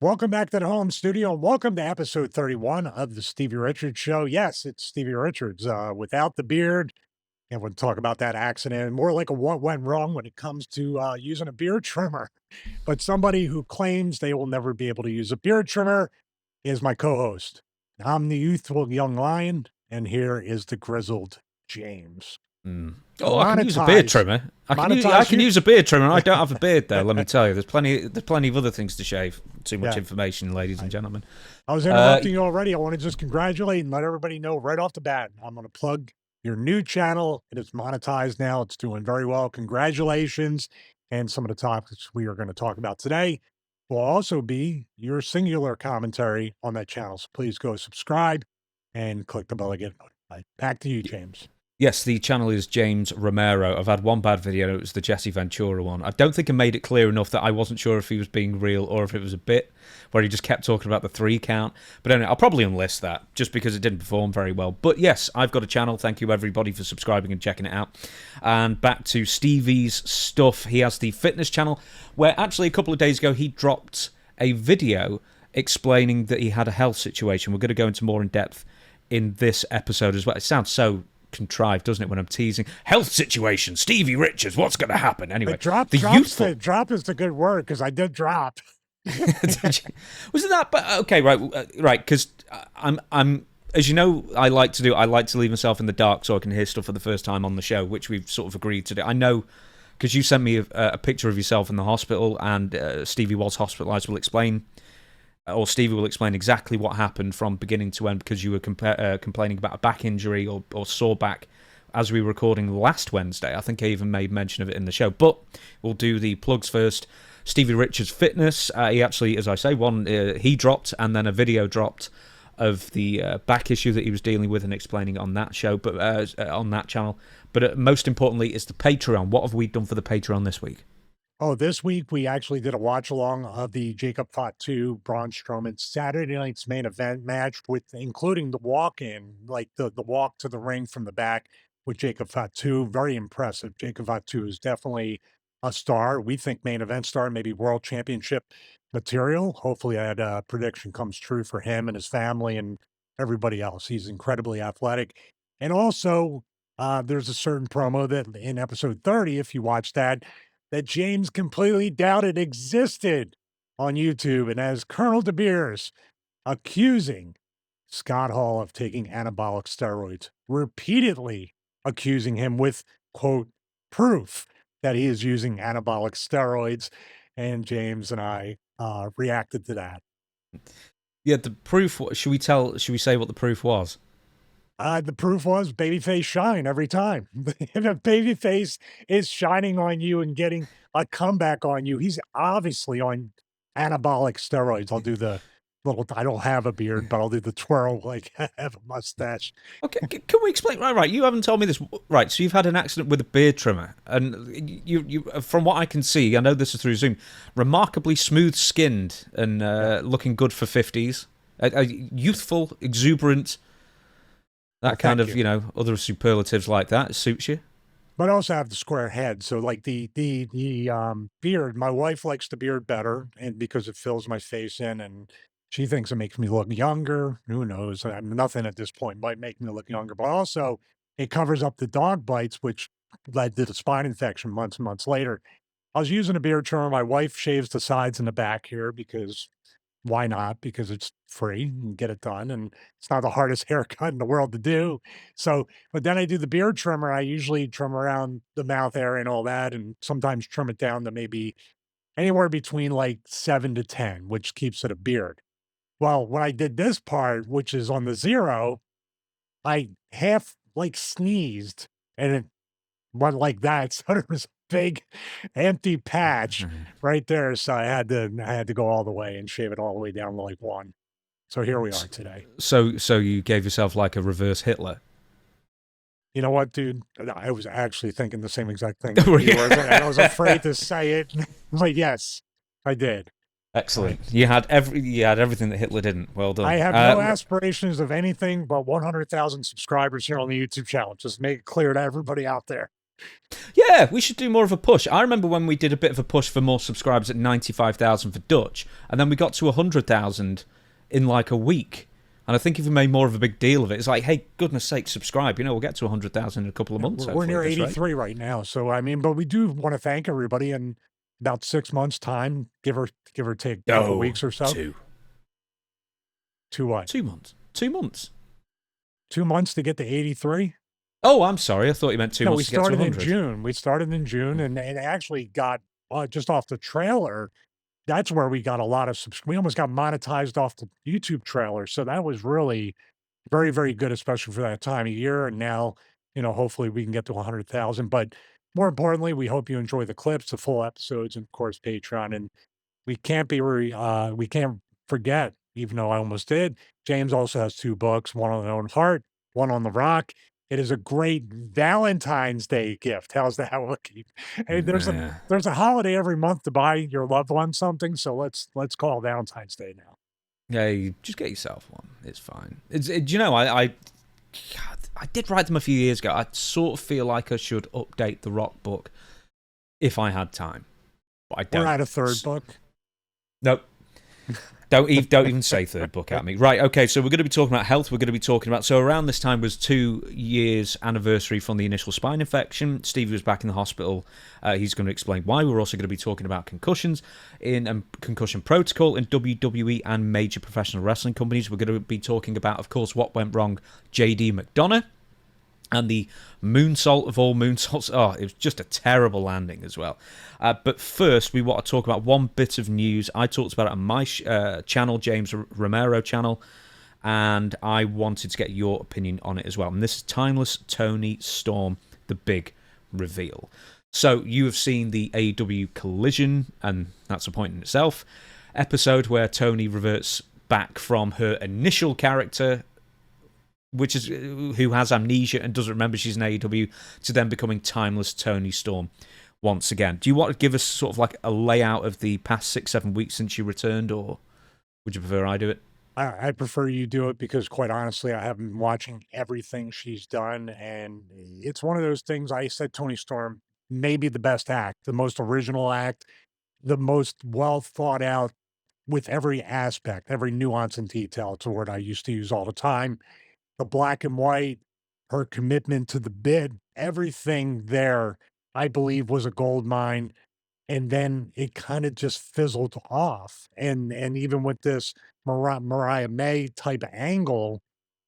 Welcome back to the home studio, and welcome to episode 31 of the Stevie Richards Show. Yes, it's Stevie Richards without the beard, and we'll talk about that accident, more like a what went wrong when it comes to using a beard trimmer. But somebody who claims they will never be able to use a beard trimmer is my co-host. I'm the youthful young lion, and here is the grizzled James. Oh, I can use a beard trimmer. I can use a beard trimmer. I don't have a beard, though. Let me tell you, there's plenty of other things to shave. Too much information, ladies and gentlemen. I was interrupting you already. I want to just congratulate and let everybody know right off the bat. I'm going to plug your new channel. It is monetized now. It's doing very well. Congratulations. And some of the topics we are going to talk about today will also be your singular commentary on that channel. So please go subscribe and click the bell to get notified. Back to you, James. Yes, the channel is James Romero. I've had one bad video, it was the Jesse Ventura one. I don't think I made it clear enough that I wasn't sure if he was being real or if it was a bit, where he just kept talking about the 3 count. But anyway, I'll probably unlist that, just because it didn't perform very well. But yes, I've got a channel. Thank you, everybody, for subscribing and checking it out. And back to Stevie's stuff. He has the fitness channel, where actually a couple of days ago, he dropped a video explaining that he had a health situation. We're going to go into more in depth in this episode as well. It sounds so contrived, doesn't it, when I'm teasing health situation, Stevie Richards, what's going to happen anyway? Drop is the good word, because I did drop. Wasn't that? But okay, right, because I'm as you know, I like to leave myself in the dark so I can hear stuff for the first time on the show, which we've sort of agreed to do. I know because you sent me a picture of yourself in the hospital, and Stevie was hospitalized. Stevie will explain exactly what happened from beginning to end, because you were complaining about a back injury or sore back as we were recording last Wednesday. I think I even made mention of it in the show. But we'll do the plugs first. Stevie Richards Fitness. He actually, as I say, he dropped, and then a video dropped of the back issue that he was dealing with and explaining on that show, but on that channel. But most importantly, is the Patreon. What have we done for the Patreon this week? Oh, this week we actually did a watch-along of the Jacob Fatu Braun Strowman Saturday night's main event match, including the walk-in, like the walk to the ring from the back with Jacob Fatu. Very impressive. Jacob Fatu is definitely a star. We think main event star, maybe world championship material. Hopefully that prediction comes true for him and his family and everybody else. He's incredibly athletic. And also, there's a certain promo that in episode 30, if you watch that James completely doubted existed on YouTube, and as Colonel De Beers accusing Scott Hall of taking anabolic steroids, repeatedly accusing him with, quote, proof that he is using anabolic steroids, and James and I reacted to that. Yeah, the proof, should we say what the proof was? The proof was babyface shine every time. If a babyface is shining on you and getting a comeback on you, he's obviously on anabolic steroids. I'll do the little, I don't have a beard, but I'll do the twirl like I have a mustache. Okay, can we explain? Right, you haven't told me this. Right, so you've had an accident with a beard trimmer, and you from what I can see, I know this is through Zoom, remarkably smooth-skinned and looking good for 50s. Youthful, exuberant. That kind of, other superlatives like that suits you. But I also have the square head. So like the beard, my wife likes the beard better, and because it fills my face in, and she thinks it makes me look younger. Who knows? Nothing at this point might make me look younger, but also it covers up the dog bites, which led to the spine infection months and months later. I was using a beard trimmer. My wife shaves the sides and the back here because why not? Because it's free and get it done. And it's not the hardest haircut in the world to do. So, but then I do the beard trimmer. I usually trim around the mouth area and all that, and sometimes trim it down to maybe anywhere between like 7 to 10, which keeps it a beard. Well, when I did this part, which is on the 0, I half like sneezed and it went like that. So there was big empty patch right there. So I had to go all the way and shave it all the way down to like 1. So here we are today. So you gave yourself like a reverse Hitler. You know what, dude? I was actually thinking the same exact thing. I was afraid to say it, but yes, I did. Excellent. You had everything that Hitler didn't. Well done. I have no aspirations of anything but 100,000 subscribers here on the YouTube channel. Just make it clear to everybody out there. Yeah, we should do more of a push. I remember when we did a bit of a push for more subscribers at 95,000 for Dutch, and then we got to 100,000 in like a week. And I think if we made more of a big deal of it, it's like, hey, goodness sake, subscribe. We'll get to 100,000 in a couple of months. We're near Hopefully, at this rate. 83 right now. So, I mean, but we do want to thank everybody in about 6 months' time, give or take a couple Oh, weeks or so. two. To what? 2 months. 2 months. 2 months to get to 83? Oh, I'm sorry. I thought you meant 2 No, months we to get to started in 100. June. We started in June, and it actually got just off the trailer. That's where we got a lot of we almost got monetized off the YouTube trailer. So that was really very, very good, especially for that time of year. And now, hopefully we can get to 100,000. But more importantly, we hope you enjoy the clips, the full episodes, and of course, Patreon. And we can't forget, even though I almost did, James also has two books, one on the own heart, one on the rock. It is a great Valentine's Day gift. How's that looking? Hey, Yeah. there's a holiday every month to buy your loved one something, so let's call it Valentine's Day now. Yeah, you just get yourself one. It's fine. I did write them a few years ago. I sort of feel like I should update the rock book if I had time, but I don't. We're at a third book. Nope. Don't even say third book at me. Right, okay, so we're going to be talking about health. We're going to be talking about... So around this time was 2 years anniversary from the initial spine infection. Stevie was back in the hospital. He's going to explain why. We're also going to be talking about concussions in concussion protocol in WWE and major professional wrestling companies. We're going to be talking about, of course, what went wrong, JD McDonagh, and the moonsault of all moonsaults. Oh, it was just a terrible landing as well. But first, we want to talk about one bit of news. I talked about it on my channel, James Romero channel, and I wanted to get your opinion on it as well. And this is Timeless Toni Storm, the big reveal. So you have seen the AEW Collision, and that's a point in itself, episode where Toni reverts back from her initial character, which is who has amnesia and doesn't remember she's in AEW, to then becoming Timeless Toni Storm once again. Do you want to give us sort of like a layout of the past 6-7 weeks since you returned, or would you prefer I do it? I prefer you do it because, quite honestly, I have been watching everything she's done, and it's one of those things. I said Toni Storm may be the best act, the most original act, the most well thought out with every aspect, every nuance and detail. It's a word I used to use all the time. The black and white, her commitment to the bid, everything there, I believe, was a gold mine. And then it kind of just fizzled off. And even with this Mariah May type angle,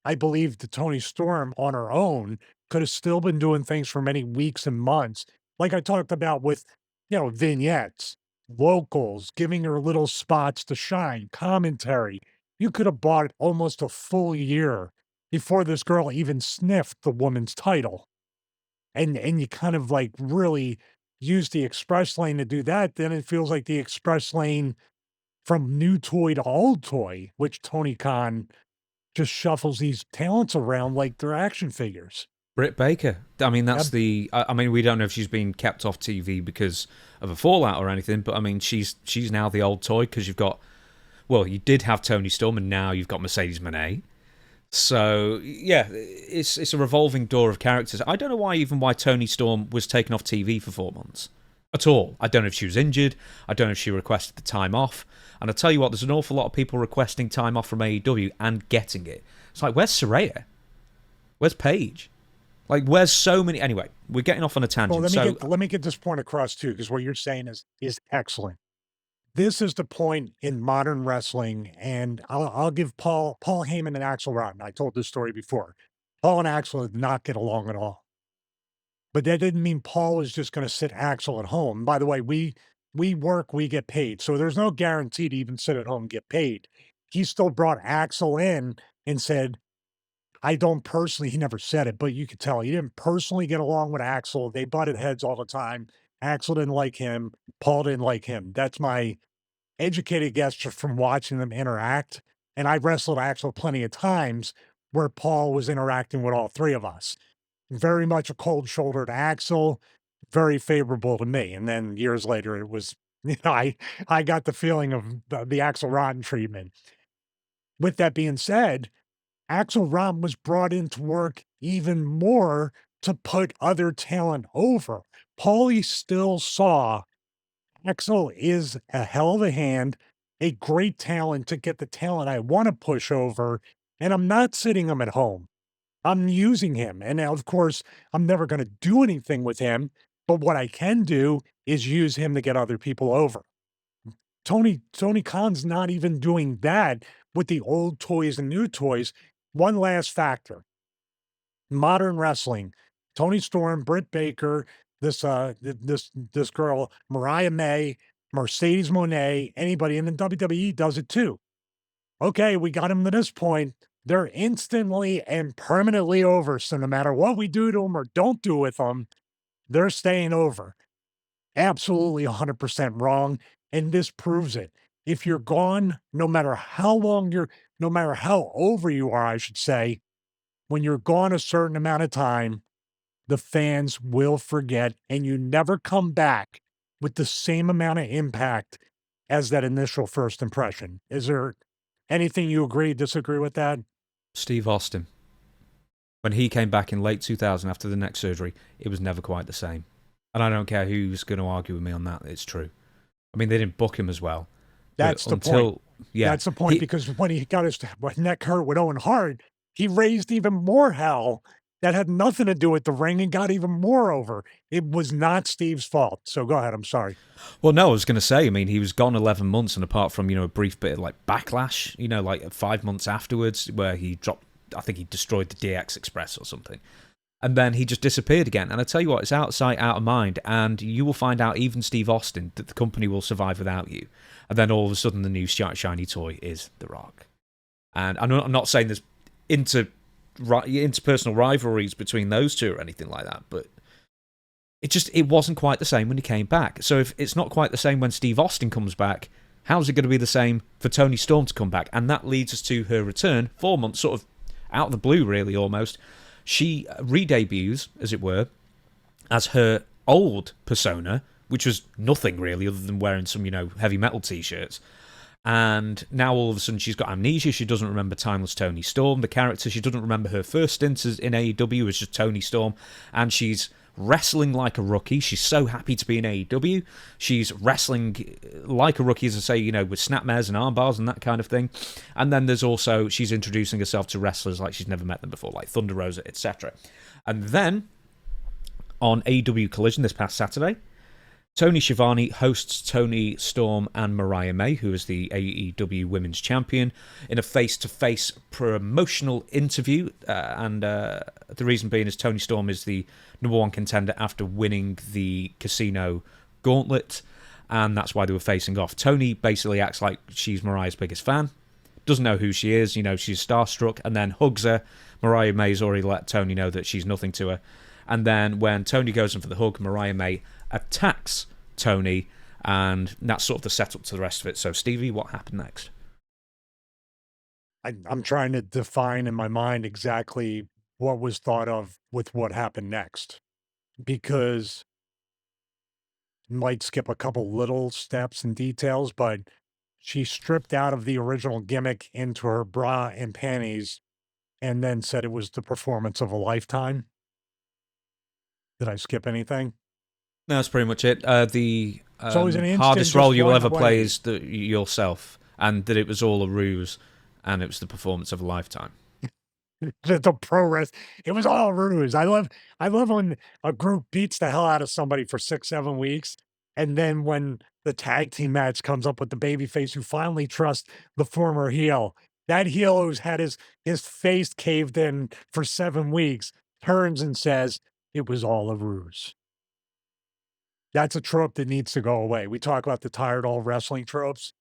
I believe the Toni Storm on her own could have still been doing things for many weeks and months, like I talked about with, vignettes, locals, giving her little spots to shine, commentary. You could have bought almost a full year before this girl even sniffed the woman's title. And you kind of like really use the express lane to do that, then it feels like the express lane from new toy to old toy, which Tony Khan just shuffles these talents around like they're action figures. Britt Baker. I mean, that's Yep. the. I mean, we don't know if she's been kept off TV because of a fallout or anything, but I mean, she's now the old toy because you've got. Well, you did have Toni Storm, and now you've got Mercedes Moné. So yeah, it's a revolving door of characters. I don't know why Toni Storm was taken off TV for 4 months at all. I don't know if she was injured. I don't know if she requested the time off. And I tell you what, there's an awful lot of people requesting time off from AEW and getting it. It's like, where's Saraya? Where's Paige? Like, where's so many? Anyway, we're getting off on a tangent. Well, let me get this point across too, because what you're saying is excellent. This is the point in modern wrestling, and I'll give Paul Heyman and Axel Rotten. I told this story before. Paul and Axel did not get along at all. But that didn't mean Paul was just going to sit Axel at home. By the way, we work, we get paid. So there's no guarantee to even sit at home and get paid. He still brought Axel in and said, I don't personally, he never said it, but you could tell he didn't personally get along with Axel. They butted heads all the time. Axel didn't like him. Paul didn't like him. That's my educated guess just from watching them interact. And I wrestled Axel plenty of times where Paul was interacting with all three of us. Very much a cold shoulder to Axel, very favorable to me. And then years later, it was, I got the feeling of the Axel Rotten treatment. With that being said, Axel Rotten was brought in to work even more to put other talent over. Paulie still saw Axel is a hell of a hand, a great talent to get the talent I want to push over, and I'm not sitting him at home. I'm using him. And of course, I'm never going to do anything with him. But what I can do is use him to get other people over. Tony Khan's not even doing that with the old toys and new toys. One last factor: modern wrestling. Tony Storm, Britt Baker, this girl, Mariah May, Mercedes Moné, anybody in the WWE does it too. Okay, we got them to this point. They're instantly and permanently over. So no matter what we do to them or don't do with them, they're staying over. Absolutely 100% wrong. And this proves it. If you're gone, no matter how long no matter how over you are, I should say, when you're gone a certain amount of time, the fans will forget and you never come back with the same amount of impact as that initial first impression. Is there anything you agree, disagree with that? Steve Austin. When he came back in late 2000 after the neck surgery, it was never quite the same. And I don't care who's going to argue with me on that. It's true. I mean, they didn't book him as well. That's the point. Yeah, that's the point, because when he got his neck hurt with Owen Hart, he raised even more hell that had nothing to do with the ring and got even more over. It was not Steve's fault. So go ahead. I'm sorry. Well, no, I was going to say, I mean, he was gone 11 months, and apart from, a brief bit of like backlash, like 5 months afterwards where he dropped, I think he destroyed the DX Express or something. And then he just disappeared again. And I tell you what, it's out of sight, out of mind. And you will find out, even Steve Austin, that the company will survive without you. And then all of a sudden, the new shiny toy is The Rock. And I'm not saying there's interpersonal rivalries between those two or anything like that, but it wasn't quite the same when he came back. So if it's not quite the same when Steve Austin comes back, how's it going to be the same for Toni Storm to come back? And that leads us to her return, 4 months sort of out of the blue, really, almost. She re-debuts, as it were, as her old persona, which was nothing really other than wearing some, heavy metal t-shirts. And now all of a sudden she's got amnesia. She doesn't remember Timeless Toni Storm, the character. She doesn't remember her first stint in AEW as just Toni Storm. And she's wrestling like a rookie. She's so happy to be in AEW. She's wrestling like a rookie, as I say, with snapmares and arm bars and that kind of thing. And then there's also, she's introducing herself to wrestlers like she's never met them before, like Thunder Rosa, etc. And then on AEW Collision this past Saturday, Tony Schiavone hosts Toni Storm and Mariah May, who is the AEW Women's Champion, in a face-to-face promotional interview. And the reason being is Toni Storm is the #1 contender after winning the Casino Gauntlet, and that's why they were facing off. Toni basically acts like she's Mariah's biggest fan, doesn't know who she is, she's starstruck, and then hugs her. Mariah May's already let Toni know that she's nothing to her. And then when Toni goes in for the hug, Mariah May attacks Toni, and that's sort of the setup to the rest of it. So, Stevie, what happened next? I'm trying to define in my mind exactly what was thought of with what happened next, because might skip a couple little steps and details, but she stripped out of the original gimmick into her bra and panties and then said it was the performance of a lifetime. Did I skip anything? No, that's pretty much it. The hardest role you will ever play is yourself, and that it was all a ruse, and it was the performance of a lifetime. The pro wrestling, it was all a ruse. I love when a group beats the hell out of somebody for 6-7 weeks, and then when the tag team match comes up with the babyface who finally trusts the former heel, that heel who's had his face caved in for 7 weeks turns and says it was all a ruse. That's a trope that needs to go away. We talk about the tired old wrestling tropes.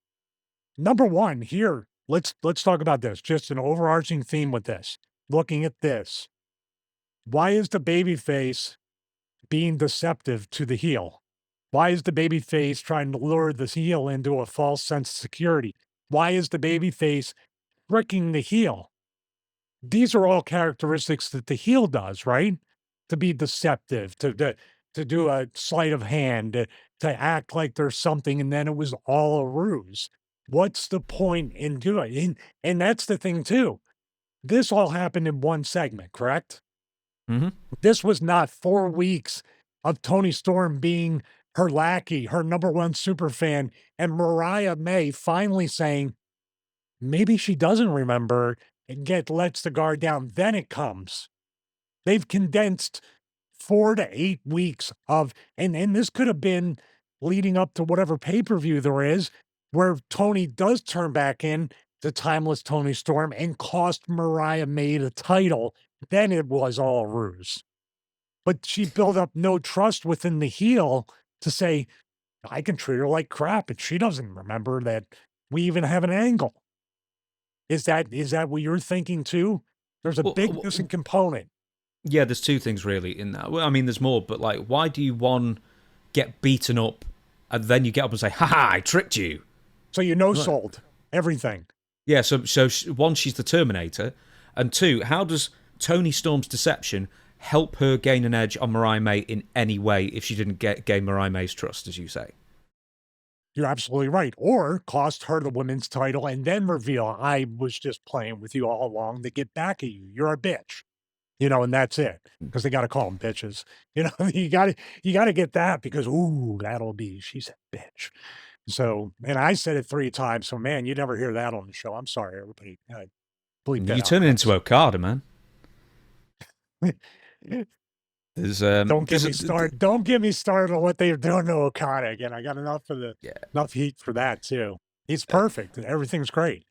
Number one here, let's talk about this. Just an overarching theme with this. Looking at this. Why is the babyface being deceptive to the heel? Why is the babyface trying to lure the heel into a false sense of security? Why is the babyface tricking the heel? These are all characteristics that the heel does, right? To be deceptive, to do a sleight of hand, to act like there's something, and then it was all a ruse. What's the point in doing it? And that's the thing too. This all happened in one segment, correct? Mhm. This was not 4 weeks of Toni Storm being her lackey, her number one super fan, and Mariah May finally saying, maybe she doesn't remember and lets the guard down. Then it comes. They've condensed 4 to 8 weeks of, and this could have been leading up to whatever pay-per-view there is, where Toni does turn back in to timeless Toni Storm and cost Mariah May the title. Then it was all ruse. But she built up no trust within the heel to say, I can treat her like crap, and she doesn't remember that we even have an angle. Is that what you're thinking too? There's a Well, big missing component. yeah, there's two things really in that. Well, I mean, there's more, but like, why do you one get beaten up and then you get up and say, "Ha ha, I tricked you"? So sold everything. Yeah, one, she's the Terminator, and two, how does Toni Storm's deception help her gain an edge on Mariah May in any way if she didn't gain Mariah May's trust, as you say? You're absolutely right. Or cost her the women's title and then reveal, I was just playing with you all along to get back at you. You're a bitch. And that's it. Because they got to call them bitches. You got to get that because, ooh, she's a bitch. So, and I said it 3 times. So, man, you never hear that on the show. I'm sorry, everybody. Bleep that You out, turn it guys. into Okada, man. There's Don't get me started. Don't get me started on what they're doing to Okada again. I got enough heat for that too. He's perfect. Everything's great.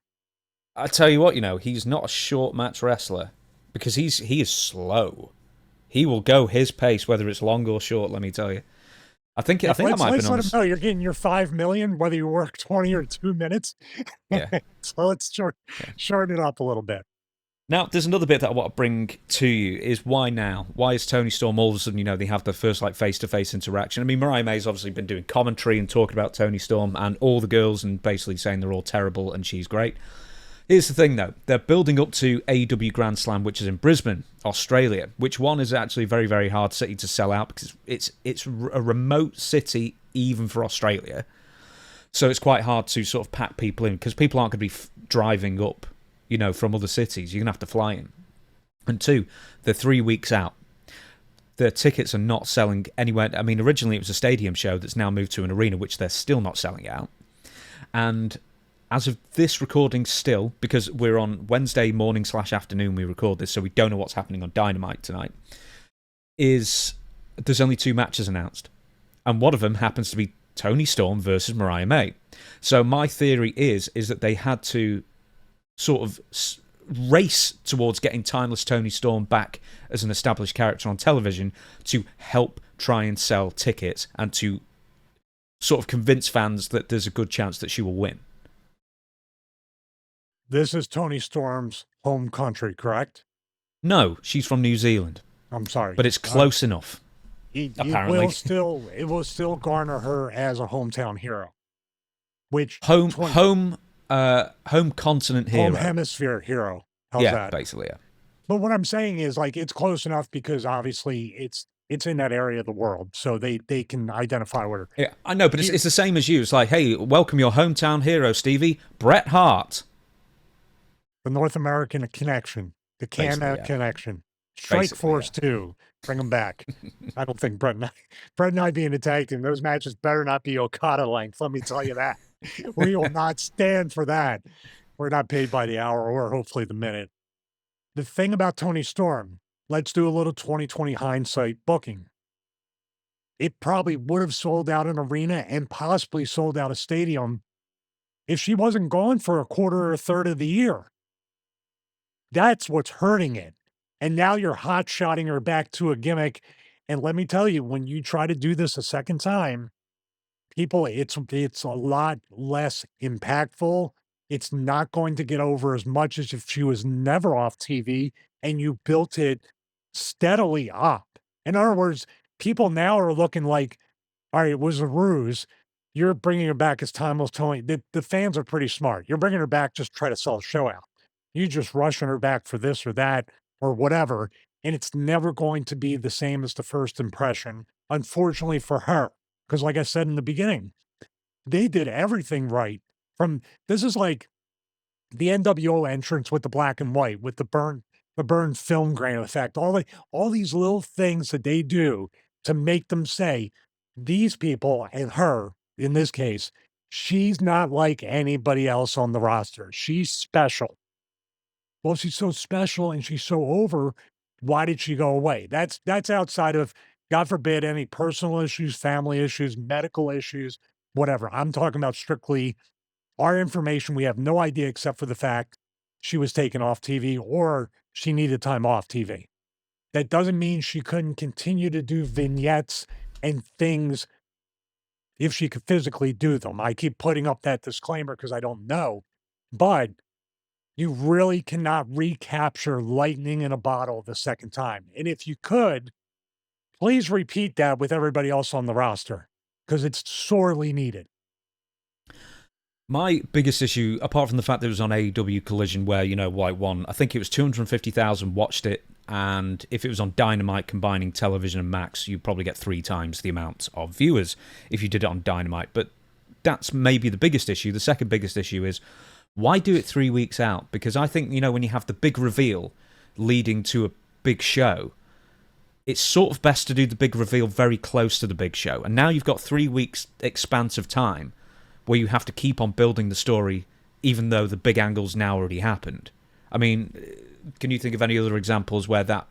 I tell you what, he's not a short match wrestler because he is slow. He will go his pace, whether it's long or short. Let me tell you. I think I might have been on. Let's let him know you're getting your $5 million, whether you work 20 or 2 minutes. Yeah. So let's shorten it up a little bit. Now, there's another bit that I want to bring to you is why now? Why is Toni Storm all of a sudden, they have the first face-to-face interaction? I mean, Mariah May's obviously been doing commentary and talking about Toni Storm and all the girls and basically saying they're all terrible and she's great. Here's the thing, though. They're building up to AEW Grand Slam, which is in Brisbane, Australia, which one is actually a very, very hard city to sell out because it's a remote city even for Australia. So it's quite hard to sort of pack people in because people aren't going to be driving up, from other cities. You're going to have to fly in. And two, they're 3 weeks out. The tickets are not selling anywhere. I mean, originally it was a stadium show that's now moved to an arena, which they're still not selling out. And as of this recording still, because we're on Wednesday morning/afternoon we record this, so we don't know what's happening on Dynamite tonight, there's only 2 matches announced. And one of them happens to be Toni Storm versus Mariah May. So my theory is that they had to sort of race towards getting timeless Toni Storm back as an established character on television to help try and sell tickets and to sort of convince fans that there's a good chance that she will win. This is Toni Storm's home country, correct? No, she's from New Zealand. I'm sorry. But it's close enough. Apparently. It will still garner her as a hometown hero. Which home continent hero. Home hemisphere hero. How's yeah, that? Basically, yeah. But what I'm saying is it's close enough because obviously it's in that area of the world. So they can identify with her. Yeah, I know, but it's the same as you. It's like, hey, welcome your hometown hero, Stevie, Bret Hart. The North American connection. The Canada connection. Strike Force too. Bring them back. I don't think Bret and I being a tag team, those matches better not be Okada length. Let me tell you that. We will not stand for that. We're not paid by the hour or hopefully the minute. The thing about Toni Storm, let's do a little 2020 hindsight booking. It probably would have sold out an arena and possibly sold out a stadium if she wasn't gone for a quarter or a third of the year. That's what's hurting it. And now you're hot-shotting her back to a gimmick. And let me tell you, when you try to do this a second time, people, it's a lot less impactful. It's not going to get over as much as if she was never off TV and you built it steadily up. In other words, people now are looking like, all right, it was a ruse. You're bringing her back as timeless Toni. The fans are pretty smart. You're bringing her back just to try to sell a show out. You're just rushing her back for this or that or whatever, and it's never going to be the same as the first impression, unfortunately for her. Because like I said in the beginning, they did everything right. This is like the NWO entrance with the black and white, with the the burn film grain effect, all these little things that they do to make them say, these people and her, in this case, she's not like anybody else on the roster. She's special. Well, she's so special and she's so over. Why did she go away? That's outside of, God forbid, any personal issues, family issues, medical issues, whatever. I'm talking about strictly our information. We have no idea except for the fact she was taken off TV or she needed time off TV. That doesn't mean she couldn't continue to do vignettes and things if she could physically do them. I keep putting up that disclaimer because I don't know, but you really cannot recapture lightning in a bottle the second time. And if you could, please repeat that with everybody else on the roster because it's sorely needed. My biggest issue, apart from the fact that it was on AEW Collision, where, you know, White won, I think it was 250,000 watched it, and if it was on Dynamite combining television and Max, you'd probably get 3 times the amount of viewers if you did it on Dynamite. But that's maybe the biggest issue. The second biggest issue is, why do it 3 weeks out? Because I think, you know, when you have the big reveal leading to a big show, it's sort of best to do the big reveal very close to the big show. And now you've got 3 weeks expanse of time where you have to keep on building the story, even though the big angle's now already happened. I mean, can you think of any other examples where that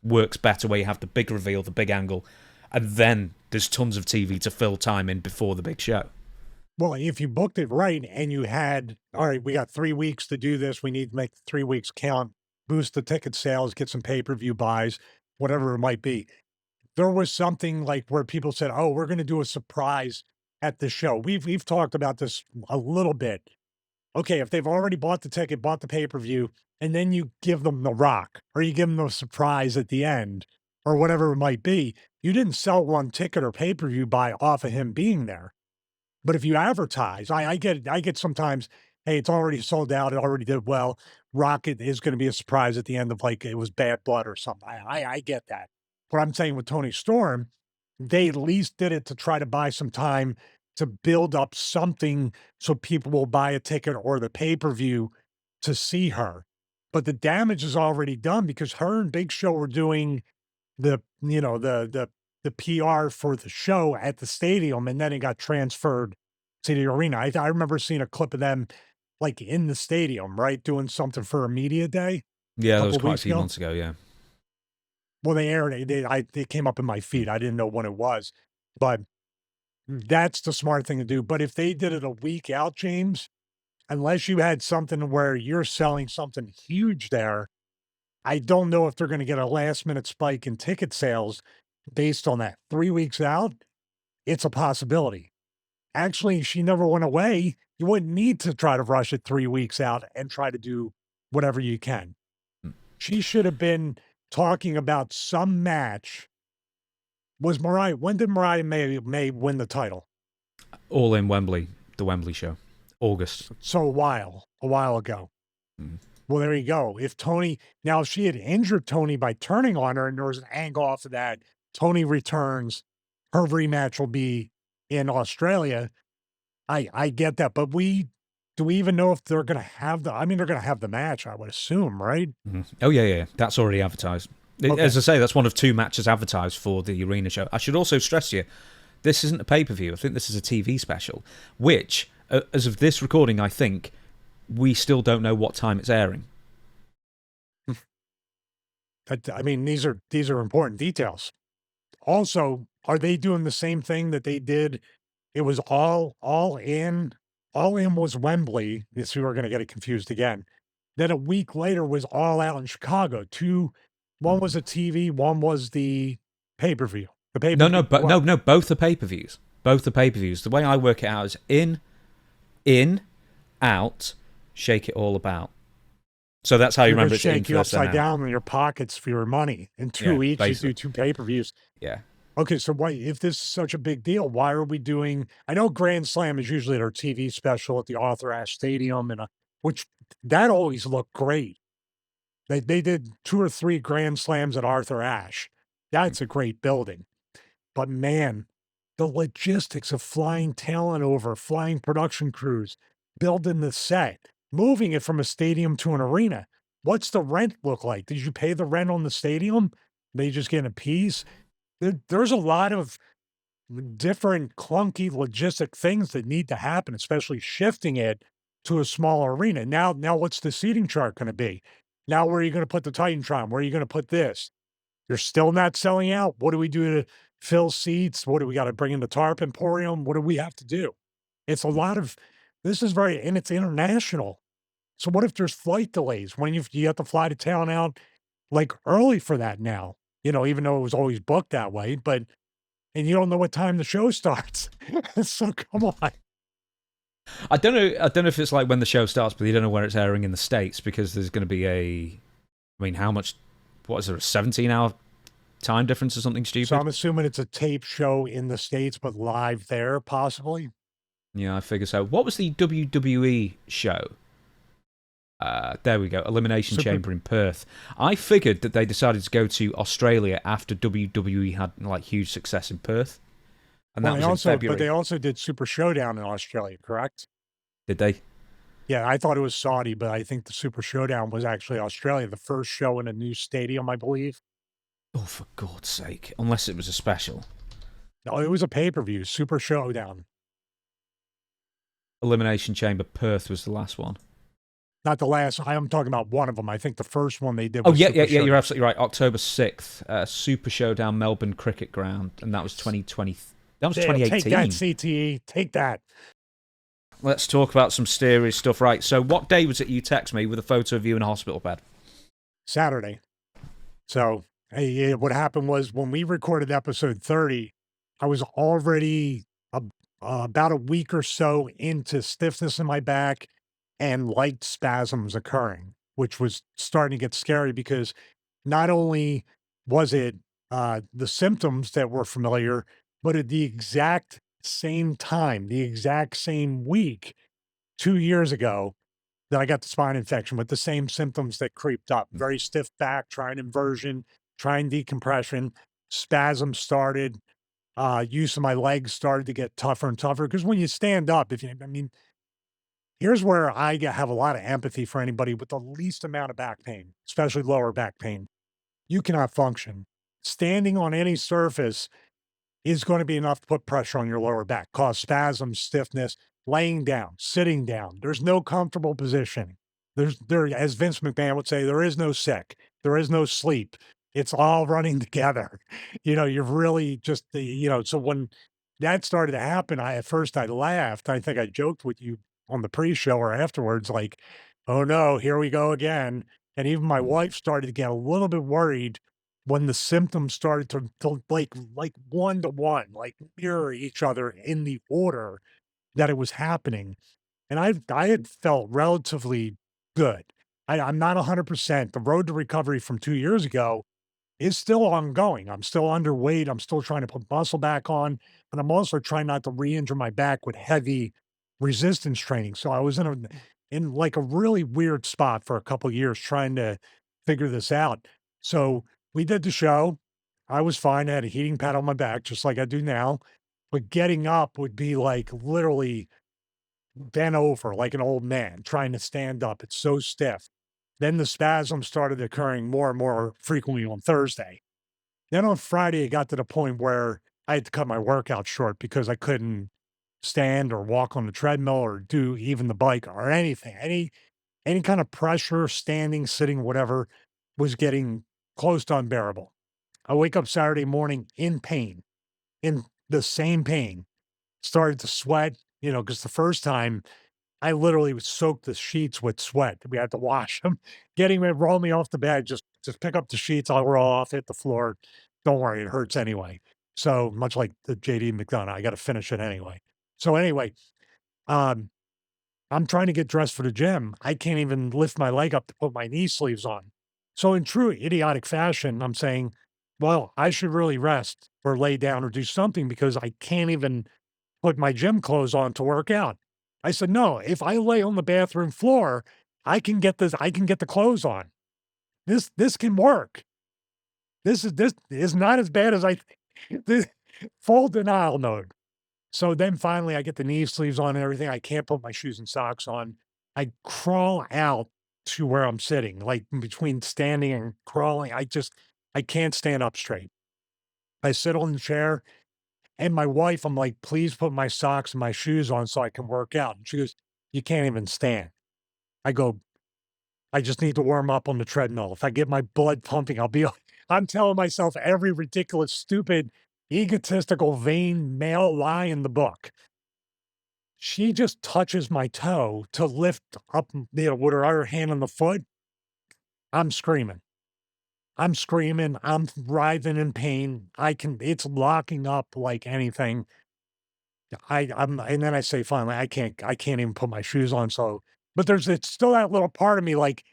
works better, where you have the big reveal, the big angle, and then there's tons of TV to fill time in before the big show? Well, if you booked it right and you had, all right, we got 3 weeks to do this. We need to make the 3 weeks count, boost the ticket sales, get some pay-per-view buys, whatever it might be. There was something like where people said, oh, we're going to do a surprise at the show. We've talked about this a little bit. Okay, if they've already bought the ticket, bought the pay-per-view, and then you give them the rock or you give them a surprise at the end or whatever it might be, you didn't sell one ticket or pay-per-view buy off of him being there. But if you advertise, I get sometimes, hey, it's already sold out. It already did well. Rocket is going to be a surprise at the end of like it was Bad Blood or something. I get that. But I'm saying with Toni Storm, they at least did it to try to buy some time to build up something so people will buy a ticket or the pay-per-view to see her. But the damage is already done because her and Big Show were doing the, you know, the PR for the show at the stadium, and then it got transferred to the arena. I remember seeing a clip of them like in the stadium, right, doing something for a media day Yeah, a that couple was of quite a weeks few ago. months ago, yeah. Well, they aired it. It came up in my feed. I didn't know when it was, but that's the smart thing to do. But if they did it a week out, James, unless you had something where you're selling something huge there, I don't know if they're going to get a last minute spike in ticket sales based on that. 3 weeks out, it's a possibility. Actually, she never went away. You wouldn't need to try to rush it 3 weeks out and try to do whatever you can. Mm. She should have been talking about some match. When did Mariah May win the title? All in Wembley, the Wembley show. August. So a while ago. Mm. Well, there you go. If she had injured Toni by turning on her and there was an angle off of that, Toni returns, her rematch will be in Australia. I get that, but do we even know if they're going to have they're going to have the match, I would assume, right? Mm. Oh, yeah. That's already advertised. Okay. As I say, that's one of 2 matches advertised for the arena show. I should also stress to you, this isn't a pay-per-view. I think this is a TV special, which, as of this recording, I think, we still don't know what time it's airing. I mean, these are important details. Also, are they doing the same thing that they did? It was all in. All in was Wembley. Yes, we were going to get it confused again. Then a week later was All Out in Chicago. One was a TV, one was the pay-per-view. The pay-per-view. No, both the pay-per-views. Both the pay-per-views. The way I work it out is in, out, shake it all about. So that's how you remember it's in shake you first and upside out. down in your pockets for your money. In 2 each, basically. you do 2 pay-per-views. Yeah. Okay, so why, if this is such a big deal, why are we doing? I know Grand Slam is usually their TV special at the Arthur Ashe Stadium, which that always looked great. They did 2 or 3 Grand Slams at Arthur Ashe. That's a great building, but man, the logistics of flying talent over, flying production crews, building the set, moving it from a stadium to an arena. What's the rent look like? Did you pay the rent on the stadium? They just get a piece? There's a lot of different clunky logistic things that need to happen, especially shifting it to a smaller arena. Now what's the seating chart gonna be? Now where are you gonna put the Titantron? Where are you gonna put this? You're still not selling out. What do we do to fill seats? What do we gotta bring in the Tarp Emporium? What do we have to do? It's a lot of this is very and it's international. So what if there's flight delays? When you have to fly to town out, like, early for that now, even though it was always booked that way, but and you don't know what time the show starts. So come on. I don't know if it's like when the show starts, but you don't know where it's airing in the States because there's going to be I mean, how much? What is there? A 17-hour time difference or something So stupid? I'm assuming it's a tape show in the States, but live there, possibly? Yeah, I figure so. What was the WWE show? There we go. Elimination Super Chamber in Perth. I figured that they decided to go to Australia after WWE had like huge success in Perth, and well, that was in they February. also did Super Showdown in Australia, correct? Did they? Yeah, I thought it was Saudi, but I think the Super Showdown was actually Australia, the first show in a new stadium, I believe. Oh, for God's sake! Unless it was a special. No, it was a pay-per-view, Super Showdown. Elimination Chamber Perth was the last one. Not the last I'm talking about one of them. I think the first one they did Oh was yeah, Super yeah, yeah. You're Showdown. absolutely right. October 6th, Super Showdown Melbourne Cricket Ground, and that was 2020. That was Damn, take that, 2018. CTE. Take that. Let's talk about some serious stuff. Right. So, what day was it you text me with a photo of you in a hospital bed? Saturday. So, hey, yeah, what happened was when we recorded episode 30, I was already about a week or so into stiffness in my back and light spasms occurring, which was starting to get scary because not only was it the symptoms that were familiar, but at the exact same time, the exact same week, 2 years ago, that I got the spine infection with the same symptoms that creeped up. Very stiff back, trying inversion, trying decompression, spasms started, use of my legs started to get tougher and tougher. Because when you stand up, I mean, here's where have a lot of empathy for anybody with the least amount of back pain, especially lower back pain. You cannot function. Standing on any surface is going to be enough to put pressure on your lower back, cause spasms, stiffness, laying down, sitting down. There's no comfortable position. As Vince McMahon would say, there is no sick, there is no sleep. It's all running together. You're really just so when that started to happen, at first I laughed. I think I joked with you on the pre-show or afterwards, like, oh no, here we go again. And even my wife started to get a little bit worried when the symptoms started to like one to one, like mirror each other in the order that it was happening. And I had felt relatively good. I'm not 100%. The road to recovery from 2 years ago is still ongoing. I'm still underweight. I'm still trying to put muscle back on, but I'm also trying not to re-injure my back with heavy resistance training. So I was in like a really weird spot for a couple of years trying to figure this out. So we did the show. I was fine. I had a heating pad on my back, just like I do now. But getting up would be like literally bent over like an old man trying to stand up. It's so stiff. Then the spasms started occurring more and more frequently on Thursday. Then on Friday, it got to the point where I had to cut my workout short because I couldn't stand or walk on the treadmill or do even the bike or anything. Any kind of pressure, standing, sitting, whatever, was getting close to unbearable. I wake up Saturday morning in pain, in the same pain, started to sweat, because the first time I literally would soak the sheets with sweat. We had to wash them. Getting me roll me off the bed, just pick up the sheets, I'll roll off, hit the floor. Don't worry, it hurts anyway. So much like the JD McDonagh, I gotta finish it anyway. So anyway, um, I'm trying to get dressed for the gym. I can't even lift my leg up to put my knee sleeves on. So in true idiotic fashion, I'm saying, well, I should really rest or lay down or do something because I can't even put my gym clothes on to work out. I said, "No, if I lay on the bathroom floor, I can get the clothes on. This can work. This is not as bad as I think." This full denial mode. So then finally I get the knee sleeves on and everything. I can't put my shoes and socks on. I crawl out to where I'm sitting, like between standing and crawling. I can't stand up straight. I sit on the chair and my wife, I'm like, please put my socks and my shoes on so I can work out. And she goes, you can't even stand. I go, I just need to warm up on the treadmill. If I get my blood pumping, I'll be, I'm telling myself every ridiculous, stupid, egotistical, vain male lie in the book. She just touches my toe to lift up, with her other hand on the foot. I'm screaming. I'm screaming. I'm writhing in pain. It's locking up like anything. And then I say, finally, I can't even put my shoes on. So, but it's still that little part of me, like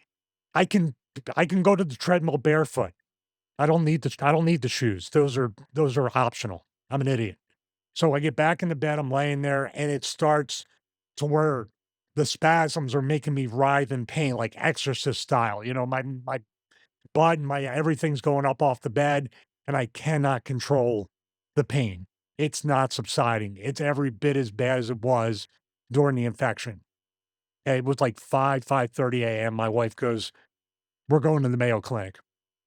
I can, I can go to the treadmill barefoot. I don't need the shoes. Those are optional. I'm an idiot. So I get back in the bed, I'm laying there, and it starts to where the spasms are making me writhe in pain, like exorcist style. My blood, my everything's going up off the bed, and I cannot control the pain. It's not subsiding. It's every bit as bad as it was during the infection. And it was like 5:30 a.m. My wife goes, "We're going to the Mayo Clinic."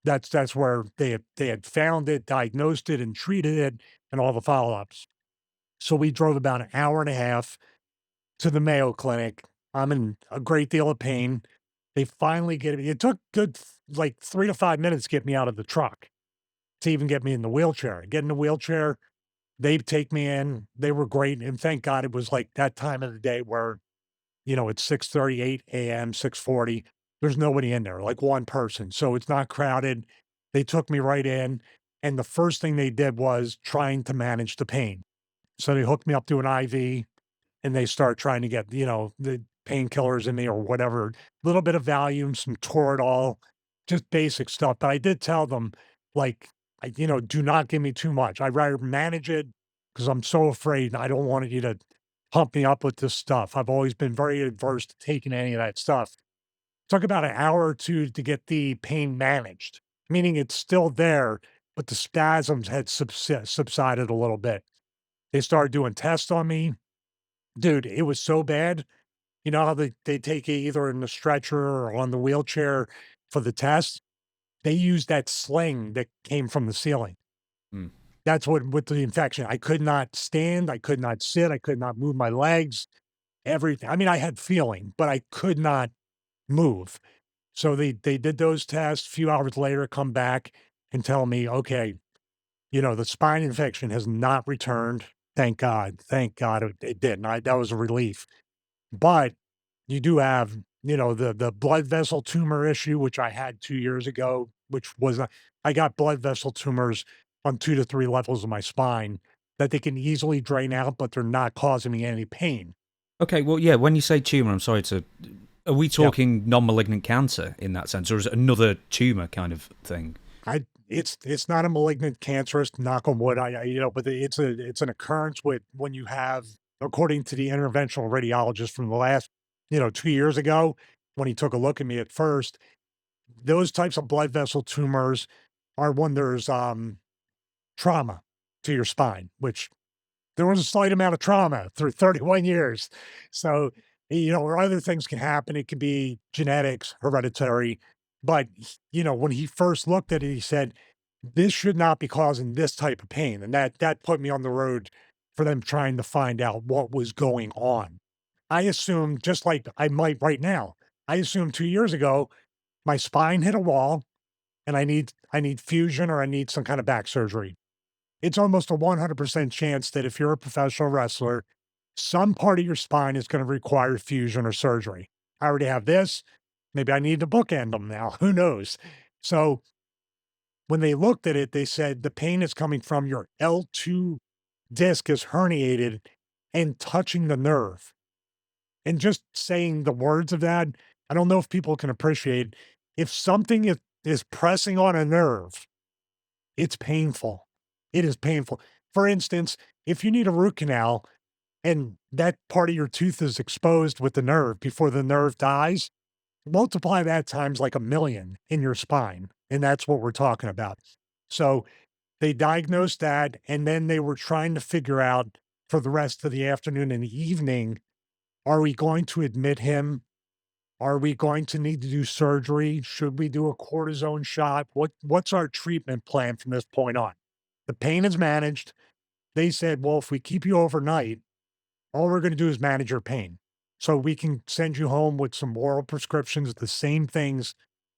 That's where they had found it, diagnosed it, and treated it, and all the follow-ups. So we drove about an hour and a half to the Mayo Clinic. I'm in a great deal of pain. They finally get me. It took good like 3 to 5 minutes to get me out of the truck to even get me in the wheelchair. Get in the wheelchair, they take me in. They were great, and thank God it was like that time of the day where, it's 6:38 AM, 6:40. There's nobody in there, like one person, so it's not crowded. They took me right in, and the first thing they did was trying to manage the pain. So they hooked me up to an IV and they start trying to get, the painkillers in me or whatever, little bit of Valium, some Toradol, just basic stuff. But I did tell them, like, do not give me too much. I'd rather manage it because I'm so afraid. I don't want you to pump me up with this stuff. I've always been very adverse to taking any of that stuff. Took about an hour or two to get the pain managed, meaning it's still there, but the spasms had subsided a little bit. They started doing tests on me. Dude, it was so bad. You know how they take you either in the stretcher or on the wheelchair for the test? They used that sling that came from the ceiling. Mm. That's what with the infection. I could not stand, I could not sit, I could not move my legs, everything. I mean, I had feeling, but I could not move. So they did those tests. A few hours later, come back and tell me, okay, the spine infection has not returned. Thank God. Thank God it didn't. That was a relief. But you do have, the blood vessel tumor issue, which I had 2 years ago, which was I got blood vessel tumors on 2 to 3 levels of my spine that they can easily drain out, but they're not causing me any pain. Okay, well, yeah, when you say tumor, I'm sorry to. Are we Yep. talking non-malignant cancer in that sense, or is it another tumor kind of thing? It's not a malignant cancerous, knock on wood, but it's an occurrence with when you have, according to the interventional radiologist from the last, 2 years ago, when he took a look at me at first, those types of blood vessel tumors are when there's, trauma to your spine, which there was a slight amount of trauma through 31 years. So, or other things can happen. It can be genetics, hereditary. But, when he first looked at it, he said, this should not be causing this type of pain. And that put me on the road for them trying to find out what was going on. I assumed, just like I might right now, I assumed 2 years ago, my spine hit a wall and I need fusion or I need some kind of back surgery. It's almost a 100% chance that if you're a professional wrestler, some part of your spine is going to require fusion or surgery. I already have this. Maybe I need to bookend them now. Who knows? So when they looked at it, they said the pain is coming from your L2 disc is herniated and touching the nerve. And just saying the words of that, I don't know if people can appreciate if something is pressing on a nerve, it's painful. It is painful. For instance, if you need a root canal and that part of your tooth is exposed with the nerve before the nerve dies, multiply that times like 1,000,000 in your spine. And that's what we're talking about. So they diagnosed that. And then they were trying to figure out for the rest of the afternoon and the evening, are we going to admit him Are we going to need to do surgery? Should we do a cortisone shot? What's our treatment plan from this point on? The pain is managed. They said, well, if we keep you overnight, all we're going to do is manage your pain. So we can send you home with some oral prescriptions, the same things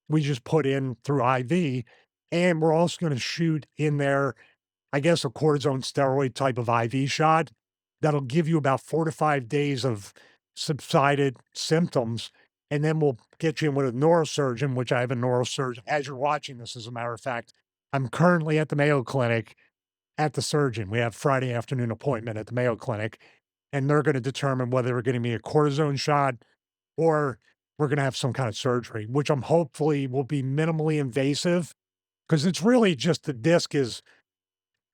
we just put in through IV. And we're also going to shoot in there, I guess, a cortisone steroid type of IV shot that'll give you about 4 to 5 days of subsided symptoms. And then we'll get you in with a neurosurgeon, which I have a neurosurgeon. As you're watching this, as a matter of fact, I'm currently at the Mayo Clinic at the surgeon. We have Friday afternoon appointment at the Mayo Clinic, and they're going to determine whether they're getting me a cortisone shot or we're going to have some kind of surgery, which I'm hopefully will be minimally invasive because it's really just the disc is,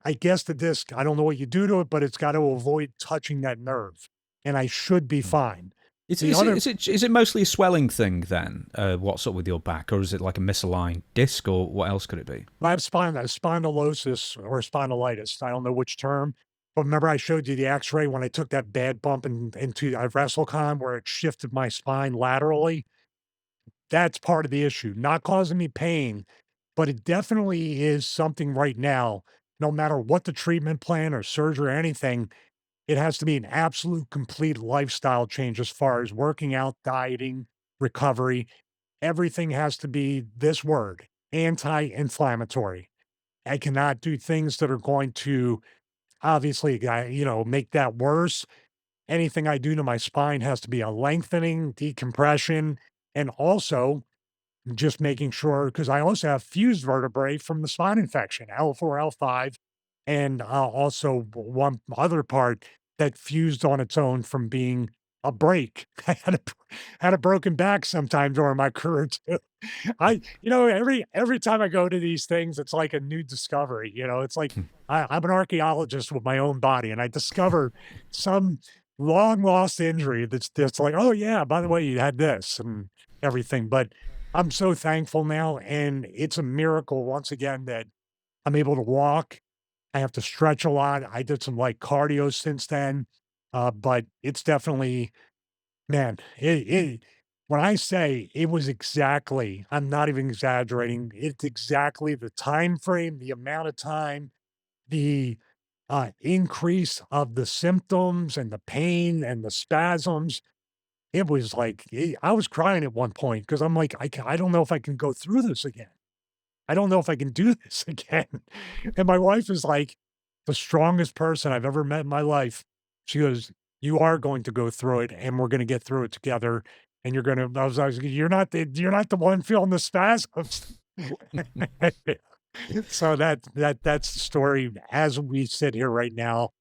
I guess the disc, I don't know what you do to it, but it's got to avoid touching that nerve and I should be fine. Is, The is, it, other, is it mostly a swelling thing then? What's up with your back? Or is it like a misaligned disc, or what else could it be? I have spondylosis or spondylitis. I don't know which term, but remember I showed you the X-ray when I took that bad bump into WrestleCon where it shifted my spine laterally. That's part of the issue. Not causing me pain, but it definitely is something right now. No matter what the treatment plan or surgery or anything, it has to be an absolute complete lifestyle change as far as working out, dieting, recovery. Everything has to be this word, anti-inflammatory. I cannot do things that are going to obviously, make that worse. Anything I do to my spine has to be a lengthening, decompression, and also just making sure because I also have fused vertebrae from the spine infection, L4, L5, and also one other part that fused on its own from being a break. I had a broken back sometime during my career too. Every time I go to these things, it's like a new discovery. It's like I'm an archaeologist with my own body, and I discover some long lost injury that's like, oh yeah, by the way, you had this and everything. But I'm so thankful now, and it's a miracle once again that I'm able to walk. I have to stretch a lot. I did some light cardio since then, but it's definitely, man. When I say it was exactly, I'm not even exaggerating. It's exactly the time frame, the amount of time, the increase of the symptoms and the pain and the spasms. It was like I was crying at one point because I'm like, I don't know if I can go through this again. I don't know if I can do this again. And my wife is like the strongest person I've ever met in my life. She goes, "You are going to go through it, and we're going to get through it together. And you're going to." I was like, you're not the one feeling the spasms." So that's the story as we sit here right now.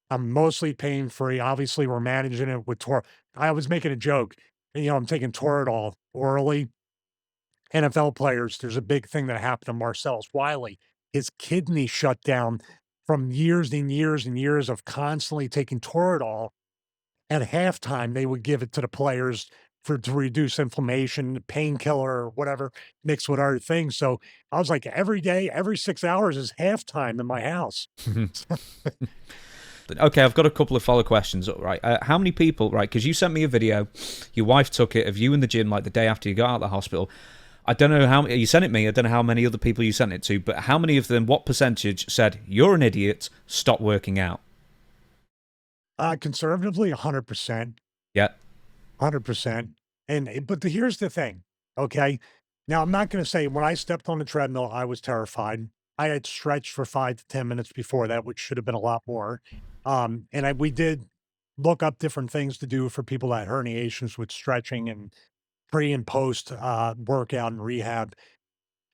I'm mostly pain free. Obviously, we're managing it with Tor. I was making a joke. I'm taking Toradol orally. NFL players, there's a big thing that happened to Marcellus Wiley. His kidney shut down from years and years and years of constantly taking Toradol. At halftime, they would give it to the players to reduce inflammation, painkiller, or whatever, mixed with other things. So I was like, every day, every 6 hours is halftime in my house. Okay, I've got a couple of follow questions. Right, how many people? Right, because you sent me a video, your wife took it of you in the gym like the day after you got out of the hospital. I don't know how you sent it me. I don't know how many other people you sent it to, but how many of them? What percentage said you're an idiot? Stop working out. Conservatively, 100%. Yeah. 100%. But here's the thing, okay? Now, I'm not gonna say when I stepped on the treadmill, I was terrified. I had stretched for 5 to 10 minutes before that, which should have been a lot more. We did look up different things to do for people that had herniations with stretching and pre and post, workout and rehab.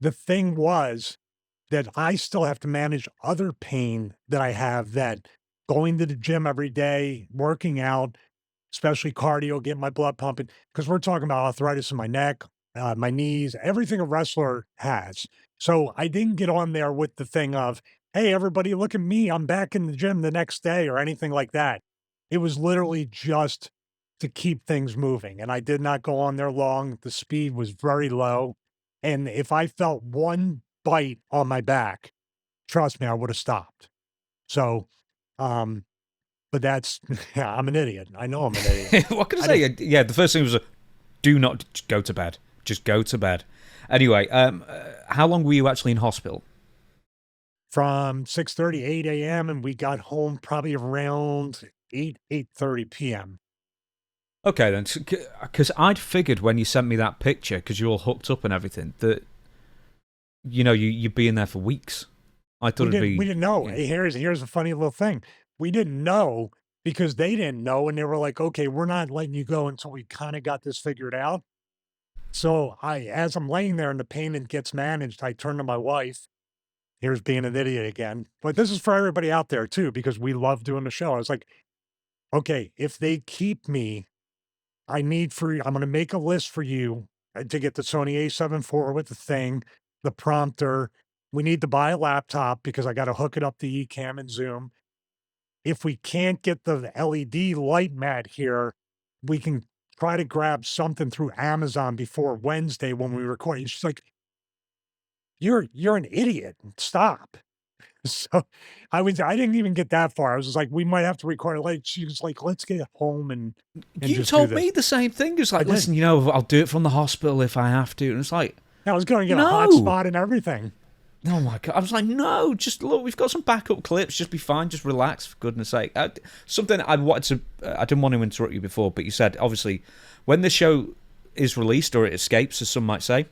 The thing was that I still have to manage other pain that I have that going to the gym every day, working out, especially cardio, getting my blood pumping, because we're talking about arthritis in my neck, my knees, everything a wrestler has. So I didn't get on there with the thing of, hey, everybody, look at me. I'm back in the gym the next day or anything like that. It was literally just to keep things moving. And I did not go on there long. The speed was very low. And if I felt one bite on my back, trust me, I would have stopped. So, um, but that's, yeah, I'm an idiot. I know I'm an idiot. What can I I don't, say? Yeah, the first thing was Do not go to bed. Just go to bed. Anyway, how long were you actually in hospital? From 6:30, 8 a.m., and we got home probably around 8:30 p.m. Okay, then, because I'd figured when you sent me that picture, because you're all hooked up and everything, that you'd be in there for weeks. I thought it'd be. We didn't know. Yeah. Here's a funny little thing. We didn't know because they didn't know, and they were like, "Okay, we're not letting you go until we kind of got this figured out." So as I'm laying there and the pain gets managed, I turn to my wife. Here's being an idiot again, but this is for everybody out there too because we love doing the show. I was like, "Okay, if they keep me, I need for you. I'm going to make a list for you to get the Sony A7 IV with the thing, the prompter. We need to buy a laptop because I got to hook it up to Ecamm and Zoom. If we can't get the LED light mat here, we can try to grab something through Amazon before Wednesday when we record." And she's like, "You're an idiot. Stop." So I didn't even get that far. I was just like, "We might have to record it late." She was like, "Let's get home and You just do told this." me the same thing. It's I like, did. listen, I'll do it from the hospital if I have to. And it's like, I was going to get a no. hotspot and everything. Oh my god! I was like, no, just look. We've got some backup clips. Just be fine. Just relax, for goodness' sake. Something I wanted to. I didn't want to interrupt you before, but you said obviously when the show is released or it escapes, as some might say,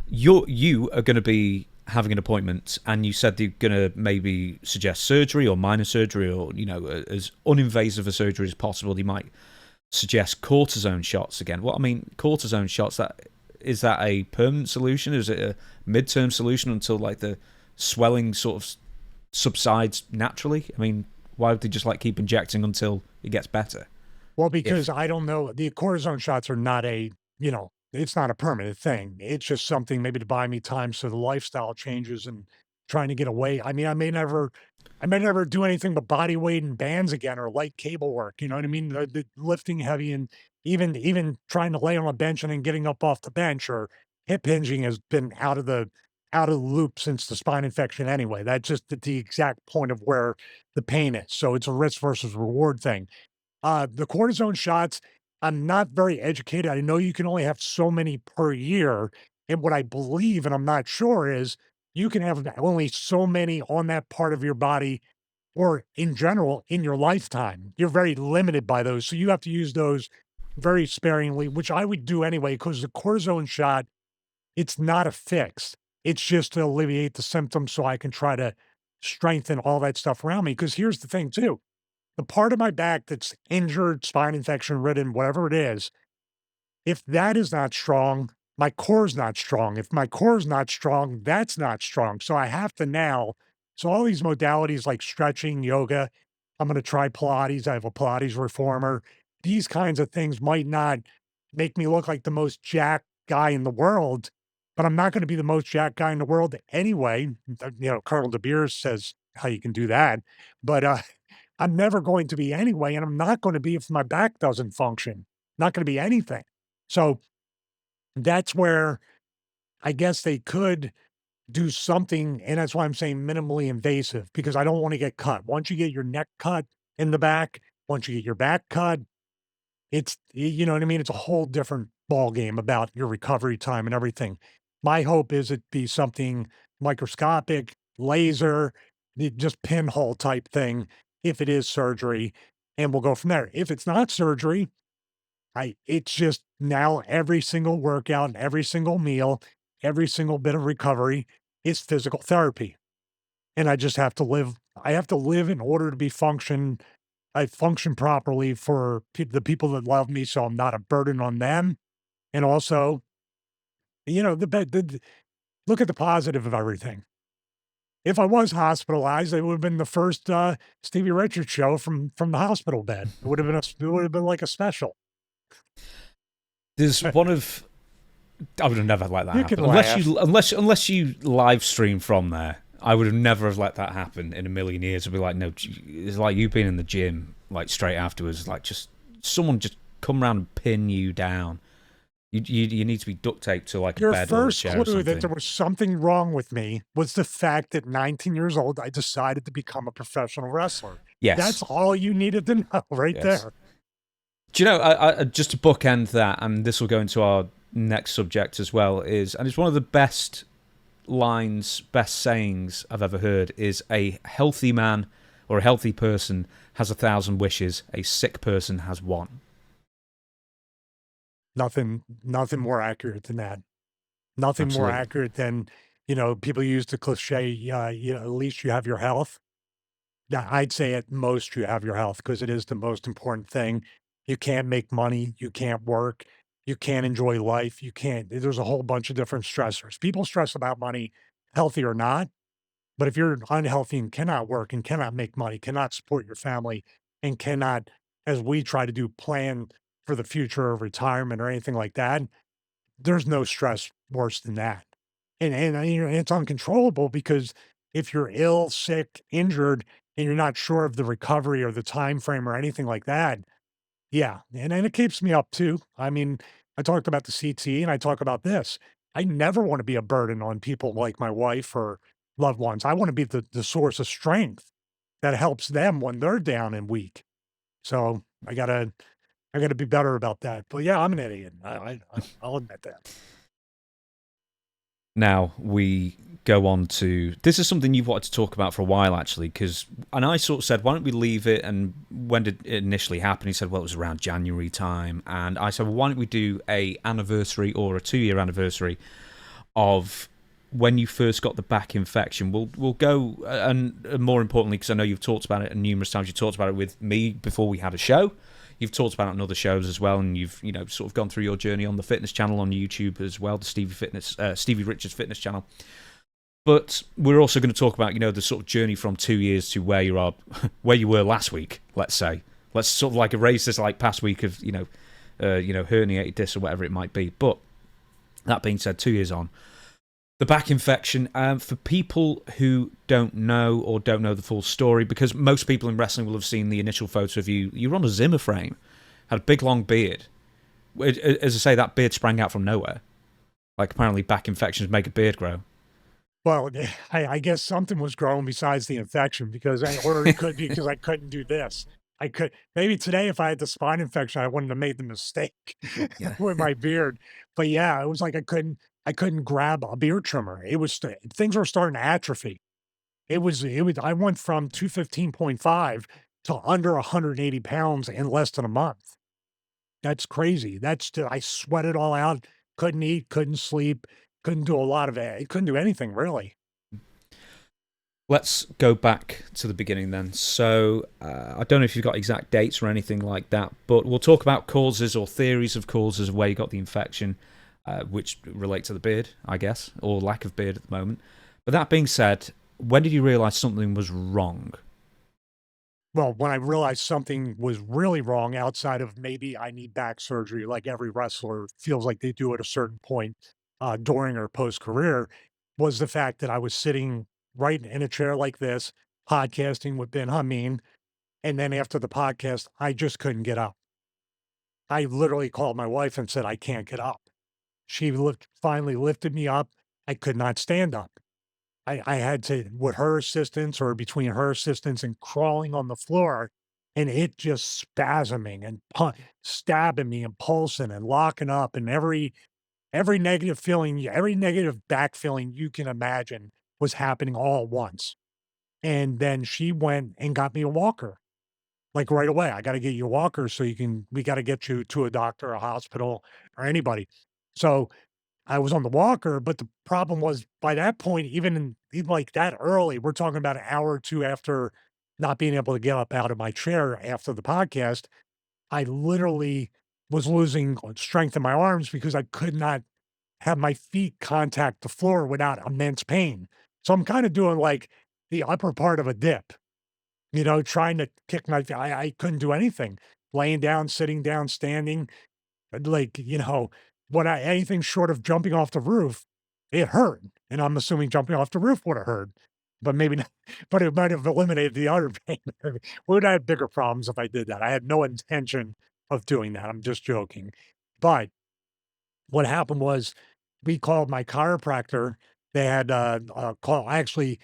you are going to be having an appointment, and you said you're going to maybe suggest surgery or minor surgery, or as uninvasive a surgery as possible. You might suggest cortisone shots again. Well, I mean, cortisone shots. Is that a permanent solution? Is it a midterm solution until like the swelling sort of subsides naturally? I mean, why would they just like keep injecting until it gets better? Well, If because I don't know, the cortisone shots are not it's not a permanent thing. It's just something maybe to buy me time so the lifestyle changes and trying to get away. I mean, I may never do anything but body weight and bands again or light cable work. You know what I mean? The lifting heavy and even trying to lay on a bench and then getting up off the bench or hip hinging has been out of the loop since the spine infection anyway. That's just the exact point of where the pain is. So it's a risk versus reward thing. The cortisone shots, I'm not very educated. I know you can only have so many per year. And what I believe, and I'm not sure, is you can have only so many on that part of your body or in general in your lifetime. You're very limited by those. So you have to use those very sparingly, which I would do anyway, because the cortisone shot, it's not a fix. It's just to alleviate the symptoms so I can try to strengthen all that stuff around me. Because here's the thing, too, the part of my back that's injured, spine infection ridden, whatever it is, if that is not strong, my core is not strong. If my core is not strong, that's not strong. So I have to now, so all these modalities like stretching, yoga, I'm going to try Pilates. I have a Pilates reformer. These kinds of things might not make me look like the most jacked guy in the world, but I'm not going to be the most jacked guy in the world anyway. Colonel De Beers says how you can do that, but I'm never going to be anyway, and I'm not going to be if my back doesn't function. Not going to be anything. So that's where I guess they could do something, and that's why I'm saying minimally invasive because I don't want to get cut. Once you get your neck cut in the back, once you get your back cut, you know what I mean? It's a whole different ball game about your recovery time and everything. My hope is it be something microscopic, laser, just pinhole type thing if it is surgery, and we'll go from there. If it's not surgery, it's just now every single workout and every single meal, every single bit of recovery is physical therapy. And I have to live in order to be I function properly for the people that love me, so I'm not a burden on them. And also, look at the positive of everything. If I was hospitalized, it would have been the first Stevie Richards show from the hospital bed. It would have been like a special. there's one of I would have never let that You happen can laugh. unless you live stream from there. I would have never have let that happen in a million years. I'd be like, no, it's like you being in the gym like straight afterwards, like just someone just come around and pin you down. You need to be duct taped to like a Your bed or a first chair or clue that something. there was something wrong with me was the fact that 19 years old, I decided to become a professional wrestler. Yes, That's all you needed to know right yes. there. Do you know, just to bookend that, and this will go into our next subject as well, and it's one of the best lines, best sayings I've ever heard, is a healthy man or a healthy person has 1,000 wishes, a sick person has one. Nothing more accurate than that. Nothing more Absolutely. accurate than, people use the cliche, at least you have your health. Yeah, I'd say at most you have your health because it is the most important thing. You can't make money, you can't work, you can't enjoy life, you can't there's a whole bunch of different stressors. People stress about money, healthy or not, but if you're unhealthy and cannot work and cannot make money, cannot support your family, and cannot, as we try to do, plan for the future of retirement or anything like that, there's no stress worse than that. And it's uncontrollable because if you're ill, sick, injured, and you're not sure of the recovery or the time frame or anything like that, yeah, and it keeps me up too. I mean, I talked about the CT and I talk about this. I never want to be a burden on people like my wife or loved ones. I want to be the source of strength that helps them when they're down and weak. So I gotta be better about that. But yeah, I'm an idiot. I'll admit that. Now we go on to, this is something you've wanted to talk about for a while actually, and I sort of said, why don't we leave it, and when did it initially happen? He said, well, it was around January time, and I said, well, why don't we do a anniversary or a 2-year anniversary of when you first got the back infection. We'll go, and more importantly, because I know you've talked about it numerous times, you talked about it with me before we had a show. You've talked about it on other shows as well, and you've sort of gone through your journey on the fitness channel on YouTube as well, the Stevie Richards fitness channel. But we're also going to talk about the sort of journey from 2 years to where you are, where you were last week. Let's say, let's sort of like erase this like past week of herniated disc or whatever it might be. But that being said, 2 years on, the back infection, for people who don't know or don't know the full story, because most people in wrestling will have seen the initial photo of you. You were on a Zimmer frame, had a big long beard. As I say, that beard sprang out from nowhere. Like apparently back infections make a beard grow. Well, I guess something was growing besides the infection or it could be because I couldn't do this. I could maybe today if I had the spine infection, I wouldn't have made the mistake Yeah. with my beard. But yeah, it was like I couldn't grab a beard trimmer. It was things were starting to atrophy. It was I went from 215.5 to under 180 pounds in less than a month. That's crazy. I sweat it all out, couldn't eat, couldn't sleep, couldn't do a lot of it. Couldn't do anything really. Let's go back to the beginning then. So, I don't know if you've got exact dates or anything like that, but we'll talk about causes or theories of causes of where you got the infection, which relate to the beard, I guess, or lack of beard at the moment. But that being said, when did you realise something was wrong? Well, when I realized something was really wrong outside of maybe I need back surgery, like every wrestler feels like they do at a certain point during or post career, was the fact that I was sitting right in a chair like this, podcasting with Ben Hameen. And then after the podcast, I just couldn't get up. I literally called my wife and said, I can't get up. Finally lifted me up. I could not stand up. I had to, with her assistance or between her assistance and crawling on the floor, and it just spasming and stabbing me and pulsing and locking up, and every negative feeling, every negative back feeling you can imagine was happening all at once. And then she went and got me a walker, like right away. I got to get you a walker so we got to get you to a doctor, a hospital, or anybody. So I was on the walker, but the problem was by that point, even like that early, we're talking about an hour or 2 after not being able to get up out of my chair after the podcast, I literally was losing strength in my arms because I could not have my feet contact the floor without immense pain. So I'm kinda doing like the upper part of a dip, trying to kick my I couldn't do anything. Laying down, sitting down, standing, like, when anything short of jumping off the roof, it hurt, and I'm assuming jumping off the roof would have hurt, but maybe not, but it might have eliminated the other pain. We would have had bigger problems if I did that. I had no intention of doing that. I'm just joking. But what happened was we called my chiropractor. They had a call. Actually,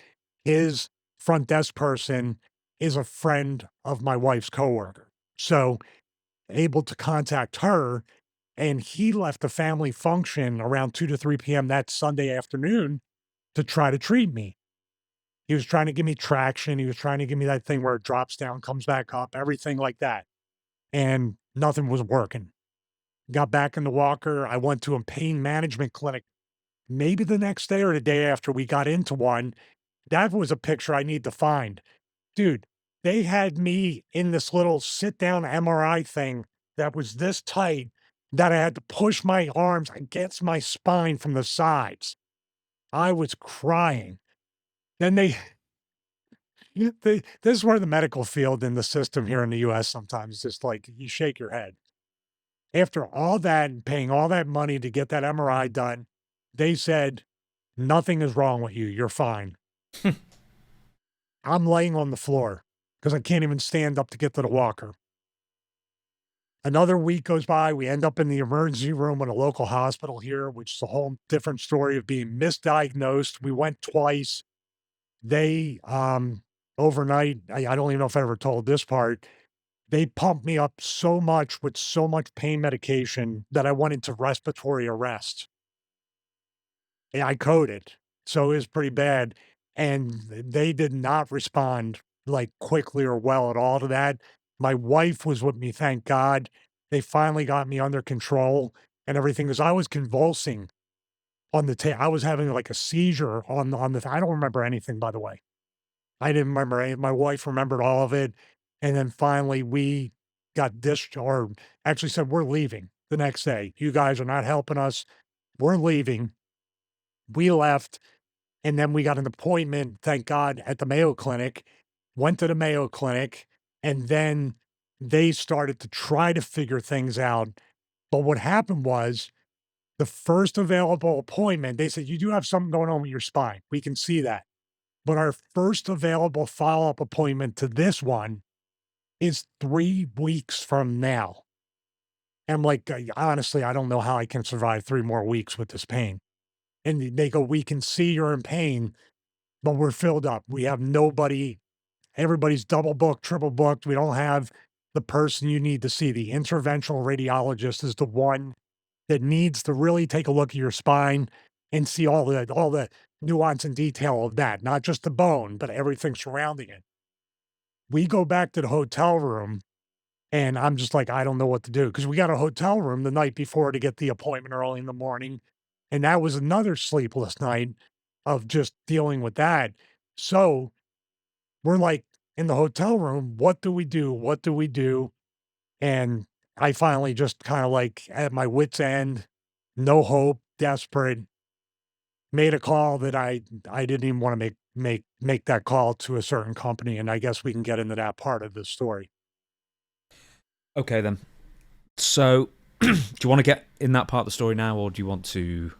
his front desk person is a friend of my wife's coworker. So able to contact her, and he left a family function around 2 to 3 p.m. that Sunday afternoon to try to treat me. He was trying to give me traction. He was trying to give me that thing where it drops down, comes back up, everything like that. And nothing was working. Got back in the walker. I went to a pain management clinic maybe the next day or the day after we got into one. That was a picture I need to find. Dude, they had me in this little sit down MRI thing that was this tight that I had to push my arms against my spine from the sides. I was crying. Then this is where the medical field in the system here in the US sometimes just like you shake your head. After all that and paying all that money to get that MRI done, they said, nothing is wrong with you. You're fine. I'm laying on the floor because I can't even stand up to get to the walker. Another week goes by. We end up in the emergency room at a local hospital here, which is a whole different story of being misdiagnosed. We went twice. They, overnight, I don't even know if I ever told this part. They pumped me up so much with so much pain medication that I went into respiratory arrest. Yeah, I coded, so it was pretty bad, and they did not respond, like, quickly or well at all to that. My wife was with me, thank God. They finally got me under control and everything. Because I was convulsing on the I was having, like, a seizure on the I don't remember anything, by the way. I didn't remember any my wife remembered all of it, and then finally, we got discharged actually said, "We're leaving the next day. You guys are not helping us. We're leaving." We left, and then we got an appointment, thank God, at the Mayo Clinic, went to the Mayo Clinic, and then they started to try to figure things out. But what happened was the first available appointment, they said, "You do have something going on with your spine. We can see that." But our first available follow-up appointment to this one is 3 weeks from now. I'm like, honestly, I don't know how I can survive 3 more weeks with this pain." And they go, "We can see you're in pain, but we're filled up. We have nobody. Everybody's double booked, triple booked. We don't have the person you need to see. The interventional radiologist is the one that needs to really take a look at your spine and see all the nuance and detail of that, not just the bone, but everything surrounding it." We go back to the hotel room, and I'm just like, I don't know what to do because we got a hotel room the night before to get the appointment early in the morning. And that was another sleepless night of just dealing with that. So we're like in the hotel room, what do we do? What do we do? And I finally just kind of like at my wits' end, no hope, desperate, made a call that I didn't even want to make that call to a certain company. And I guess we can get into that part of the story. Okay, then. So, do you want to get in that part of the story now, or do you want to?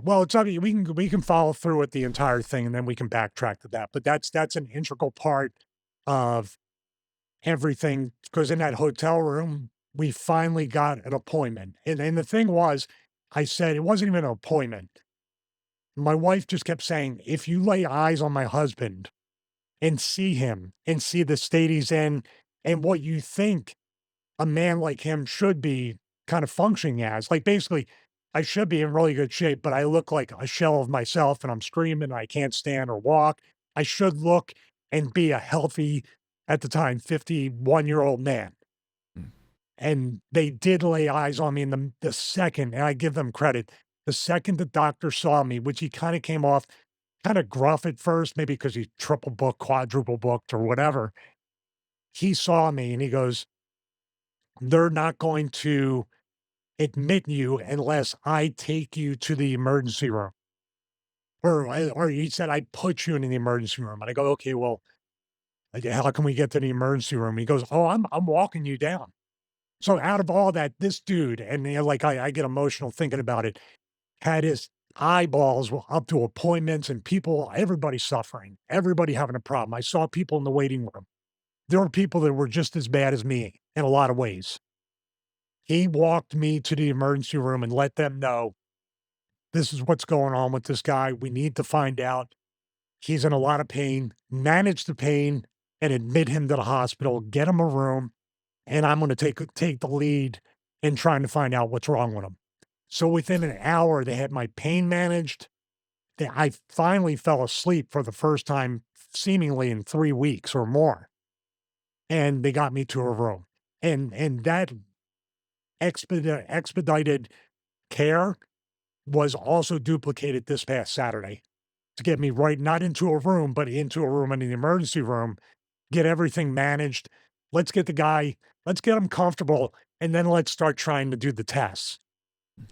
Well, it's obvious we can follow through with the entire thing, and then we can backtrack to that. But that's an integral part of everything because in that hotel room, we finally got an appointment. And the thing was, I said it wasn't even an appointment. My wife just kept saying, if you lay eyes on my husband and see him and see the state he's in and what you think a man like him should be kind of functioning as. Like, basically, I should be in really good shape, but I look like a shell of myself and I'm screaming. I can't stand or walk. I should look and be a healthy, at the time, 51-year-old man. Mm. And they did lay eyes on me in the second, and I give them credit. The second the doctor saw me, which he kind of came off kind of gruff at first, maybe because he's triple booked, quadruple booked, or whatever. He saw me and he goes, they're not going to admit you unless I take you to the emergency room. Or he said, I put you in the emergency room. And I go, okay, well, how can we get to the emergency room? He goes, oh, I'm walking you down. So out of all that, this dude, and like I get emotional thinking about it, had his eyeballs up to appointments and people, everybody suffering, everybody having a problem. I saw people in the waiting room. There were people that were just as bad as me in a lot of ways. He walked me to the emergency room and let them know, this is what's going on with this guy. We need to find out. He's in a lot of pain. Manage the pain and admit him to the hospital, get him a room, and I'm going to take the lead in trying to find out what's wrong with him. So within an hour, they had my pain managed. I finally fell asleep for the first time, seemingly in 3 weeks or more, and they got me to a room. And that expedited care was also duplicated this past Saturday to get me right, not into a room, but into a room in the emergency room, get everything managed. Let's get the guy, let's get him comfortable, and then let's start trying to do the tests.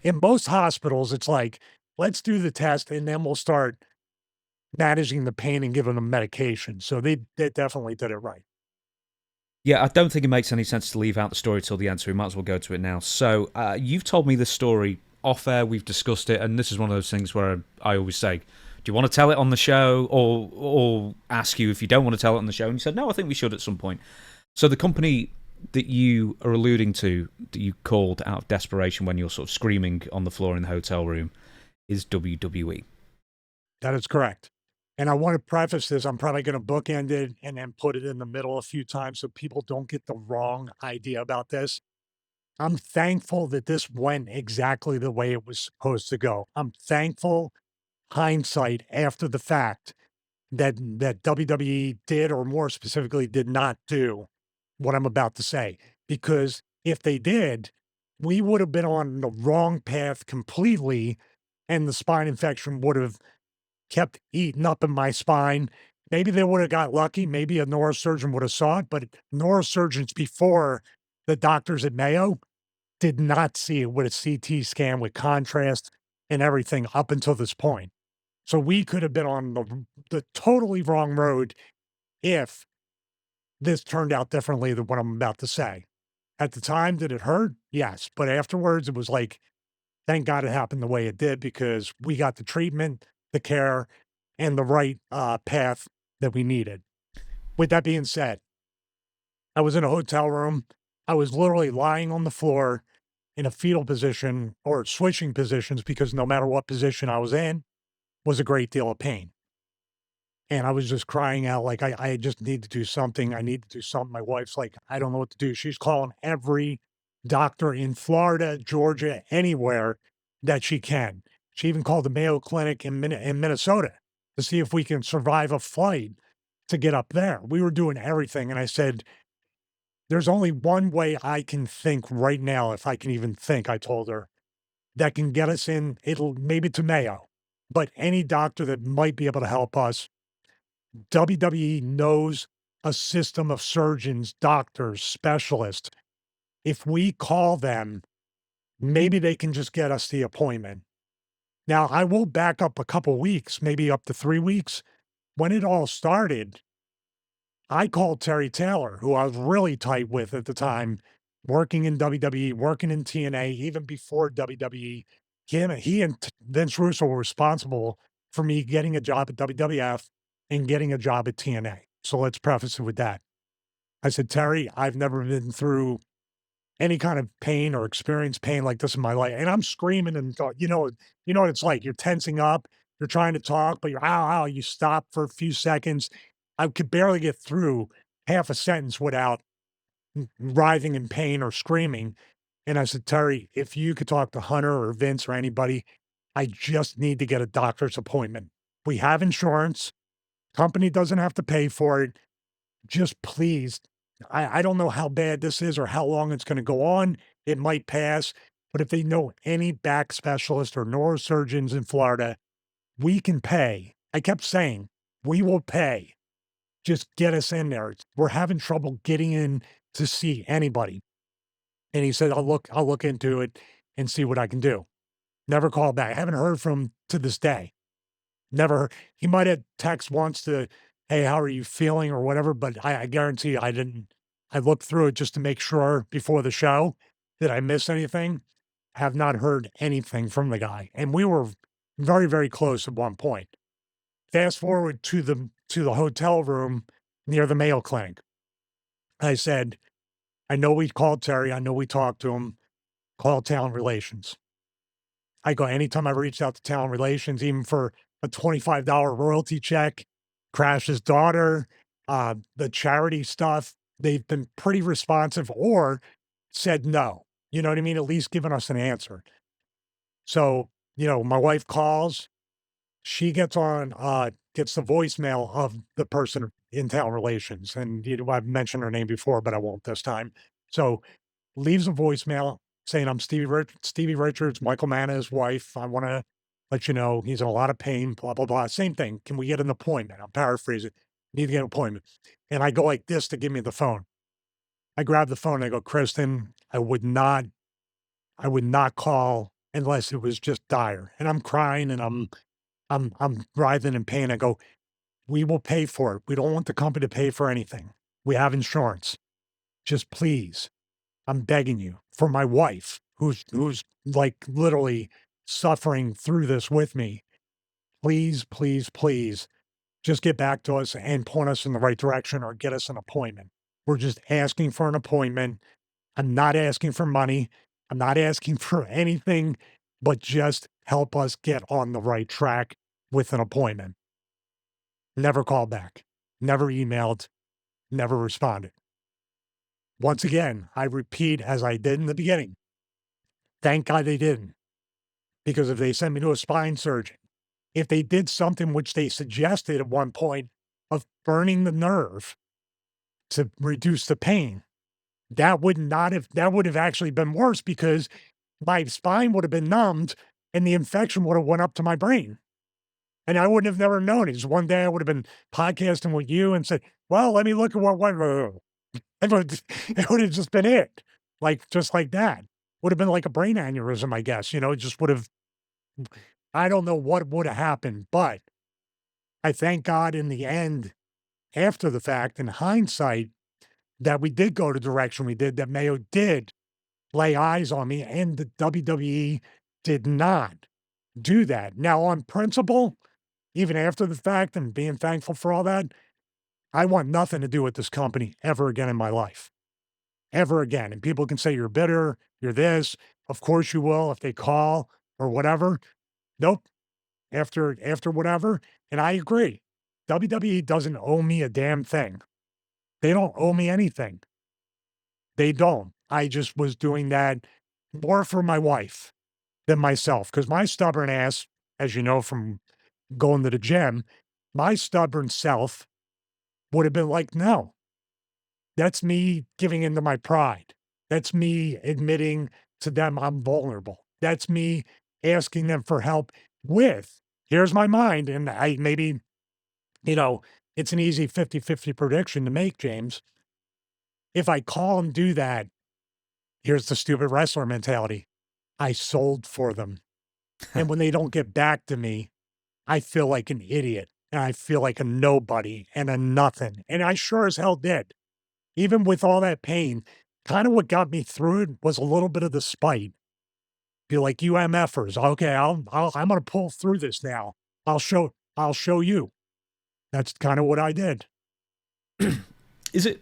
In most hospitals, it's like, let's do the test and then we'll start managing the pain and giving them medication. So they definitely did it right. Yeah, I don't think it makes any sense to leave out the story till the end, so we might as well go to it now. So, you've told me this story off air, we've discussed it, and this is one of those things where I always say, do you want to tell it on the show, or ask you if you don't want to tell it on the show? And you said, no, I think we should at some point. So the company that you are alluding to, that you called out of desperation when you're sort of screaming on the floor in the hotel room, is WWE. That is correct. And I want to preface this. I'm probably going to bookend it and then put it in the middle a few times so people don't get the wrong idea about this. I'm thankful that this went exactly the way it was supposed to go. I'm thankful, hindsight, after the fact, that WWE did, or more specifically, did not do what I'm about to say. Because if they did, we would have been on the wrong path completely, and the spine infection would have kept eating up in my spine. Maybe they would have got lucky. Maybe a neurosurgeon would have saw it, but neurosurgeons before the doctors at Mayo did not see it with a CT scan with contrast and everything up until this point. So we could have been on the totally wrong road if this turned out differently than what I'm about to say. At the time, did it hurt? Yes. But afterwards, it was like, thank God it happened the way it did because we got the treatment, the care, and the right path that we needed. With that being said, I was in a hotel room. I was literally lying on the floor in a fetal position or switching positions because no matter what position I was in was a great deal of pain. And I was just crying out like, I just need to do something. I need to do something. My wife's like, I don't know what to do. She's calling every doctor in Florida, Georgia, anywhere that she can. She even called the Mayo Clinic in Minnesota to see if we can survive a flight to get up there. We were doing everything. And I said, there's only one way I can think right now, if I can even think, I told her, that can get us in, it'll maybe to Mayo, but any doctor that might be able to help us. WWE knows a system of surgeons, doctors, specialists. If we call them, maybe they can just get us the appointment. Now, I will back up a couple weeks, maybe up to 3 weeks. When it all started, I called Terry Taylor, who I was really tight with at the time, working in WWE, working in TNA, even before WWE. He and Vince Russo were responsible for me getting a job at WWF and getting a job at TNA. So let's preface it with that. I said, Terry, I've never been through any kind of pain or experienced pain like this in my life. And I'm screaming and you know what it's like. You're tensing up, you're trying to talk, but you're ow, ow, you stop for a few seconds. I could barely get through half a sentence without writhing in pain or screaming. And I said, Terry, if you could talk to Hunter or Vince or anybody, I just need to get a doctor's appointment. We have insurance. Company doesn't have to pay for it. Just please. I don't know how bad this is or how long it's going to go on. It might pass. But if they know any back specialist or neurosurgeons in Florida, we can pay. I kept saying, we will pay. Just get us in there. We're having trouble getting in to see anybody. And he said, I'll look into it and see what I can do. Never called back. I haven't heard from him to this day. Never. He might have text once to, hey, how are you feeling or whatever, but I guarantee you I didn't. I looked through it just to make sure before the show. Did I miss anything? Have not heard anything from the guy. And we were very, very close at one point. Fast forward to the hotel room near the Mayo Clinic. I said, I know we called Terry. I know we talked to him. Call talent relations. I go, anytime I reached out to talent relations, even for a $25 royalty check, Crash's daughter, the charity stuff, they've been pretty responsive or said no. You know what I mean? At least given us an answer. So, my wife calls, she gets the voicemail of the person in town relations. And I've mentioned her name before, but I won't this time. So leaves a voicemail saying, I'm Stevie Richards, Michael Mana's wife. I want to let you know he's in a lot of pain, blah, blah, blah. Same thing. Can we get an appointment? I'm paraphrasing. Need to get an appointment. And I go like this to give me the phone. I grab the phone and I go, Kristen, I would not call unless it was just dire. And I'm crying and I'm writhing in pain. I go, we will pay for it. We don't want the company to pay for anything. We have insurance. Just please, I'm begging you for my wife, who's like literally suffering through this with me. Please, please, please, just get back to us and point us in the right direction or get us an appointment. We're just asking for an appointment. I'm not asking for money. I'm not asking for anything, but just help us get on the right track with an appointment. Never called back, never emailed, never responded. Once again, I repeat as I did in the beginning, thank God they didn't, because if they sent me to a spine surgeon, if they did something which they suggested at one point of burning the nerve to reduce the pain, that would have actually been worse because my spine would have been numbed and the infection would have went up to my brain. And I wouldn't have never known it. Just one day I would have been podcasting with you and said, well, let me look at what went. It would have just been it. Like, just like that. Would have been like a brain aneurysm, I guess. It just would have, I don't know what would have happened, but I thank God in the end, after the fact, in hindsight, that we did go the direction we did, that Mayo did lay eyes on me and the WWE did not do that. Now, on principle, even after the fact and being thankful for all that, I want nothing to do with this company ever again in my life, ever again. And people can say you're bitter, you're this. Of course you will if they call or whatever. Nope. After whatever. And I agree. WWE doesn't owe me a damn thing. They don't owe me anything. They don't. I just was doing that more for my wife than myself because my stubborn ass, as you know from going to the gym, my stubborn self would have been like, no, that's me giving into my pride. That's me admitting to them I'm vulnerable. That's me asking them for help with, here's my mind. And I maybe, you know, it's an easy 50-50 prediction to make, James. If I call and do that, here's the stupid wrestler mentality. I sold for them. And when they don't get back to me, I feel like an idiot and I feel like a nobody and a nothing. And I sure as hell did. Even with all that pain, kind of what got me through it was a little bit of the spite. Be like, you MFers, okay, I'm gonna pull through this now. I'll show you. That's kind of what I did. Is it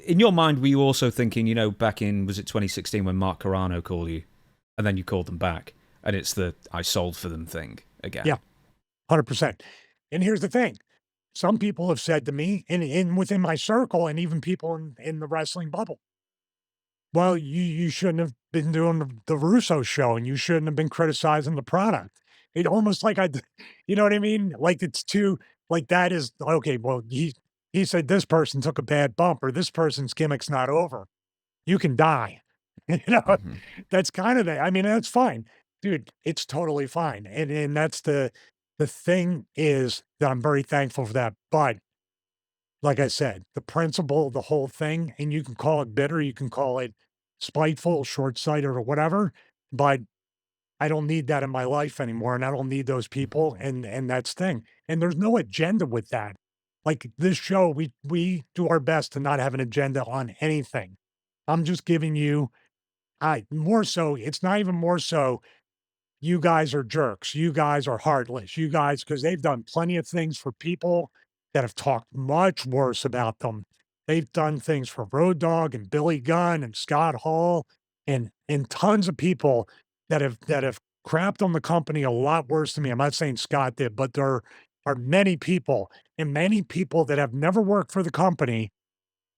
in your mind? Were you also thinking, back in was it 2016 when Mark Carano called you, and then you called them back, and it's the I sold for them thing again? Yeah, 100%. And here's the thing: some people have said to me, in within my circle, and even people in the wrestling bubble, well, you shouldn't have been doing the Russo show, and you shouldn't have been criticizing the product. It almost like you know what I mean? Like it's too like that is okay. Well, he said this person took a bad bump, or this person's gimmick's not over. You can die. You know, Hmm. that's kind of the. I mean, that's fine, dude. It's totally fine, and that's the thing is that I'm very thankful for that. But like I said, the principle, the whole thing, and you can call it bitter, you can call it spiteful, short-sighted, or whatever, but I don't need that in my life anymore, and I don't need those people, and that's the thing. And there's no agenda with that. Like this show, we do our best to not have an agenda on anything. I'm just giving you I more so, it's not even more so you guys are jerks. You guys are heartless. You guys, because they've done plenty of things for people that have talked much worse about them. They've done things for Road Dogg and Billy Gunn and Scott Hall and tons of people that have crapped on the company a lot worse than me. I'm not saying Scott did, but there are many people and many people that have never worked for the company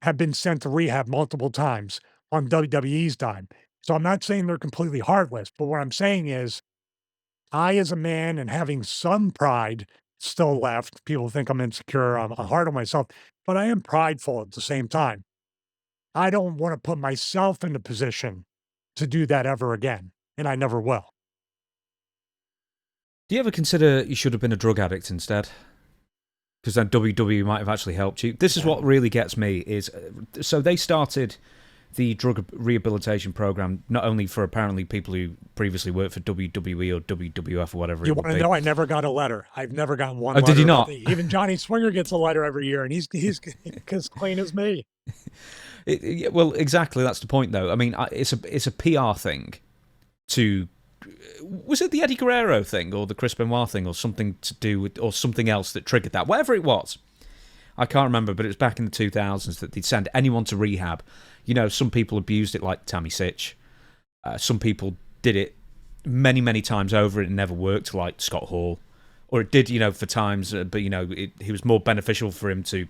have been sent to rehab multiple times on WWE's dime. So I'm not saying they're completely heartless, but what I'm saying is I, as a man and having some pride still left, people think I'm insecure, I'm hard on myself, but I am prideful at the same time. I don't want to put myself in a position to do that ever again, and I never will. Do you ever consider you should have been a drug addict instead? Because then WWE might have actually helped you. This is what really gets me is, so they started the drug rehabilitation program not only for apparently people who previously worked for WWE or WWF or whatever You it would want to be. know? I never got a letter. I've never gotten one. Oh, did you not? Even Johnny Swinger gets a letter every year, and he's as clean as me. Well, exactly. That's the point, though. I mean, it's a PR thing. Was it the Eddie Guerrero thing or the Chris Benoit thing or something to do with or something else that triggered that? Whatever it was, I can't remember, but it was back in the 2000s that they'd send anyone to rehab. You know, some people abused it, like Tammy Sitch. Some people did it many, many times over. It never worked, like Scott Hall, or it did, for times. But it was more beneficial for him to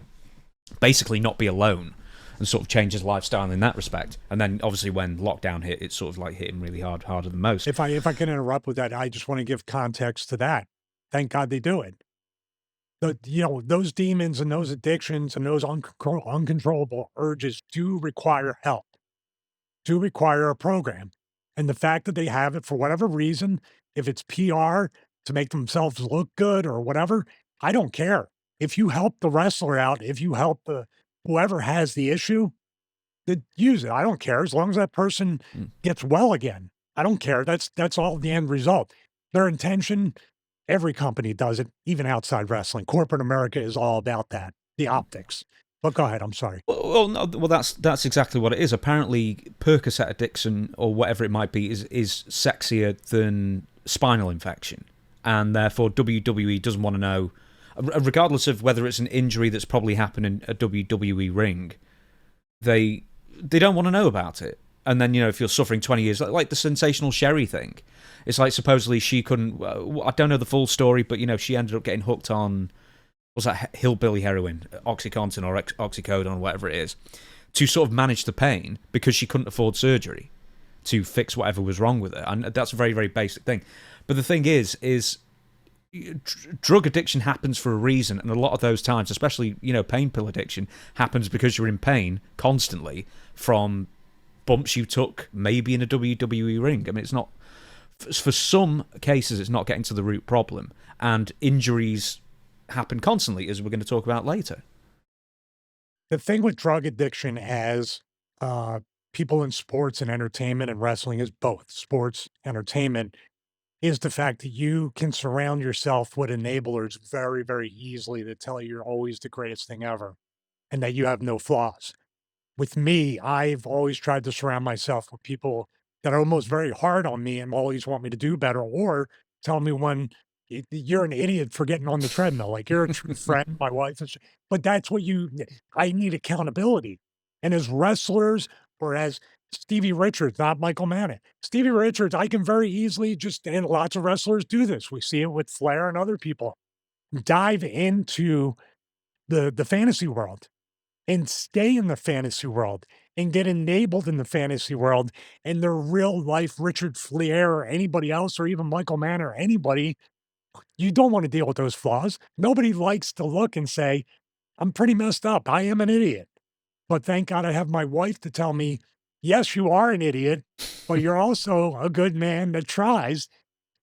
basically not be alone and sort of change his lifestyle in that respect. And then obviously when lockdown hit, it sort of like hit him really hard, harder than most. If I can interrupt with that, I just want to give context to that. Thank God they do it. Those demons and those addictions and those uncontrollable urges do require help, do require a program. And the fact that they have it for whatever reason, if it's PR to make themselves look good or whatever, I don't care. If you help the wrestler out, if you help whoever has the issue, then use it. I don't care as long as that person gets well again. I don't care. That's all the end result. Their intention, every company does it, even outside wrestling. Corporate America is all about that, the optics. But go ahead. I'm sorry. Well, no, that's exactly what it is. Apparently, Percocet addiction or whatever it might be is sexier than spinal infection, and therefore WWE doesn't want to know, regardless of whether it's an injury that's probably happened in a WWE ring. They don't want to know about it. And then, if you're suffering 20 years, like the sensational Sherry thing, it's like supposedly she couldn't, I don't know the full story, but, she ended up getting hooked on, what's that, hillbilly heroin, Oxycontin or Oxycodone, whatever it is, to sort of manage the pain because she couldn't afford surgery to fix whatever was wrong with her. And that's a very, very basic thing. But the thing is drug addiction happens for a reason, and a lot of those times, especially pain pill addiction, happens because you're in pain constantly from bumps you took maybe in a WWE ring. I mean, it's not, for some cases it's not getting to the root problem, and injuries happen constantly, as we're going to talk about later. The thing with drug addiction as people in sports and entertainment and wrestling is both sports, entertainment, is the fact that you can surround yourself with enablers very, very easily that tell you you're always the greatest thing ever and that you have no flaws. With me, I've always tried to surround myself with people that are almost very hard on me and always want me to do better or tell me when you're an idiot for getting on the treadmill. Like you're a true friend, my wife is, but that's what I need accountability. And as wrestlers or as Stevie Richards, not Michael Manning. Stevie Richards, I can very easily and lots of wrestlers do this. We see it with Flair and other people. Dive into the fantasy world and stay in the fantasy world and get enabled in the fantasy world. And their real life Richard Flair or anybody else, or even Michael Mann or anybody, you don't want to deal with those flaws. Nobody likes to look and say, I'm pretty messed up. I am an idiot. But thank God I have my wife to tell me, yes, you are an idiot, but you're also a good man that tries.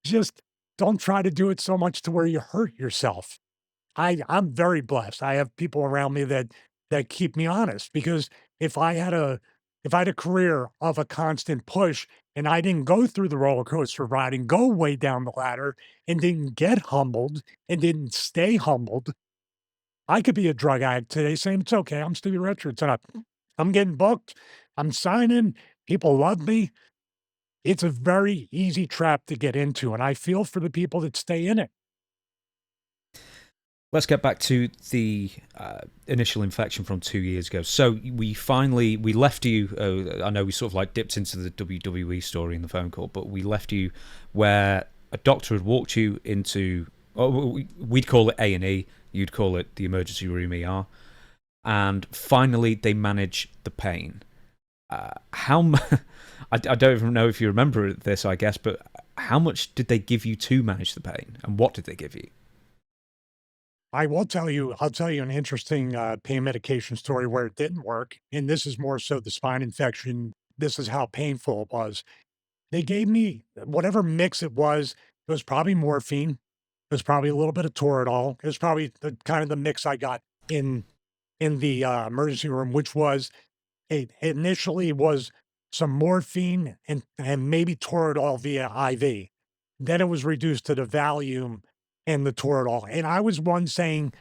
Just don't try to do it so much to where you hurt yourself. I'm very blessed. I have people around me that keep me honest because if I had a career of a constant push and I didn't go through the roller coaster ride and go way down the ladder and didn't get humbled and didn't stay humbled, I could be a drug addict today saying, it's okay. I'm Stevie Richards and I'm getting booked. I'm signing. People love me. It's a very easy trap to get into. And I feel for the people that stay in it. Let's get back to the initial infection from 2 years ago. So we left you, I know we sort of like dipped into the WWE story in the phone call, but we left you where a doctor had walked you into, we'd call it A&E, you'd call it the emergency room ER. and finally they manage the pain. I don't even know if you remember this, I guess, but how much did they give you to manage the pain, and what did they give you? I'll tell you an interesting pain medication story where it didn't work. And this is more so the spine infection. This is how painful it was. They gave me whatever mix it was. It was probably morphine. It was probably a little bit of Toradol. It was probably the kind of the mix I got in the emergency room, which was initially was some morphine and maybe Toradol via IV. Then it was reduced to the Valium and the Toradol. And I was one saying,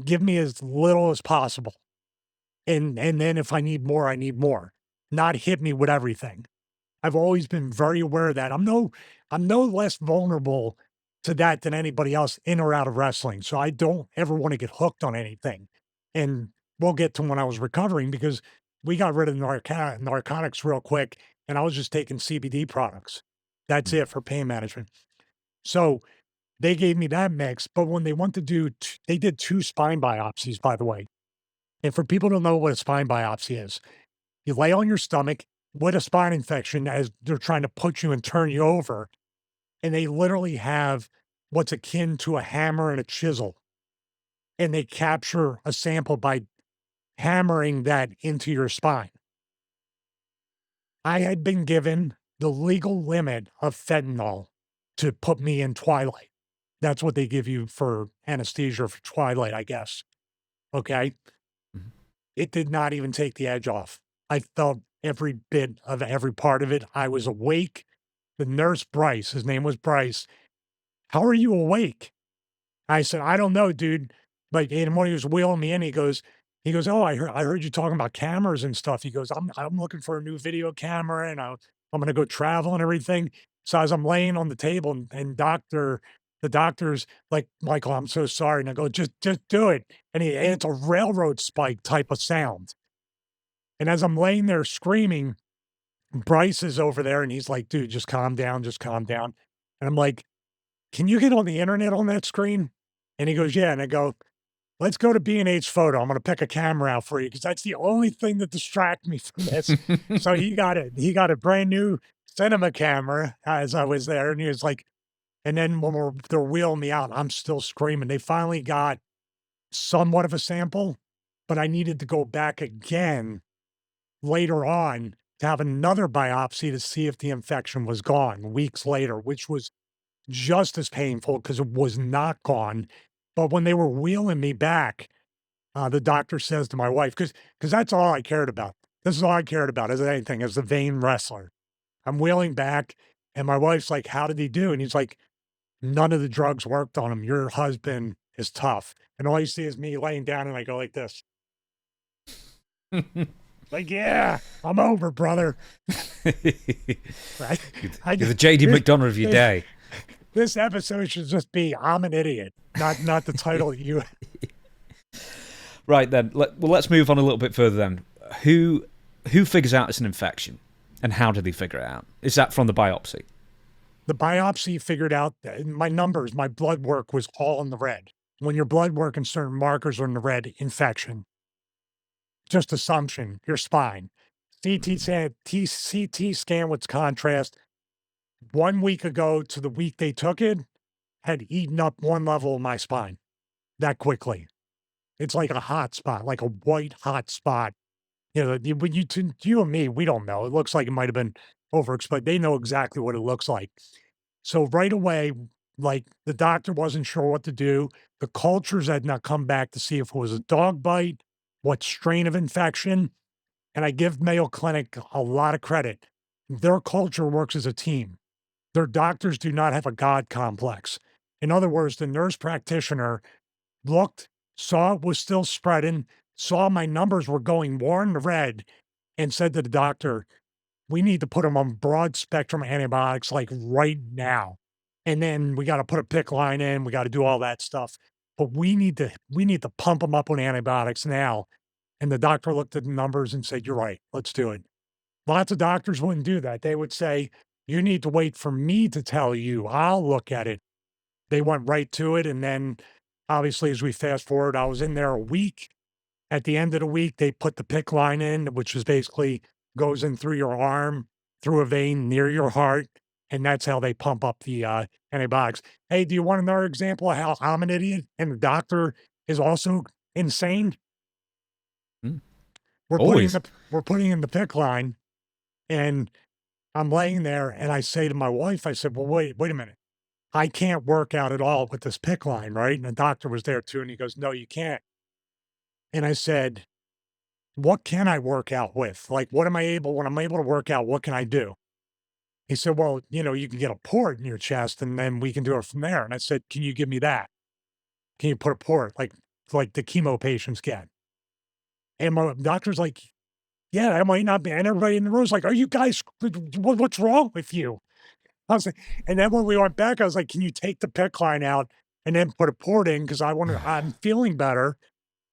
give me as little as possible. And then if I need more, I need more. Not hit me with everything. I've always been very aware of that. I'm no less vulnerable to that than anybody else in or out of wrestling. So I don't ever want to get hooked on anything. And we'll get to when I was recovering because we got rid of narcotics real quick and I was just taking CBD products. That's it for pain management. So they gave me that mix, but when they went to they did 2 spine biopsies, by the way. And for people to know what a spine biopsy is, you lay on your stomach with a spine infection as they're trying to put you and turn you over, and they literally have what's akin to a hammer and a chisel, and they capture a sample by hammering that into your spine. I had been given the legal limit of fentanyl to put me in twilight. That's what they give you for anesthesia for twilight, I guess. Okay. Mhm. It did not even take the edge off. I felt every bit of every part of it. I was awake. The nurse, Bryce, his name was Bryce. How are you awake? I said, I don't know, dude. But and when he was wheeling me in, he goes, oh, I heard you talking about cameras and stuff. He goes, I'm looking for a new video camera and I'm gonna go travel and everything. So as I'm laying on the table and the doctor's like, Michael, I'm so sorry. And I go, just do it. And it's a railroad spike type of sound. And as I'm laying there screaming, Bryce is over there and he's like, dude, just calm down, just calm down. And I'm like, can you get on the internet on that screen? And he goes, yeah. And I go, let's go to B&H Photo. I'm going to pick a camera out for you because that's the only thing that distract me from this. So he got it. He got a brand new cinema camera as I was there. And he was like, and then when they're wheeling me out, I'm still screaming. They finally got somewhat of a sample, but I needed to go back again later on to have another biopsy to see if the infection was gone weeks later, which was just as painful because it was not gone. But when they were wheeling me back, the doctor says to my wife, because that's all I cared about. This is all I cared about as anything, as the vain wrestler. I'm wheeling back, and my wife's like, "How did he do?" And he's like, "None of the drugs worked on him. Your husband is tough." And all you see is me laying down, and I go like this, like, "Yeah, I'm over, brother." Right? You're the JD McDonagh of your day. This episode should just be "I'm an idiot," not the title you. Right then, let's move on a little bit further then. Who figures out it's an infection, and how do they figure it out? Is that from the biopsy? The biopsy figured out that my numbers, my blood work was all in the red. When your blood work and certain markers are in the red, infection. Just assumption, your spine. CT scan with contrast 1 week ago to the week they took it had eaten up one level of my spine that quickly. It's like a hot spot, like a white hot spot. You know, when you and me, we don't know. It looks like it might have been overexposed. They know exactly what it looks like. So right away, like the doctor wasn't sure what to do. The cultures had not come back to see if it was a dog bite, what strain of infection. And I give Mayo Clinic a lot of credit. Their culture works as a team. Their doctors do not have a God complex. In other words, the nurse practitioner looked, saw it was still spreading, saw my numbers were going more in the red, and said to the doctor, we need to put him on broad spectrum antibiotics like right now. And then we got to put a PICC line in, we got to do all that stuff. But we need to pump him up on antibiotics now. And the doctor looked at the numbers and said, you're right, let's do it. Lots of doctors wouldn't do that. They would say, you need to wait for me to tell you. I'll look at it. They went right to it. And then obviously, as we fast forward, I was in there a week. At the end of the week, they put the PICC line in, which is basically goes in through your arm, through a vein near your heart, and that's how they pump up the, antibiotics. Hey, do you want another example of how I'm an idiot and the doctor is also insane? Mm. We're putting Always. the we're putting in the PICC line, and I'm laying there, and I say to my wife, I said, "Well, wait a minute. I can't work out at all with this PICC line, right?" And the doctor was there too, and he goes, "No, you can't." And I said, "What can I work out with? Like, what am I able when I'm able to work out, what can I do?" He said, "Well, you can get a port in your chest, and then we can do it from there." And I said, "Can you give me that? Can you put a port like the chemo patients get?" And my doctor's like, "Yeah, that might not be." And everybody in the room is like, "Are you guys what's wrong with you?" I was like, and then when we went back, I was like, "Can you take the PICC line out and then put a port in? Because I'm feeling better,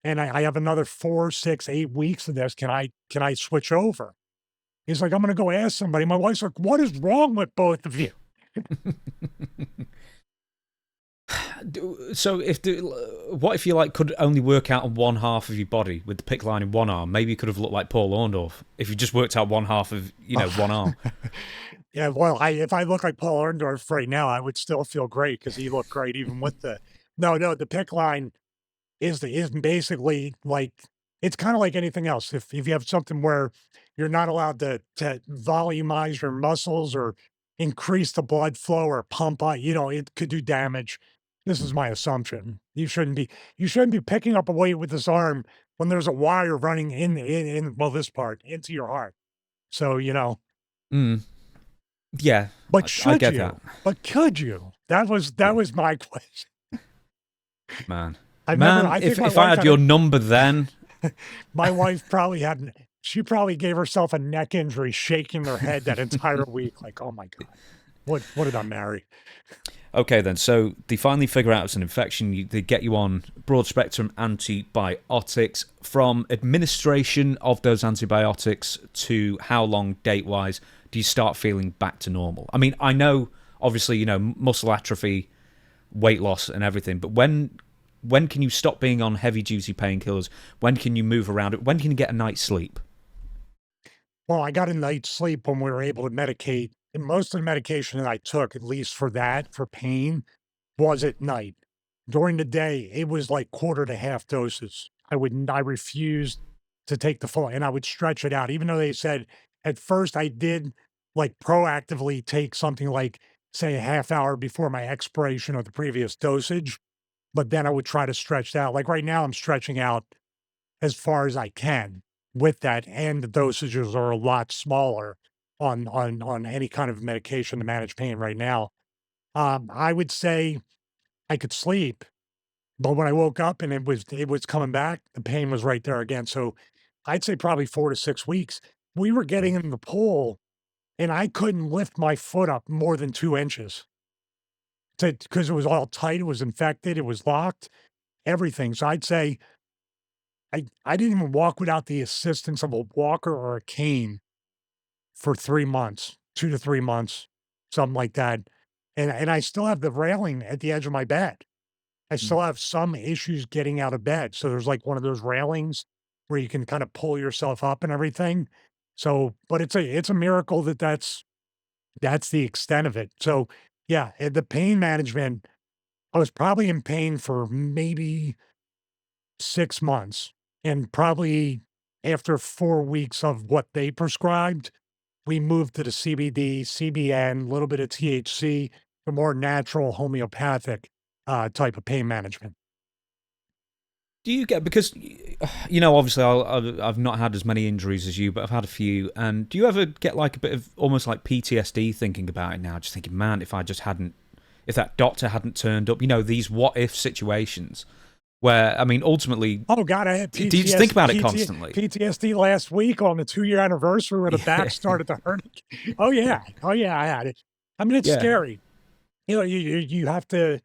and I have another 4, 6, 8 weeks of this. Can I switch over?" He's like, "I'm gonna go ask somebody." My wife's like, "What is wrong with both of you?" So what if you like could only work out on one half of your body with the PICC line in one arm? Maybe you could have looked like Paul Orndorff if you just worked out one half of one arm. Yeah, well, if I look like Paul Orndorff right now, I would still feel great because he looked great even with the no, the PICC line is basically like it's kinda like anything else. If you have something where you're not allowed to volumize your muscles or increase the blood flow or pump out, it could do damage. This is my assumption. You shouldn't be picking up a weight with this arm when there's a wire running in well, this part into your heart. So, Mm, yeah, but I should get that, you? But could you? That was my question. man. I remember Man, I think my if I wife had had your a number then, my wife probably had she probably gave herself a neck injury shaking her head that entire week, like, "Oh my god. What did I marry?" okay, then. So they finally figure out it's an infection. They get you on broad spectrum antibiotics. From administration of those antibiotics to how long date wise do you start feeling back to normal? I mean, I know obviously muscle atrophy, weight loss, and everything, but when can you stop being on heavy duty painkillers? When can you move around it? When can you get a night's sleep? Well, I got a night's sleep when we were able to medicate, and most of the medication that I took, at least for that, for pain, was at night. During the day, it was like quarter to half doses. I refused to take the full and I would stretch it out. Even though they said at first I did like proactively take something like, say, a half hour before my expiration of the previous dosage, but then I would try to stretch it out. Like right now, I'm stretching out as far as I can with that, and the dosages are a lot smaller on any kind of medication to manage pain right now. I would say I could sleep, but when I woke up and it was coming back, the pain was right there again. So I'd say probably 4 to 6 weeks. We were getting in the pool and I couldn't lift my foot up more than 2 inches because it was all tight, it was infected, it was locked, everything. So I'd say I didn't even walk without the assistance of a walker or a cane for 3 months, 2 to 3 months, something like that. And I still have the railing at the edge of my bed. I still have some issues getting out of bed. So there's like one of those railings where you can kind of pull yourself up and everything. So, but it's a miracle that that's the extent of it. So, yeah, the pain management, I was probably in pain for maybe 6 months, and probably after 4 weeks of what they prescribed, we moved to the CBD, CBN, a little bit of THC, the more natural homeopathic, type of pain management. Do you get because obviously I've not had as many injuries as you, but I've had a few. And do you ever get like a bit of almost like PTSD thinking about it now? Just thinking, man, if that doctor hadn't turned up, these what if situations where I mean, ultimately, Oh god, I had do you just think about it constantly? PTSD last week on the 2-year anniversary where the back Yeah, started to hurt. Oh, yeah. Oh, yeah, I had it. I mean, it's yeah. scary. You have to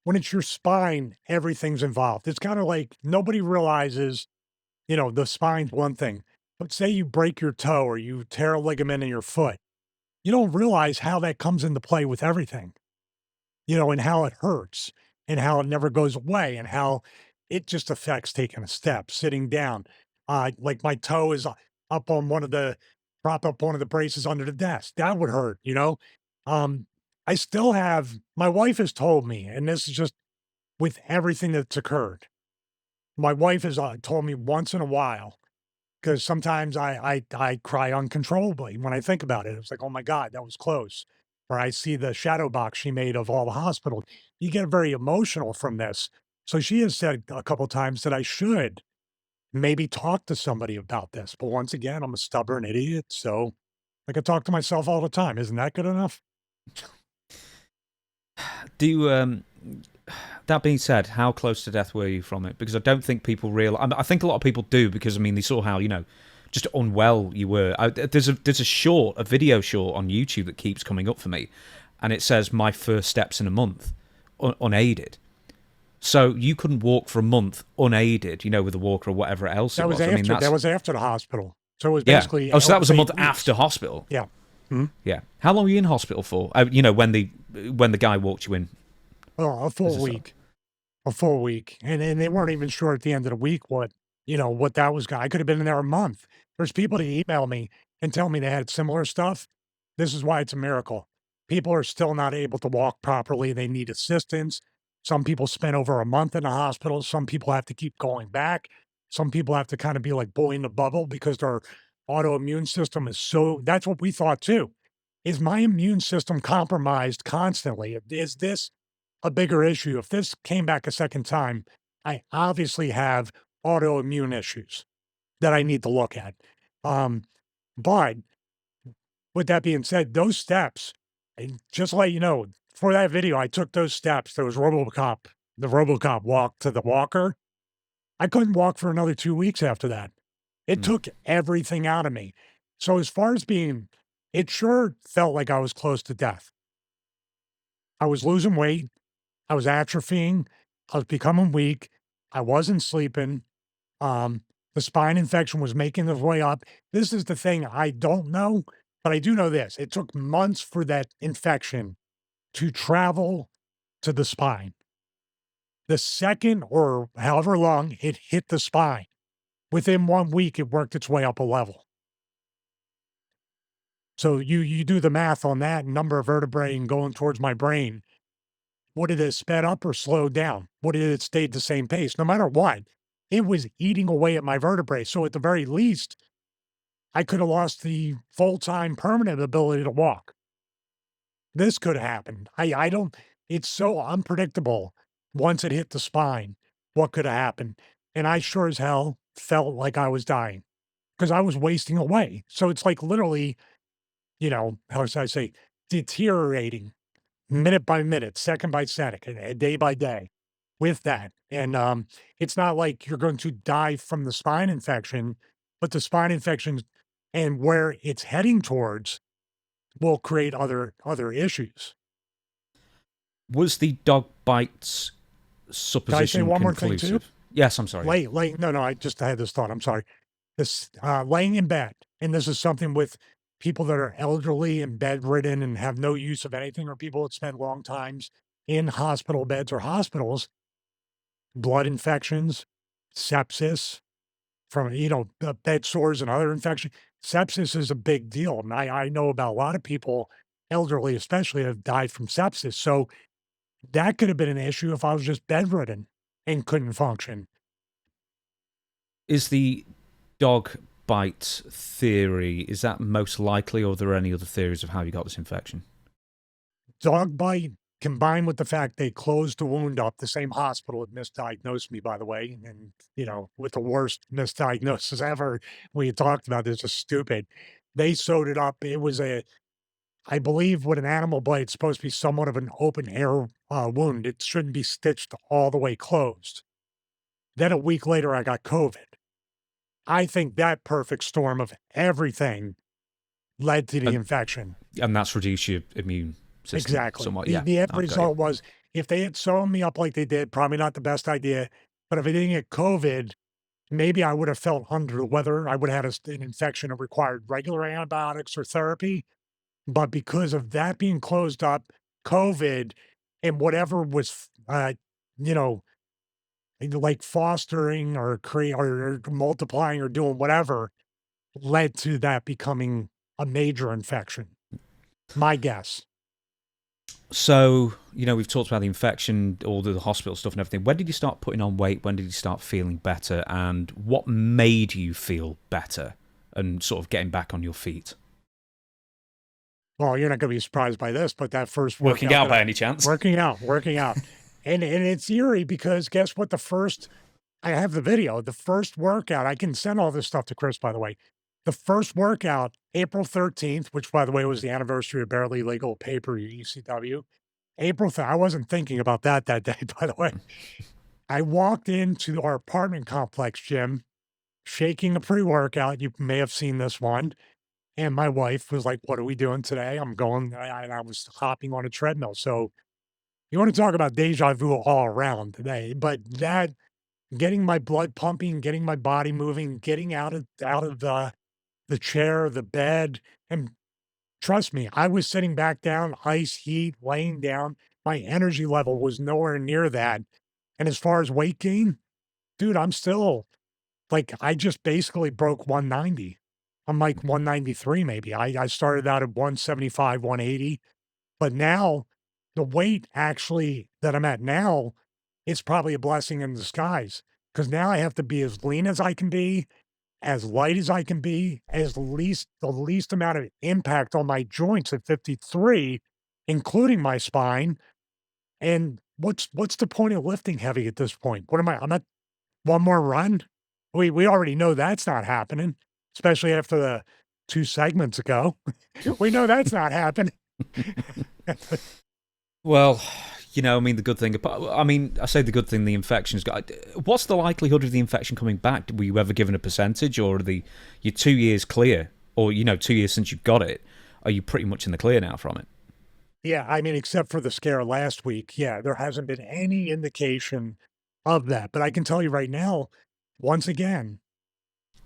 when it's your spine, everything's involved. It's kinda like nobody realizes, the spine's one thing, but say you break your toe or you tear a ligament in your foot, you don't realize how that comes into play with everything, and how it hurts and how it never goes away and how it just affects taking a step, sitting down. Like my toe is up on one of the prop up one of the braces under the desk. That would hurt, you know? Um, I still have my wife has told me, and this is just with everything that's occurred. My wife has told me once in a while because sometimes I cry uncontrollably when I think about it. It's like, oh my God, that was close. Or I see the shadow box she made of all the hospitals. You get very emotional from this. So she has said a couple times that I should maybe talk to somebody about this. But once again, I'm a stubborn idiot. So I can talk to myself all the time. Isn't that good enough? Do you, that being said, how close to death were you from it? Because I don't think people realize. I think a lot of people do because I mean they saw how just unwell you were. There's a video short on YouTube that keeps coming up for me, and it says my first steps in a month, unaided. So you couldn't walk for a month unaided, with a walker or whatever else it That was was. I mean, after that was after the hospital. So it was yeah. basically Oh, so that was a month 8 weeks. after hospital. Yeah. Mhm. Yeah. How long were you in hospital for? When the guy walked you in. Oh, a As full a sort week. A full week, and they weren't even sure at the end of the week what that was I could have been in there a month. There's people that email me and tell me they had similar stuff. This is why it's a miracle. People are still not able to walk properly, they need assistance. Some people spend over a month in the hospital, some people have to keep going back. Some people have to kinda be like boy in the bubble because their autoimmune system is so that's what we thought too. Is my immune system compromised constantly? Is this a bigger issue? If this came back a second time, I obviously have autoimmune issues that I need to look at. Um, but with that being said, those steps, and just to let you know, for that video, I took those steps. There was the RoboCop walk to the walker. I couldn't walk for another 2 weeks after that. It Mm. took everything out of me. So as far as being, it sure felt like I was close to death. I was losing weight. I was atrophying. I was becoming weak. I wasn't sleeping. Um, the spine infection was making its way up. This is the thing I don't know, but I do know this. It took months for that infection to travel to the spine. The second or however long it hit the spine, within 1 week, it worked its way up a level. So you do the math on that number of vertebrae and going towards my brain. Would it have sped up or slowed down? Would it have stayed the same pace? No matter what, it was eating away at my vertebrae. So at the very least, I could have lost the full-time permanent ability to walk. This could have happened. I don't it's so unpredictable once it hit the spine, what could have happened. And I sure as hell felt like I was dying because I was wasting away. So it's like literally, how should I say, deteriorating minute by minute, second by second, and day by day with that. And it's not like you're going to die from the spine infection, but the spine infection and where it's heading towards will create other issues. Was the dog bites Can I say supposition one more thing too? conclusive? Yes, I'm sorry. No, I had this thought. I'm sorry. This laying in bed, and this is something with people that are elderly and bedridden and have no use of anything, or people that spend long times in hospital beds or hospitals, blood infections, sepsis from bed sores and other infections. Sepsis is a big deal, and I know about a lot of people, elderly especially, have died from sepsis. So that could have been an issue if I was just bedridden and couldn't function. Is the dog bite theory, is that most likely, or are there any other theories of how you got this infection? Dog bite combined with the fact they closed the wound up, the same hospital that misdiagnosed me, by the way, and, with the worst misdiagnosis ever. We had talked about this is stupid. They sewed it up. It was I believe with an animal bite, it's supposed to be somewhat of an open air wound. It shouldn't be stitched all the way closed. Then a week later, I got COVID. I think that perfect storm of everything led to the And, infection. and that's reduced your immune system Exactly. somewhat. The Yeah, the end I've got you. result was if they had sewn me up like they did, probably not the best idea. But if I didn't get COVID, maybe I would have felt under the weather. I would have had an infection that required regular antibiotics or therapy. But because of that being closed up, COVID, and whatever was, you know, like fostering or create or multiplying or doing whatever led to that becoming a major infection. My guess. So, we've talked about the infection, all the hospital stuff and everything. When did you start putting on weight? When did you start feeling better? And what made you feel better and sort of getting back on your feet? Well, you're not going to be surprised by this, but that first Working workout out that by any chance? working out. And it's eerie because guess what? I have the video. The first workout, I can send all this stuff to Chris, by the way. The first workout, April 13th, which by the way was the anniversary of Barely Legal Pay-Per-View ECW. I wasn't thinking about that day, by the way. I walked into our apartment complex gym, shaking a pre-workout. You may have seen this one. And my wife was like, "What are we doing today?" I was hopping on a treadmill. So you want to talk about deja vu all around today, but that getting my blood pumping, getting my body moving, getting out of the chair, the bed, and trust me, I was sitting back down, ice heat, laying down. My energy level was nowhere near that. And as far as weight gain, dude, I'm still like I just basically broke 190. I'm like 193 maybe. I started out at 175, 180, but now the weight actually that I'm at now, it's probably a blessing in disguise because now I have to be as lean as I can be, as light as I can be, as the least amount of impact on my joints at 53, including my spine. And what's the point of lifting heavy at this point? What am I? I'm at one more run. We already know that's not happening, especially after the 2 segments ago. We know that's not happening. Well, the good thing, I say the good thing, the infection's got. What's the likelihood of the infection coming back? Were you ever given a percentage, or you're 2 years clear, or, 2 years since you got it? Are you pretty much in the clear now from it? Yeah, I mean, except for the scare last week, yeah, there hasn't been any indication of that. But I can tell you right now, once again,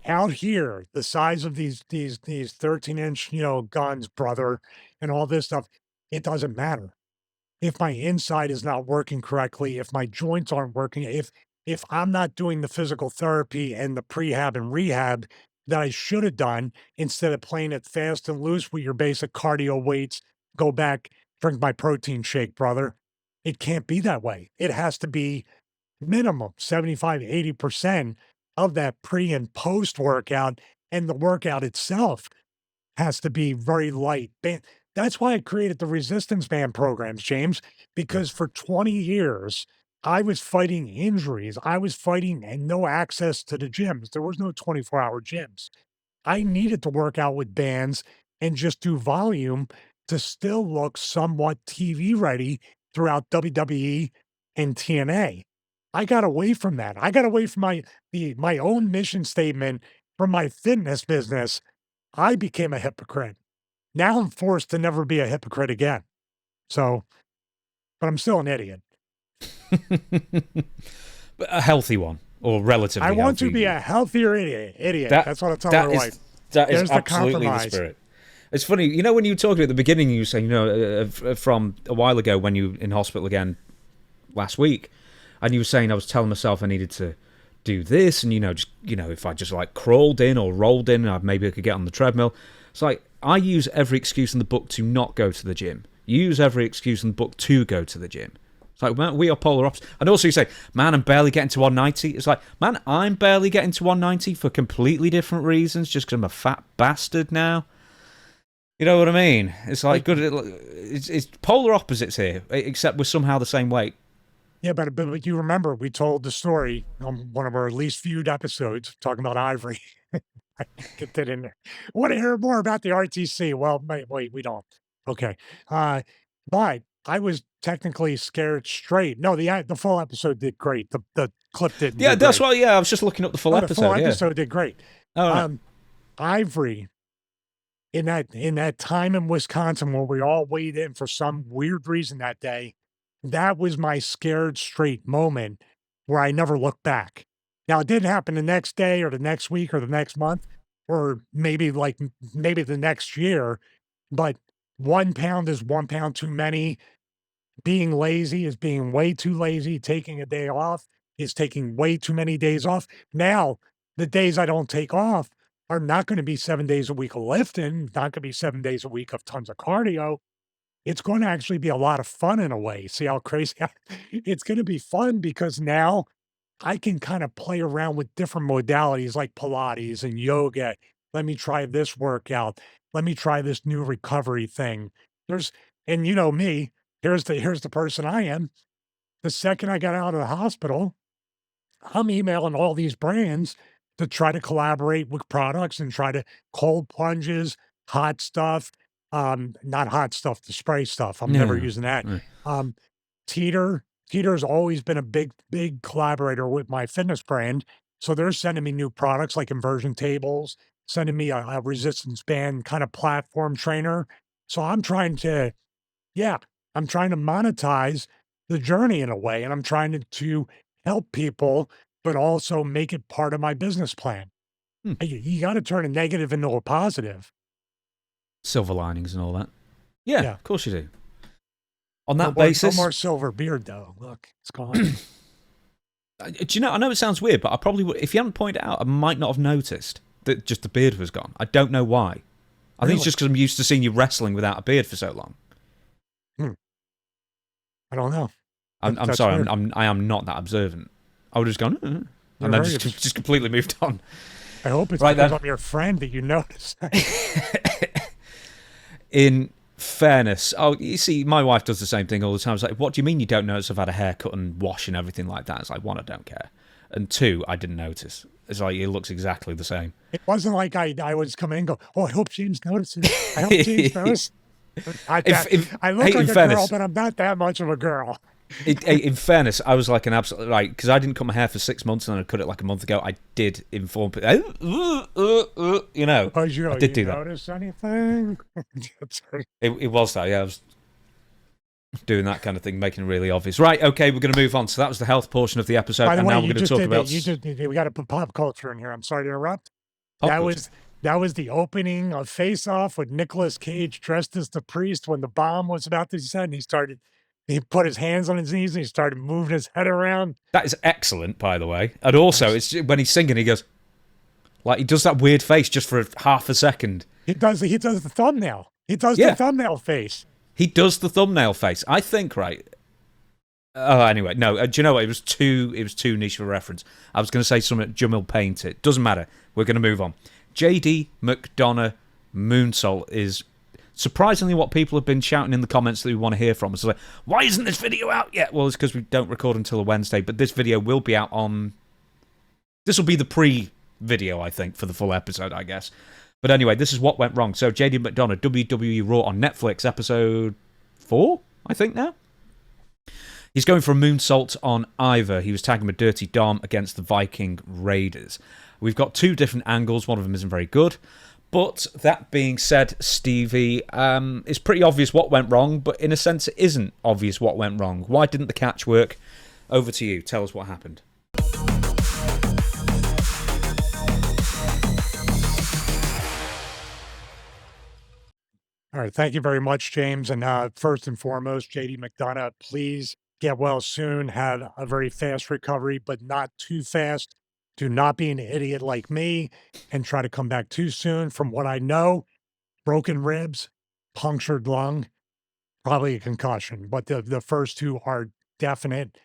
out here, the size of these 13-inch, guns, brother, and all this stuff, it doesn't matter. If my inside is not working correctly, if my joints aren't working, if I'm not doing the physical therapy and the prehab and rehab that I should have done instead of playing it fast and loose with your basic cardio weights, go back, drink my protein shake, brother. It can't be that way. It has to be minimum 75, 80% of that pre and post workout, and the workout itself has to be very light. That's why I created the resistance band programs, James, because for 20 years, I was fighting injuries. I was fighting and no access to the gyms. There was no 24-hour gyms. I needed to work out with bands and just do volume to still look somewhat TV ready throughout WWE and TNA. I got away from that. I got away from my own mission statement from my fitness business. I became a hypocrite. Now I'm forced to never be a hypocrite again. So, but I'm still an idiot. But a healthy one, or relatively I want healthy. to be a healthier idiot. That's what I tell my wife. That is There's absolutely the spirit. It's funny, when you were talking at the beginning, you were saying, from a while ago when you were in hospital again last week, and you were saying I was telling myself I needed to do this, and if I just like crawled in or rolled in, maybe I could get on the treadmill. It's like I use every excuse in the book to not go to the gym. You use every excuse in the book to go to the gym. It's like, man, we are polar opposites. And also you say, man, I'm barely getting to 190. It's like, man, I'm barely getting to 190 for completely different reasons, just because I'm a fat bastard now. You know what I mean? It's like good. It's polar opposites here, except we're somehow the same weight. Yeah, but you remember we told the story on one of our least viewed episodes talking about Ivory. I get that in there. Want to hear more about the RTC? Well, wait, we don't. Okay, but I was technically scared straight. No, the full episode did great. The clip didn't. Yeah, do that's great. why. Yeah, I was just looking up the full No, episode. the full yeah. episode did great. Oh, Ivory in that time in Wisconsin where we all weighed in for some weird reason that day, that was my scared straight moment where I never looked back. Now it didn't happen the next day or the next week or the next month or maybe the next year, but 1 pound is 1 pound too many. Being lazy is being way too lazy. Taking a day off is taking way too many days off. Now, the days I don't take off are not going to be 7 days a week of lifting, not going to be 7 days a week of tons of cardio. It's going to actually be a lot of fun in a way. See how crazy it's going to be fun because now I can kind of play around with different modalities like Pilates and yoga. Let me try this workout. Let me try this new recovery thing. There's and you know me, here's the person I am. The second I got out of the hospital, I'm emailing all these brands to try to collaborate with products and try to cold plunges, hot stuff, not hot stuff, the spray stuff. I'm never Yeah. using that. Right. Um, Teeter's always been a big collaborator with my fitness brand. So they're sending me new products like inversion tables, sending me a resistance band kind of platform trainer. So yeah, I'm trying to monetize the journey in a way, and I'm trying to help people, but also make it part of my business plan. Hmm. You got to turn a negative into a positive. Silver linings and all that. Yeah, Yeah. of course you do. On No that more, no basis, more silver beard though. Look, it's gone. do you know? I know it sounds weird, but I probably would. If you hadn't pointed it out, I might not have noticed that just the beard was gone. I don't know why. I think it's Really? just because I'm used to seeing you wrestling without a beard for so long. Hmm. I don't know. I'm That's sorry. weird. I am not that observant. I would have just gone, and You're then very just completely moved on. I hope it's Right because then. I'm your friend that you notice. In fairness, you see, my wife does the same thing all the time. It's like, what do you mean you don't notice I've had a haircut and wash and everything like that? It's like, one, I don't care. And two, I didn't notice. It's like, it looks exactly the same. It wasn't like I was coming and go, oh, I hope James notices. I hope James notices. I look hey, like in a girl, fairness, but I'm not that much of a girl. in fairness, I was like an absolute, right, because I didn't cut my hair for 6 months and then I cut it like a month ago. I did inform people, you know, Oh, I did do that. notice anything? It was that, yeah, I was doing that kind of thing, making it really obvious. Right, okay, we're going to move on. So that was the health portion of the episode, By the and way, now we're you going to just talk did about that. You just we got to put pop culture in here. I'm sorry to interrupt. pop That culture. was the opening of Face Off with Nicolas Cage dressed as the priest when the bomb was about to descend. He put his hands on his knees and he started moving his head around. That is excellent, by the way. And also, it's when he's singing, he goes, like, he does that weird face just for half a second. He does the thumbnail. He does Yeah. the thumbnail face. He does the thumbnail face. I think, right. Oh, anyway, no. Do you know what? It was too niche of a reference. I was going to say something. Jamil Painted. Doesn't matter. We're going to move on. JD McDonagh Moonsault is surprisingly what people have been shouting in the comments that we want to hear from. It's like, why isn't this video out yet? Well, it's because we don't record until a Wednesday, but this video will be out on. This will be the pre-video, I think, for the full episode, I guess. But anyway, this is what went wrong. So JD McDonagh, WWE Raw on Netflix, episode 4, I think now. He's going for a moonsault on Ivor. He was tagging a Dirty Dom against the Viking Raiders. We've got 2 different angles. One of them isn't very good. But that being said, Stevie, it's pretty obvious what went wrong, but in a sense it isn't obvious what went wrong. Why didn't the catch work? Over to you. Tell us what happened. All right. Thank you very much, James. And first and foremost, JD McDonagh, please get well soon. Have a very fast recovery, but not too fast. Do not be an idiot like me and try to come back too soon. From what I know, broken ribs, punctured lung, probably a concussion. But the first 2 are definite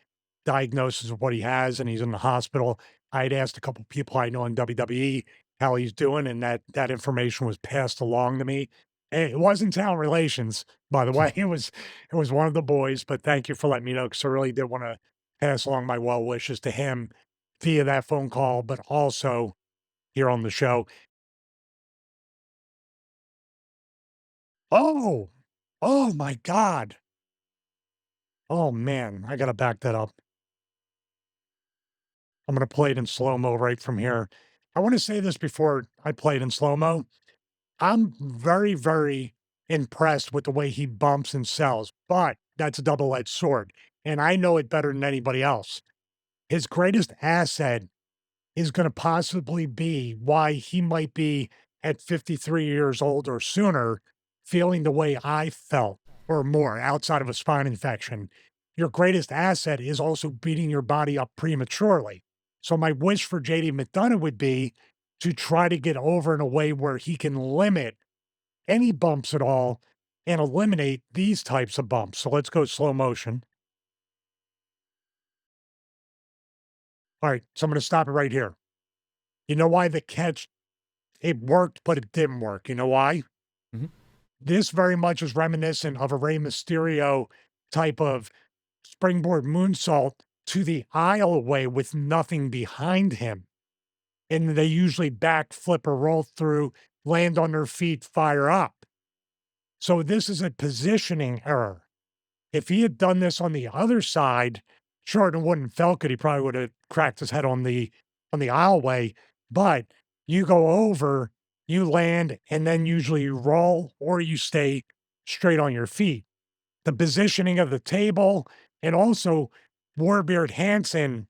diagnosis of what he has, and he's in the hospital. I'd asked a couple people I know in WWE how he's doing, and that information was passed along to me. It wasn't Talent Relations, by the way. It was one of the boys. But thank you for letting me know because I really did want to pass along my well wishes to him via that phone call, but also here on the show. Oh, oh my God. Oh man, I gotta back that up. I'm gonna play it in slow-mo right from here. I want to say this before I play it in slow-mo. I'm very, very impressed with the way he bumps and sells, but that's a double-edged sword, and I know it better than anybody else. His greatest asset is gonna possibly be why he might be at 53 years old or sooner feeling the way I felt or more outside of a spine infection. your greatest asset is also beating your body up prematurely. So my wish for JD McDonagh would be to try to get over in a way where he can limit any bumps at all and eliminate these types of bumps. So let's go slow motion. All right, so I'm going to stop it right here. You know why the catch, it worked, but it didn't work. You know why? Mhm. This very much is reminiscent of a Rey Mysterio type of springboard moonsault to the aisle away with nothing behind him. And they usually backflip or roll through, land on their feet, fire up. So this is a positioning error. If he had done this on the other side, Jordan wouldn't felt it. He probably would have cracked his head on the aisleway. But you go over, you land, and then usually you roll or you stay straight on your feet. The positioning of the table, and also Warbeard Hansen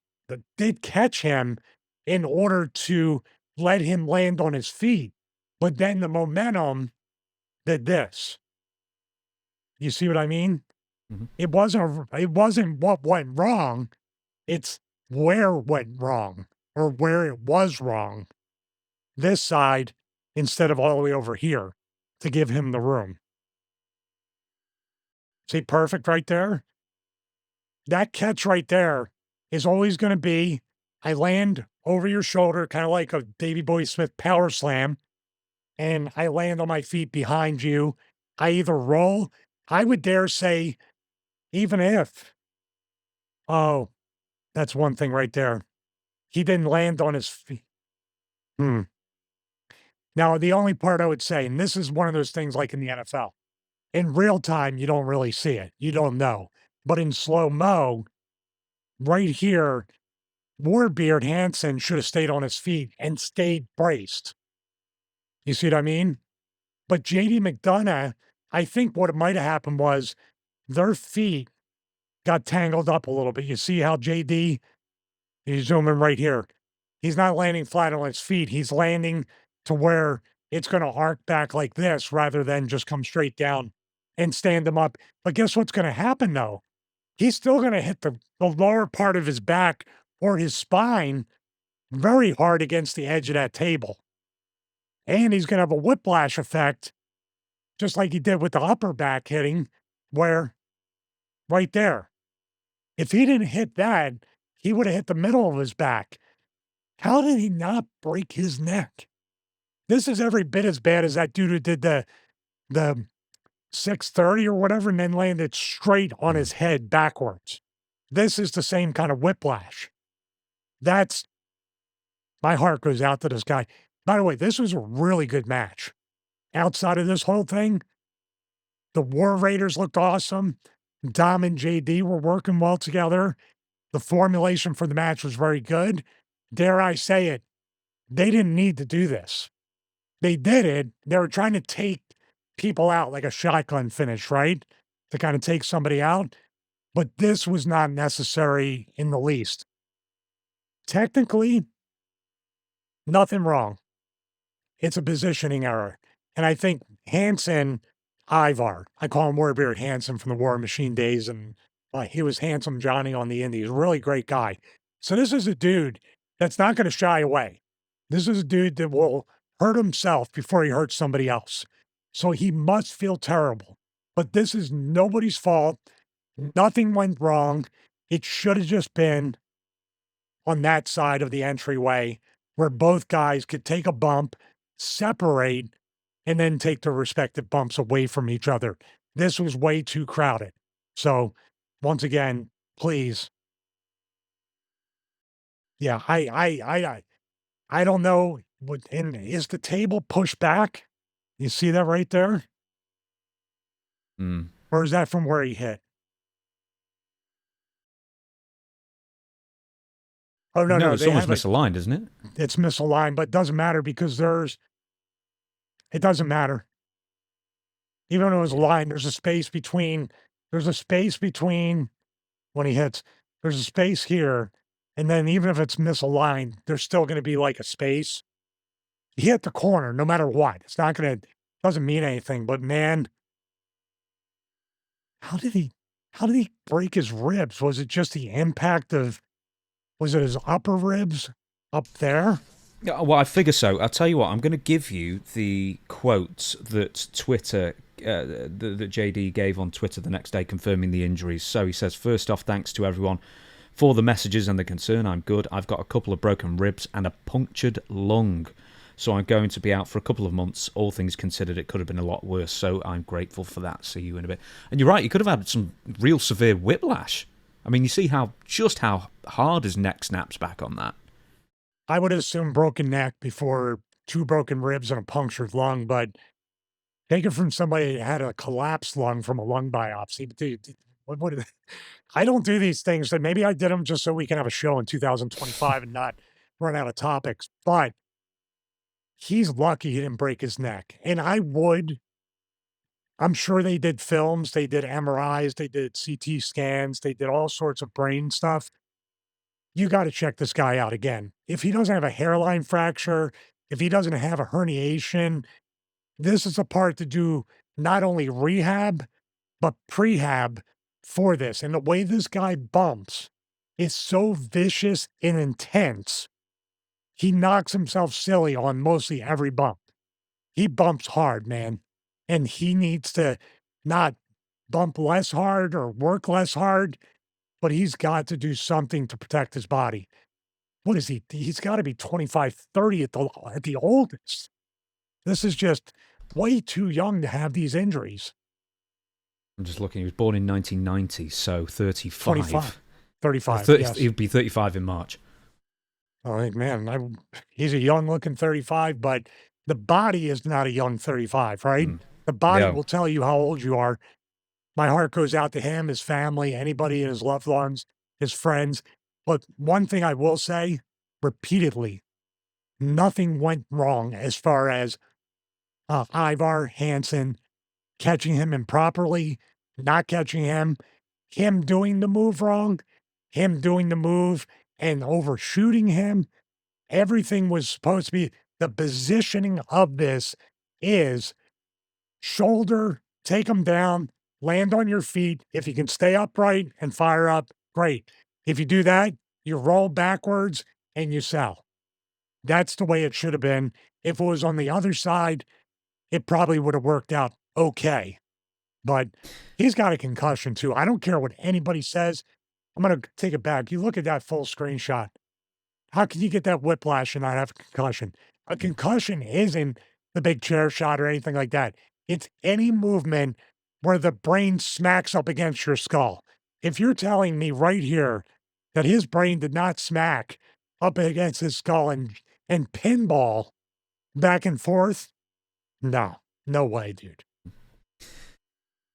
did catch him in order to let him land on his feet. But then the momentum did this. You see what I mean? Mhm. It wasn't what went wrong, it's where went wrong or where it was wrong. This side instead of all the way over here to give him the room. See, perfect right there? That catch right there is always gonna be, I land over your shoulder, kinda like a Davy Boy Smith power slam, and I land on my feet behind you. I either roll, I would dare say, even if oh, that's one thing right there. He didn't land on his feet. Hmm. Now, the only part I would say, and this is one of those things like in the NFL, in real time, you don't really see it. You don't know. But in slow mo, right here, Warbeard Hansen should have stayed on his feet and stayed braced. You see what I mean? But JD McDonagh, I think what might have happened was their feet got tangled up a little bit. You see how JD, you zoom in right here. He's not landing flat on his feet. He's landing to where it's going to arc back like this rather than just come straight down and stand him up. But guess what's going to happen though? He's still going to hit the lower part of his back or his spine very hard against the edge of that table. And he's going to have a whiplash effect, just like he did with the upper back hitting, where right there, if he didn't hit that, he would have hit the middle of his back. How did he not break his neck? This is every bit as bad as that dude who did the 630 or whatever and then landed straight on Mm. his head backwards. This is the same kind of whiplash. That's my heart goes out to this guy. By the way, this was a really good match. Outside of this whole thing, the War Raiders looked awesome. Dom and JD were working well together. The formulation for the match was very good. Dare I say it, they didn't need to do this. They did it. They were trying to take people out like a shotgun finish, right? To kind of take somebody out. But this was not necessary in the least. Technically, nothing wrong. It's a positioning error. And I think Hanson, Ivar, I call him Warbeard Hanson from the War Machine days, and he was Handsome Johnny on the Indies. Really great guy. So this is a dude that's not going to shy away. This is a dude that will hurt himself before he hurts somebody else. So he must feel terrible. But this is nobody's fault. Nothing went wrong. It should have just been on that side of the entryway where both guys could take a bump, separate, and then take their respective bumps away from each other. This was way too crowded. So, once again, please. Yeah, I don't know. And is the table pushed back? You see that right there? Mm. Or is that from where he hit? Oh, no, No, no, it's they almost have it. misaligned, isn't it? It's misaligned, but it doesn't matter because it doesn't matter. Even when it was Yeah. aligned, there's a space between when he hits, there's a space here. And then even if it's misaligned, there's still going to be like a space. He hit the corner no matter what. It's not going to, doesn't mean anything, but man, how did he, how did he break his ribs? Was it just the impact of was it his upper ribs up there? Yeah, well, I figure so. I'll tell you what. I'm going to give you the quotes that that JD gave on Twitter the next day, confirming the injuries. So he says, first off, thanks to everyone for the messages and the concern. I'm good. I've got a couple of broken ribs and a punctured lung. So I'm going to be out for a couple of months. All things considered, it could have been a lot worse. So I'm grateful for that. See you in a bit. And you're right. He could have had some real severe whiplash. I mean, you see how hard his neck snaps back on that. I would assume broken neck before 2 broken ribs and a punctured lung, but take it from somebody that had a collapsed lung from a lung biopsy. But dude, what I don't do these things, and maybe I did them just so we can have a show in 2025 and not run out of topics, but he's lucky he didn't break his neck, and I'm sure they did films, they did MRIs, they did CT scans, they did all sorts of brain stuff. You gotta check this guy out again. If he doesn't have a hairline fracture, if he doesn't have a herniation, this is a part to do not only rehab, but prehab for this. And the way this guy bumps is so vicious and intense. He knocks himself silly on mostly every bump. He bumps hard, man. And he needs to not bump less hard or work less hard, but he's got to do something to protect his body. What is he? He's got to be 25, 30 at the oldest. This is just way too young to have these injuries. I'm just looking. He was born in 1990, so 35. 25, 35, 30, yes. He'd be 35 in March. I think, man, he's a young looking 35, but the body is not a young 35, right? The body No. will tell you how old you are. My heart goes out to him, his family, anybody in his loved ones, his friends. But one thing I will say repeatedly, nothing went wrong as far as Ivar Hansen catching him improperly, not catching him doing the move wrong, him doing the move and overshooting him. Everything was supposed to be the positioning of this is shoulder, take him down, land on your feet. If you can stay upright and fire up, great. If you do that, you roll backwards and you sell. That's the way it should have been. If it was on the other side, it probably would have worked out okay. But he's got a concussion too. I don't care what anybody says. I'm going to take it back. You look at that full screenshot. How can you get that whiplash and not have a concussion? A concussion isn't the big chair shot or anything like that. It's any movement where the brain smacks up against your skull. If you're telling me right here that his brain did not smack up against his skull and pinball back and forth, no, no way, dude.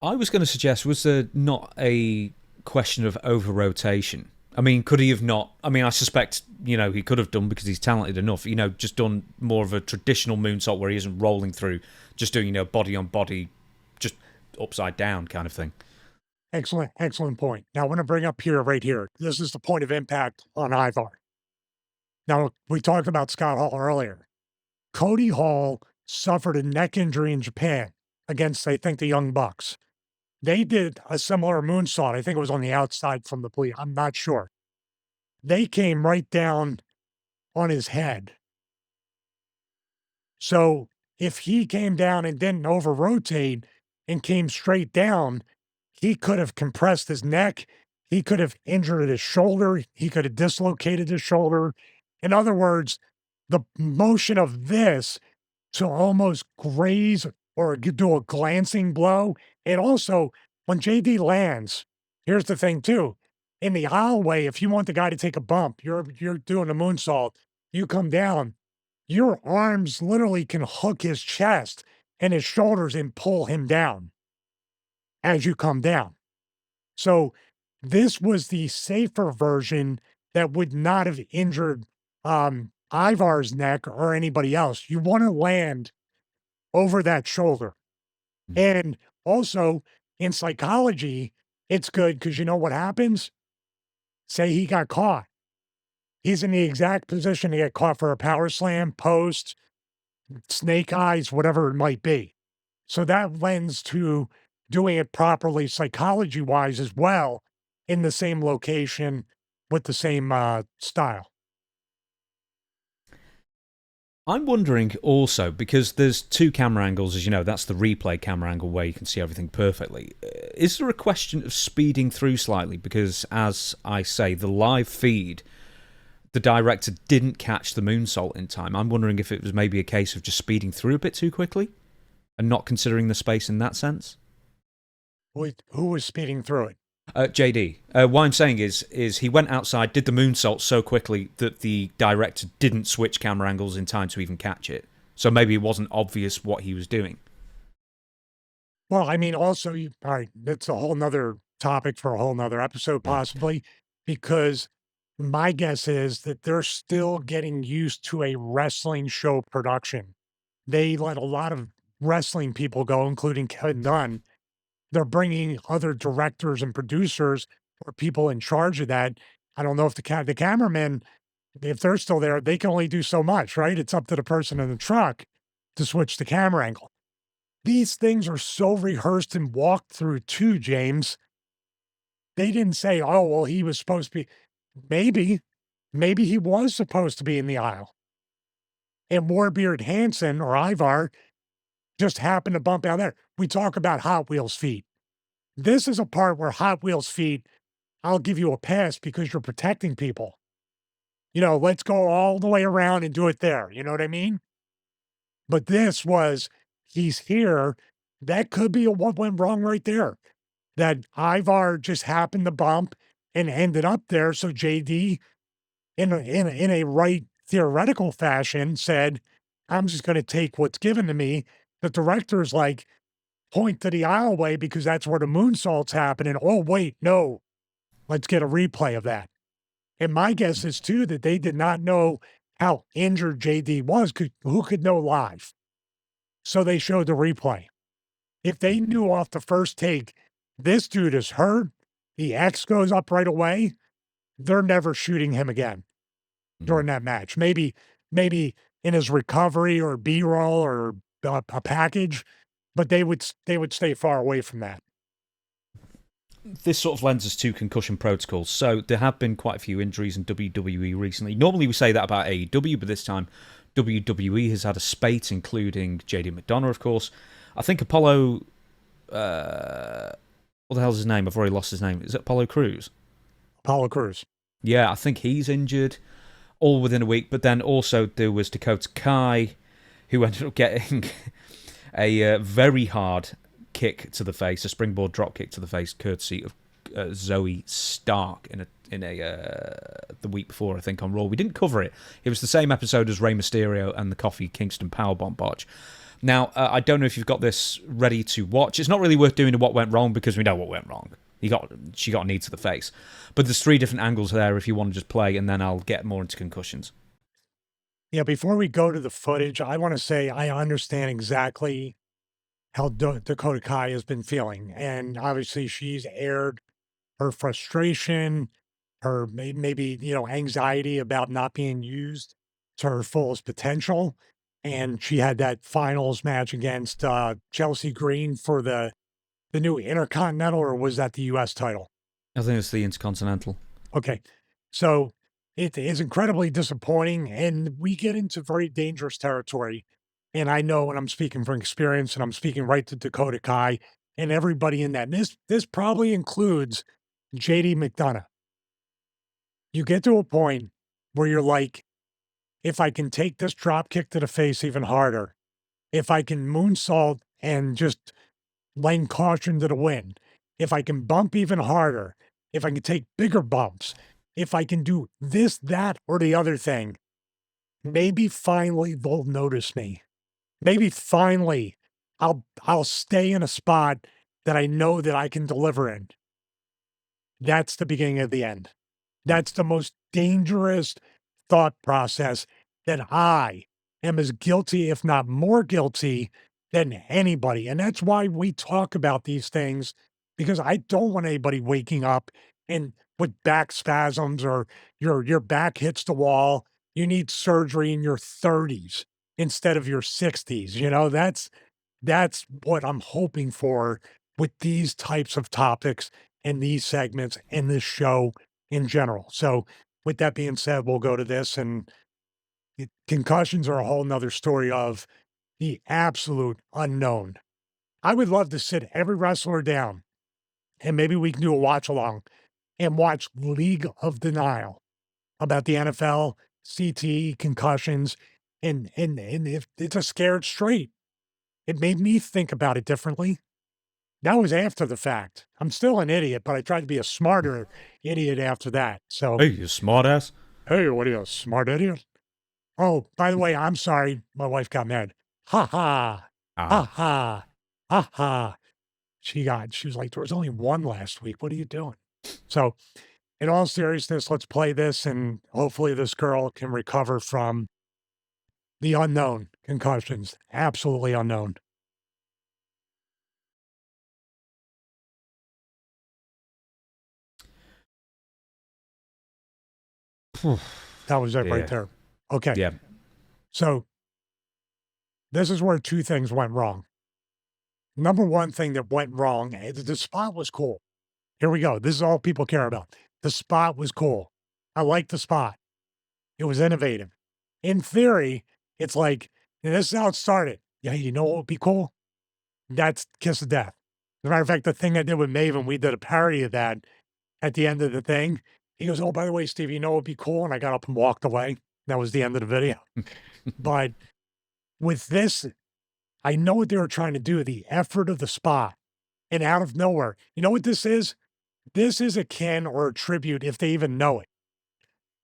I was going to suggest, was there not a question of over rotation? I mean, could he have not? I mean, I suspect, he could have done because he's talented enough, just done more of a traditional moonsault where he isn't rolling through, just doing, body on body, just upside down kind of thing. Excellent, excellent point. Now, I want to bring up here, right here. This is the point of impact on Ivar. Now, we talked about Scott Hall earlier. Cody Hall suffered a neck injury in Japan against, I think, the Young Bucks. They did a similar moonsault. I think it was on the outside from the plea. I'm not sure. They came right down on his head. So if he came down and didn't over rotate and came straight down, he could have compressed his neck. He could have injured his shoulder. He could have dislocated his shoulder. In other words, the motion of this to almost graze or do a glancing blow. And also, when JD lands, here's the thing too. In the aisleway, if you want the guy to take a bump, you're doing a moonsault, you come down, your arms literally can hook his chest and his shoulders and pull him down as you come down. So this was the safer version that would not have injured Ivar's neck or anybody else. You want to land over that shoulder. And also in psychology, it's good because you know what happens? Say he got caught. He's in the exact position to get caught for a power slam, post, snake eyes, whatever it might be. So that lends to doing it properly psychology wise as well in the same location with the same style. I'm wondering also, because there's two camera angles, as you know, that's the replay camera angle where you can see everything perfectly. Is there a question of speeding through slightly? Because, as I say, the live feed, the director didn't catch the moonsault in time. I'm wondering if it was maybe a case of just speeding through a bit too quickly and not considering the space in that sense. Who was speeding through it? JD. What I'm saying is he went outside, did the moonsault so quickly that the director didn't switch camera angles in time to even catch it. So maybe it wasn't obvious what he was doing. Well, I mean, also, all right, that's a whole nother topic for a whole nother episode, possibly, because my guess is that they're still getting used to a wrestling show production. They let a lot of wrestling people go, including Kevin Dunn. They're bringing other directors and producers or people in charge of that. I don't know if the cameramen, if they're still there, they can only do so much, right? It's up to the person in the truck to switch the camera angle. These things are so rehearsed and walked through too, James. They didn't say, "Oh, well, he was supposed to be." Maybe, maybe he was supposed to be in the aisle, and Warbeard Hansen or Ivar just happened to bump out there. We talk about Hot Wheels feet. This is a part where Hot Wheels feet, I'll give you a pass because you're protecting people. Let's go all the way around and do it there. You know what I mean? But this was, he's here. That could be what went wrong right there. That Ivar just happened to bump and ended up there. So JD, in a right theoretical fashion, said, "I'm just going to take what's given to me." The director's like, point to the aisleway because that's where the moonsault's happening. Oh, wait, no, let's get a replay of that. And my guess is too that they did not know how injured JD was. Who could know live? So they showed the replay. If they knew off the first take, this dude is hurt, the X goes up right away, they're never shooting him again during that match. Maybe in his recovery or B-roll or a package, but they would stay far away from that. This sort of lends us to Concussion Protocols. So there have been quite a few injuries in WWE recently. Normally we say that about AEW, but this time WWE has had a spate, including JD McDonagh, of course. I think Apollo... what the hell's his name? I've already lost his name. Is it Apollo Crews? Apollo Crews. Yeah, I think he's injured, all within a week. But then also there was Dakota Kai, who ended up getting a very hard kick to the face, a springboard drop kick to the face, courtesy of Zoe Stark in the week before, I think, on Raw. We didn't cover it. It was the same episode as Rey Mysterio and the Kofi Kingston powerbomb botch. Now, I don't know if you've got this ready to watch. It's not really worth doing to what went wrong because we know what went wrong. She got a knee to the face. But there's 3 different angles there if you want to just play, and then I'll get more into concussions. Yeah, before we go to the footage, I want to say I understand exactly how Dakota Kai has been feeling. And obviously she's aired her frustration, her maybe, anxiety about not being used to her fullest potential. And she had that finals match against Chelsea Green for the new Intercontinental, or was that the US title? I think it's the Intercontinental. Okay. So it is incredibly disappointing, and we get into very dangerous territory. And I know, and I'm speaking from experience, and I'm speaking right to Dakota Kai and everybody in that. And this probably includes JD McDonagh. You get to a point where you're like, if I can take this drop kick to the face even harder, if I can moonsault and just lane caution to the wind, if I can bump even harder, if I can take bigger bumps, if I can do this, that, or the other thing, maybe finally they'll notice me. Maybe finally I'll stay in a spot that I know that I can deliver in. That's the beginning of the end. That's the most dangerous thought process that I am as guilty, if not more guilty, than anybody. And that's why we talk about these things, because I don't want anybody waking up and with back spasms or your back hits the wall. You need surgery in your 30s instead of your 60s. That's what I'm hoping for with these types of topics and these segments and this show in general. So, with that being said, we'll go to this and concussions are a whole nother story of the absolute unknown. I would love to sit every wrestler down and maybe we can do a watch along and watch League of Denial about the NFL, CTE, concussions, and if it's a scared straight. It made me think about it differently. That was after the fact. I'm still an idiot, but I tried to be a smarter idiot after that. So, Hey, you smartass. hey, what are you, a smart idiot? Oh, by the way, I'm sorry. My wife got mad. Ha ha. Ha Ah. ha. Ha ha. She was like, there was only one last week. What are you doing? So, in all seriousness, let's play this and hopefully this girl can recover from the unknown concussions. Absolutely unknown. That was it right Yeah. there. Okay. Yeah. So, this is where two things went wrong. Number one thing that went wrong, the spot was cool. Here we go. This is all people care about. The spot was cool. I liked the spot. It was innovative. In theory, it's like, this is how it started. Yeah, you know what would be cool? That's Kiss of Death. As a matter of fact, the thing I did with Maven, we did a parody of that at the end of the thing. He goes, oh, by the way, Steve, you know what would be cool? And I got up and walked away. That was the end of the video. But with this, I know what they were trying to do, the effort of the spot and out of nowhere. You know what this is? This is akin or a tribute, if they even know it,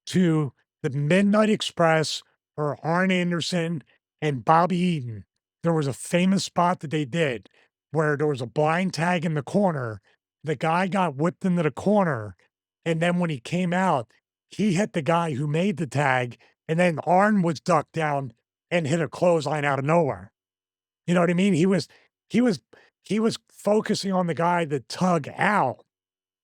to the Midnight Express or Arn Anderson and Bobby Eaton. There was a famous spot that they did where there was a blind tag in the corner. The guy got whipped into the corner. And then when he came out, he hit the guy who made the tag. And then Arn was ducked down and hit a clothesline out of nowhere. You know what I mean? He was he was focusing on the guy that tug out,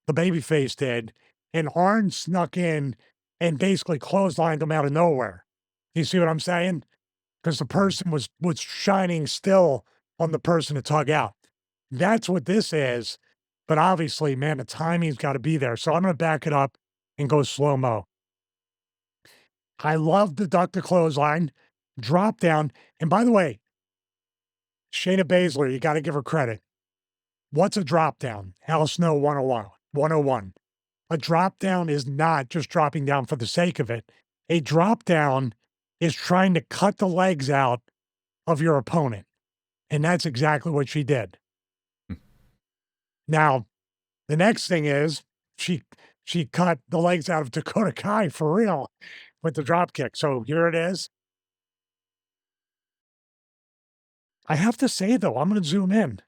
the babyface did, and Arn snuck in and basically clotheslined him out of nowhere. You see what I'm saying? Because the person was shining still on the person to tug out. That's what this is. But obviously, man, the timing's got to be there. So I'm going to back it up and go slow mo. I love the duck to clothesline, drop down. And by the way, Shayna Baszler, you got to give her credit. What's a drop down? Al Snow 101. 101. A drop down is not just dropping down for the sake of it. A drop down is trying to cut the legs out of your opponent. And that's exactly what she did. Now, the next thing is she cut the legs out of Dakota Kai for real with the drop kick. So here it is. I have to say though, I'm going to zoom in.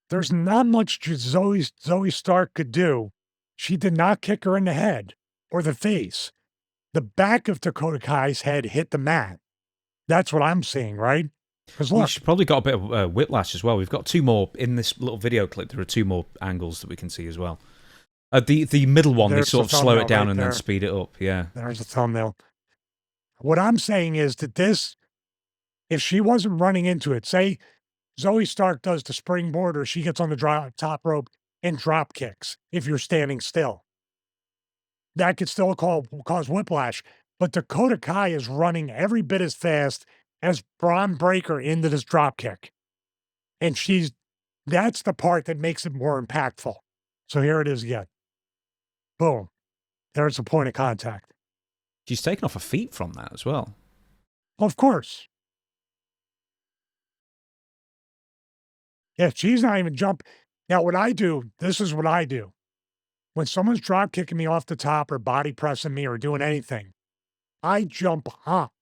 There's not much Zoe Stark could do. She did not kick her in the head or the face. The back of Dakota Kai's head hit the mat. That's what I'm seeing, right? Because look, She's probably got a bit of whiplash as well. We've got two more in this little video clip. There are two more angles that we can see as well. The middle one, they there's sort the of slow it thumbnail down right and there. then speed it up. Yeah. There's the thumbnail. What I'm saying is that this, if she wasn't running into it, say Zoe Stark does the springboard or she gets on the top rope and drop kicks if you're standing still. That could still cause whiplash. But Dakota Kai is running every bit as fast as Braun Breaker into this drop kick. And that's the part that makes it more impactful. So here it is again. Boom. There's the point of contact. She's taken off her feet from that as well. Of course. Yeah, she's not even jumping. Now, what I do, this is what I do. When someone's drop kicking me off the top or body pressing me or doing anything, I jump up.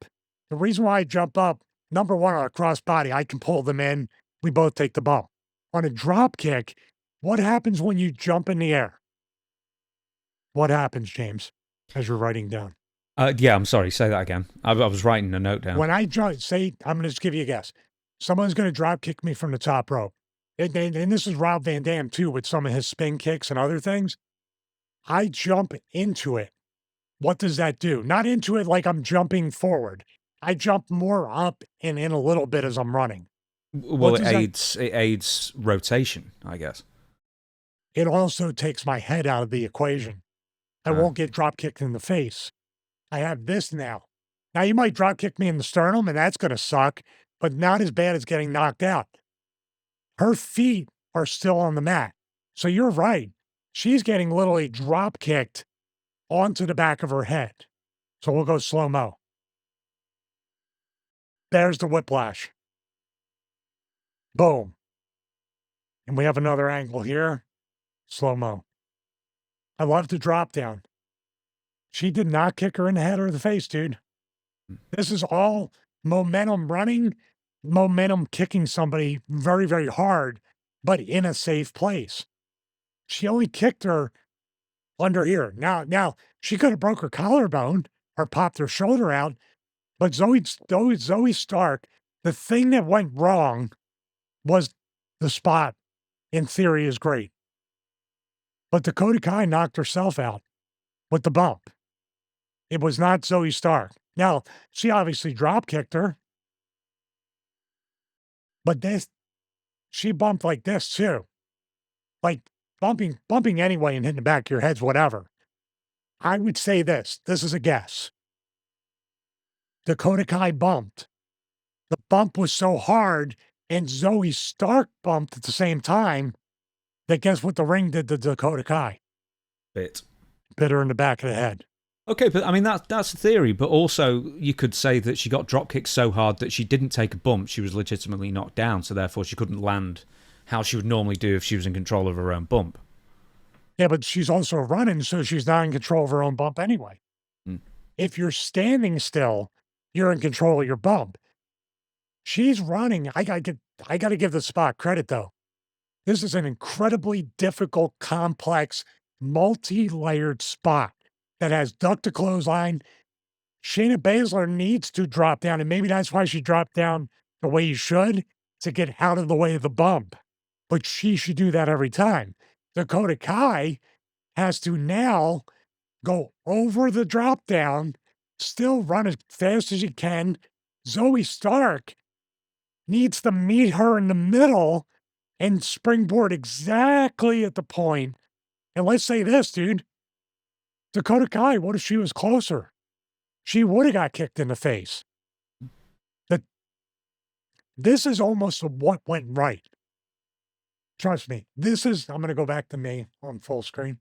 The reason why I jump up, number one, on a cross body, I can pull them in. We both take the bump. On a drop kick, what happens when you jump in the air? What happens, James, as you're writing down? Yeah, I'm sorry. Say that again. I was writing a note down. When I jump, say, I'm going to just give you a guess. Someone's going to drop kick me from the top rope. And this is Rob Van Dam, too, with some of his spin kicks and other things. I jump into it. What does that do? Not into it like I'm jumping forward. I jump more up and in a little bit as I'm running. Well, What it does that? aids rotation, I guess. It also takes my head out of the equation. I Ah, won't get drop kicked in the face. I have this now. Now you might drop kick me in the sternum, and that's going to suck, but not as bad as getting knocked out. Her feet are still on the mat. So you're right. She's getting literally drop kicked onto the back of her head. So we'll go slow mo. There's the whiplash. Boom. And we have another angle here. Slow mo. I love the drop down. She did not kick her in the head or the face, dude. This is all momentum running, momentum kicking somebody very, very hard, but in a safe place. She only kicked her under here. Now she could have broke her collarbone or popped her shoulder out, but Zoe Stark, the thing that went wrong was the spot. In theory, is great, but Dakota Kai knocked herself out with the bump. It was not Zoe Stark. Now she obviously drop kicked her, but this she bumped like this too, like bumping anyway and hitting the back of your head's whatever. I would say this. This is a guess. Dakota Kai bumped. The bump was so hard, and Zoe Stark bumped at the same time, that guess what the ring did to Dakota Kai? bit. Bit her in the back of the head. Okay, but I mean that's a theory. But also, you could say that she got drop kicked so hard that she didn't take a bump. She was legitimately knocked down, so therefore she couldn't land how she would normally do if she was in control of her own bump. Yeah, but she's also running, so she's not in control of her own bump anyway. Mm. If you're standing still, you're in control of your bump. She's running. I gotta give the spot credit though. This is an incredibly difficult, complex, multi-layered spot that has duck to clothesline. Shayna Baszler needs to drop down, and maybe that's why she dropped down the way you should to get out of the way of the bump. But she should do that every time. Dakota Kai has to now go over the drop down, still run as fast as you can. Zoe Stark needs to meet her in the middle and springboard exactly at the point. And let's say this, dude. Dakota Kai, what if she was closer? She would have got kicked in the face. That this is almost what went right. Trust me. This is, I'm going to go back to me on full screen.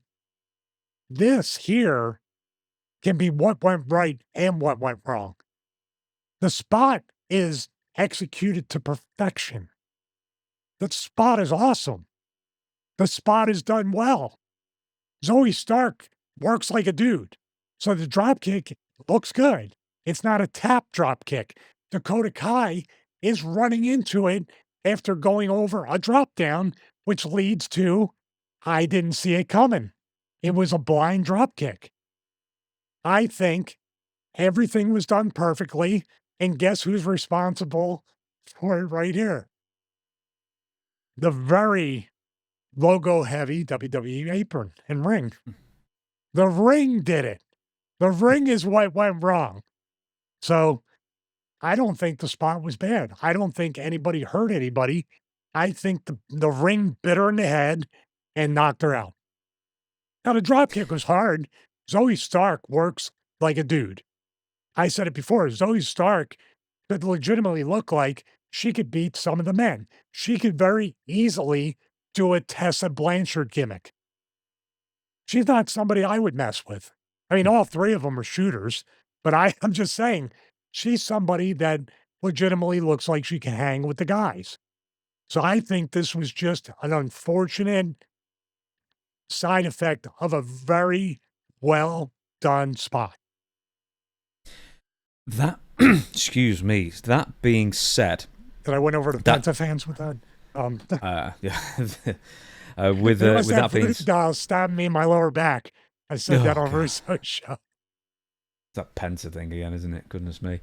This here can be what went right and what went wrong. The spot is executed to perfection. The spot is awesome. The spot is done well. Zoe Stark works like a dude. So the drop kick looks good. It's not a tap drop kick. Dakota Kai is running into it after going over a drop down, which leads to I didn't see it coming. It was a blind drop kick. I think everything was done perfectly. And guess who's responsible for it right here? The very logo heavy WWE apron and ring. The ring did it. The ring is what went wrong. So I don't think the spot was bad. I don't think anybody hurt anybody. I think the ring bit her in the head and knocked her out. Now, the drop kick was hard. Zoe Stark works like a dude. I said it before. Zoe Stark could legitimately look like she could beat some of the men. She could very easily do a Tessa Blanchard gimmick. She's not somebody I would mess with. I mean, all three of them are shooters, but I'm just saying she's somebody that legitimately looks like she can hang with the guys. So I think this was just an unfortunate side effect of a very well done spot. That, excuse me. That being said, Did I win over the Penta fans with that? yeah. With with that being dial stabbed me in my lower back. I said that on Russo's show. That Penta thing again, isn't it? Goodness me.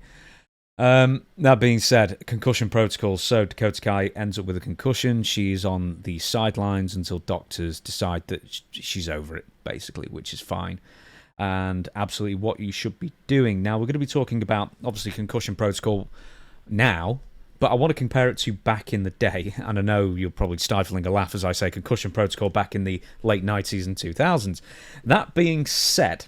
That being said, concussion protocols. So Dakota Kai ends up with a concussion. She's on the sidelines until doctors decide that she's over it, basically, which is fine. And absolutely what you should be doing. Now, we're going to be talking about, obviously, concussion protocol now, but I want to compare it to back in the day. And I know you're probably stifling a laugh as I say Concussion Protocol back in the late 90s and 2000s. That being said,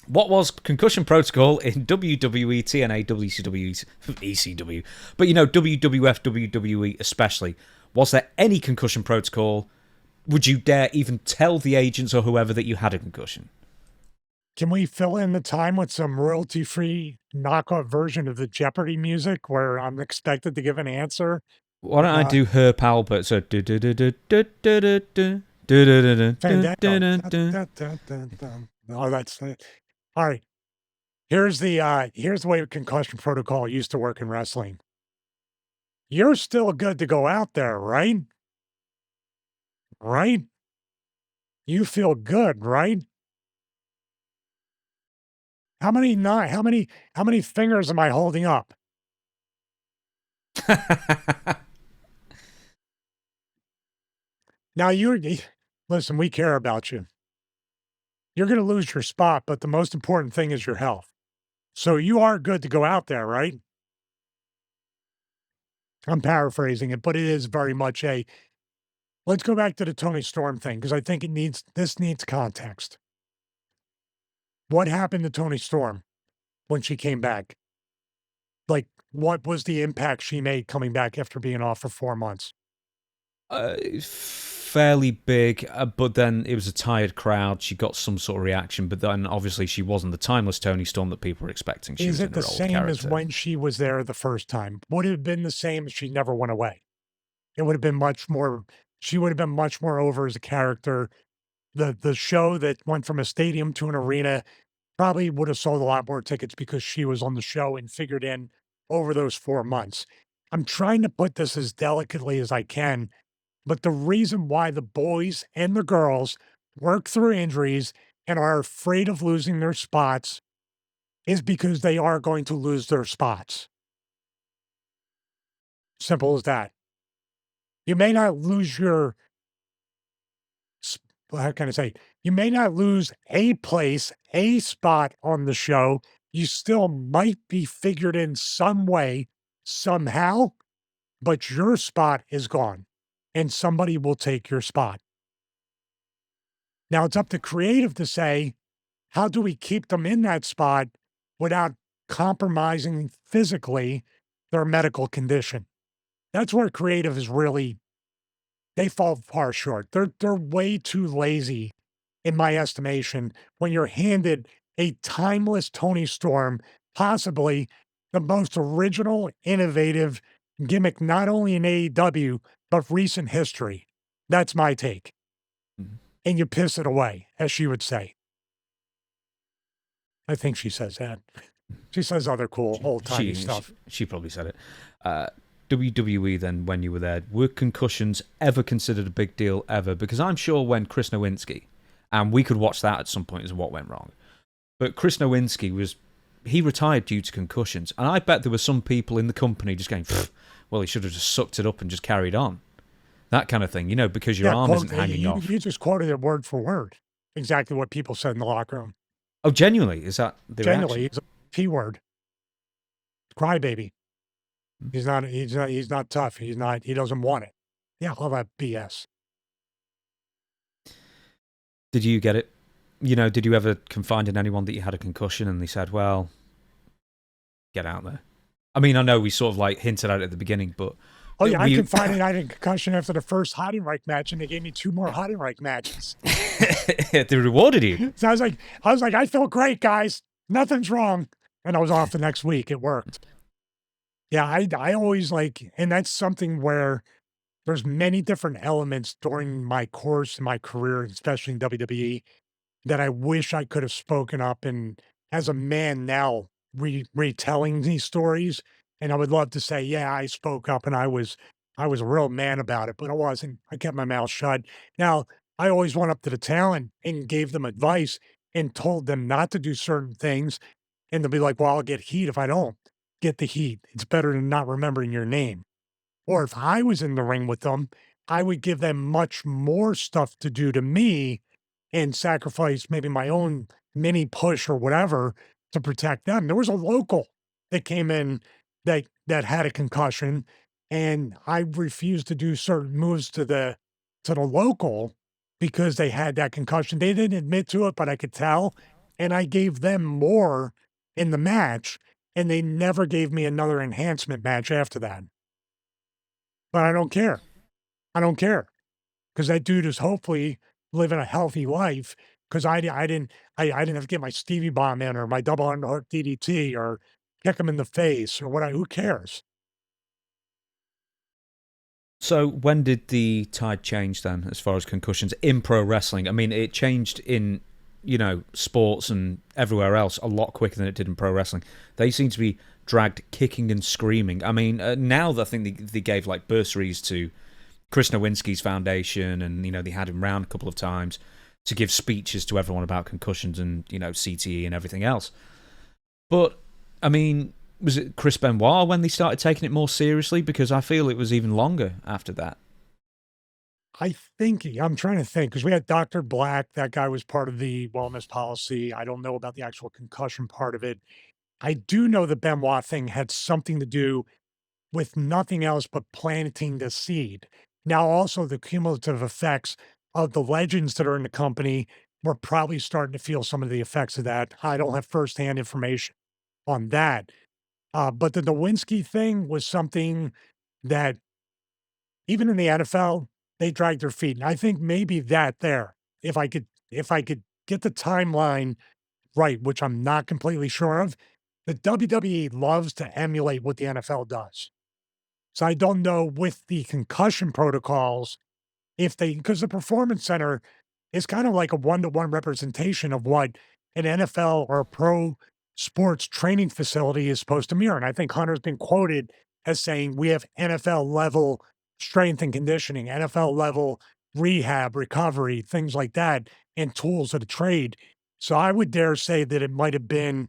what was Concussion Protocol in WWE, TNA, WCW, ECW, but WWF, WWE especially? Was there any Concussion Protocol? Would you dare even tell the agents or whoever that you had a concussion? Can we fill in the time with some royalty-free knockoff version of the Jeopardy music where I'm expected to give an answer? Why don't I Uh, do Herb Albert? So Fandango. Dun, dun, dun, dun. Oh, that's all right. Here's the way Concussion Protocol used to work in wrestling. You're still good to go out there, right? Right? You feel good, right? How many fingers am I holding up? Now listen, we care about you. You're going to lose your spot, but the most important thing is your health. So you are good to go out there, right? I'm paraphrasing it, but it is very much let's go back to the Tony Storm thing because I think this needs context. What happened to Tony Storm when she came back? Like, what was the impact she made coming back after being off for 4 months? Fairly big, but then it was a tired crowd. She got some sort of reaction, but then obviously she wasn't the timeless Tony Storm that people were expecting. She Is was it the same as when she was there the first time? Would it have been the same if she never went away? It would have been much more. She would have been much more over as a character. The show that went from a stadium to an arena probably would have sold a lot more tickets because she was on the show and figured in over those 4 months. I'm trying to put this as delicately as I can, but the reason why the boys and the girls work through injuries and are afraid of losing their spots is because they are going to lose their spots. Simple as that. You may not lose how can I say? You may not lose a place, a spot on the show. You still might be figured in some way, somehow, but your spot is gone and somebody will take your spot. Now it's up to creative to say, how do we keep them in that spot without compromising physically their medical condition? That's where creative is really, they fall far short. They're way too lazy, in my estimation, when you're handed a timeless Tony Storm, possibly the most original, innovative gimmick, not only in AEW, but recent history. That's my take. And you piss it away, as she would say. I think she says that. She says other cool old-timey stuff. She probably said it. WWE then, when you were there, were concussions ever considered a big deal ever? Because I'm sure when Chris Nowinski, and we could watch that at some point as what went wrong, but Chris Nowinski he retired due to concussions, and I bet there were some people in the company just going, well, he should have just sucked it up and just carried on. That kind of thing, because your arm isn't hanging off. You just quoted it word for word. Exactly what people said in the locker room. Oh, genuinely? Is that the Genuinely, reaction? he's a P word. Crybaby. He's not tough. He doesn't want it. Yeah, all that BS. Did you get it? Did you ever confide in anyone that you had a concussion and they said, well, get out there? I mean, I know we sort of hinted at it at the beginning, but... Oh, yeah, I confided I had a concussion after the first Heidenreich match, and they gave me 2 more Heidenreich matches. They rewarded you. So I was like, I feel great, guys. Nothing's wrong. And I was off the next week. It worked. Yeah, I always and that's something where there's many different elements during my course in my career, especially in WWE, that I wish I could have spoken up. And as a man now, retelling these stories, and I would love to say, yeah, I spoke up and I was a real man about it, but I wasn't. I kept my mouth shut. Now, I always went up to the talent and gave them advice and told them not to do certain things. And they'll be like, well, I'll get heat if I don't get the heat. It's better than not remembering your name. Or if I was in the ring with them, I would give them much more stuff to do to me and sacrifice maybe my own mini push or whatever to protect them. There was a local that came in that that had a concussion, and I refused to do certain moves to the local because they had that concussion. They didn't admit to it, but I could tell, and I gave them more in the match, and they never gave me another enhancement match after that. But I don't care. I don't care because that dude is hopefully living a healthy life. Because I didn't have to get my Stevie bomb in or my double underhook DDT or kick him in the face or what. Who cares? So when did the tide change then, as far as concussions in pro wrestling? I mean, it changed in, sports and everywhere else a lot quicker than it did in pro wrestling. They seem to be dragged kicking and screaming. I mean, now I think they gave like bursaries to Chris Nowinski's foundation, and they had him round a couple of times to give speeches to everyone about concussions and CTE and everything else. But I mean, was it Chris Benoit when they started taking it more seriously? Because I feel it was even longer after that. I'm trying to think because we had Dr. Black. That guy was part of the wellness policy. I don't know about the actual concussion part of it. I do know the Benoit thing had something to do with nothing else but planting the seed. Now, also the cumulative effects of the legends that are in the company, we're probably starting to feel some of the effects of that. I don't have firsthand information on that. But the Nowinski thing was something that even in the NFL, they dragged their feet. And I think maybe that there, if I could get the timeline right, which I'm not completely sure of, the WWE loves to emulate what the NFL does. So I don't know with the concussion protocols if they because the performance center is kind of like a one-to-one representation of what an NFL or a pro sports training facility is supposed to mirror. And I think Hunter's been quoted as saying we have NFL level strength and conditioning, NFL level rehab, recovery, things like that, and tools of the trade. So I would dare say that it might have been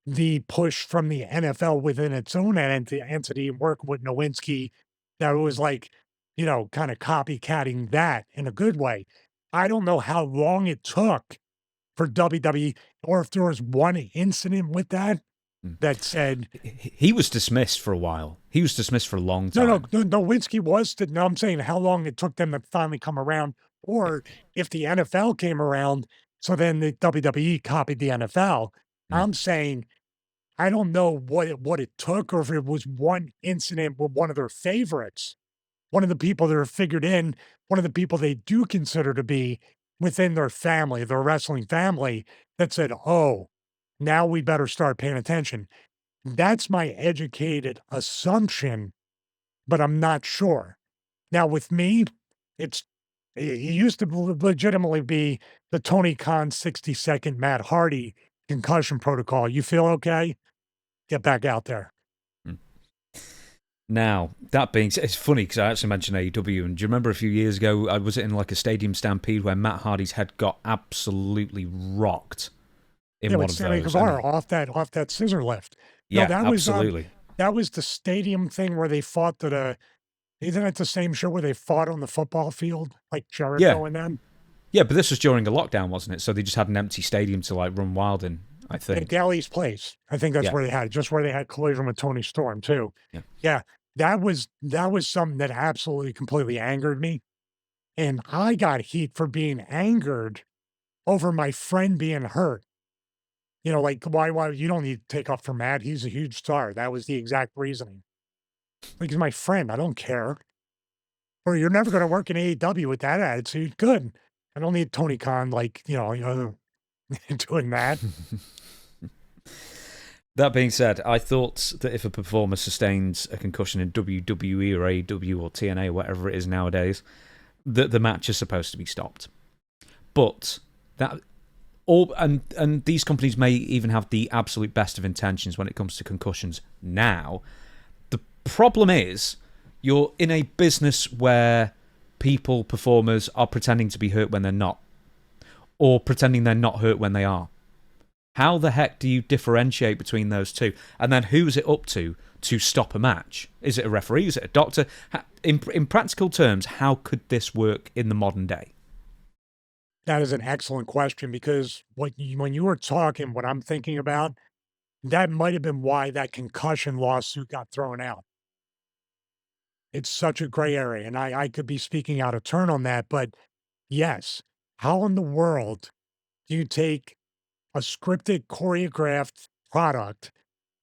the push from the NFL within its own entity and work with Nowinski that was like, kind of copycatting that in a good way. I don't know how long it took for WWE or if there was one incident with that Mm. that said, He was dismissed for a while. He was dismissed for a long no, no, time. no, Nowinski was. No, I'm saying how long it took them to finally come around, Yeah. or if the NFL came around, so then the WWE copied the NFL. Mm. I'm saying I don't know what it took or if it was one incident with one of their favorites, one of the people that are figured in, one of the people they do consider to be within their family, their wrestling family, that said, "Oh, now we better start paying attention." That's my educated assumption, but I'm not sure. Now with me, it's it used to legitimately be the Tony Khan 60-second Matt Hardy concussion protocol. You feel okay? Get back out there. Mm. Now, that being said, it's funny because I actually mentioned AEW, and do you remember a few years ago, I was in like a stadium stampede where Matt Hardy's head got absolutely rocked in Yeah, one with of Sammy those? And Guevara off that scissor lift. No, yeah, absolutely. that was the stadium thing where they fought isn't it the same show where they fought on the football field, like Yeah, Jericho and them? yeah, but this was during a lockdown, wasn't it? So they just had an empty stadium to like run wild in, I At think. Gally's place. I think that's Yeah, where they had it, just where they had collision with Tony Storm too. yeah. Yeah, that was something that absolutely completely angered me. And I got heat for being angered over my friend being hurt. Like why you don't need to take up for Matt. He's a huge star. That was the exact reasoning. Like he's my friend. I don't care. Or you're never gonna work in AEW with that attitude. Good. I don't need Tony Khan doing that. That being said, I thought that if a performer sustains a concussion in WWE or AEW or TNA or whatever it is nowadays, that the match is supposed to be stopped. But that all and these companies may even have the absolute best of intentions when it comes to concussions now. The problem is you're in a business where people, performers, are pretending to be hurt when they're not, or pretending they're not hurt when they are. How the heck do you differentiate between those two? And then who's it up to stop a match? Is it a referee? Is it a doctor? In practical terms, how could this work in the modern day? That is an excellent question because when you were talking, what I'm thinking about that might have been why that concussion lawsuit got thrown out. It's such a gray area, and I could be speaking out of turn on that, but yes, how in the world do you take a scripted, choreographed product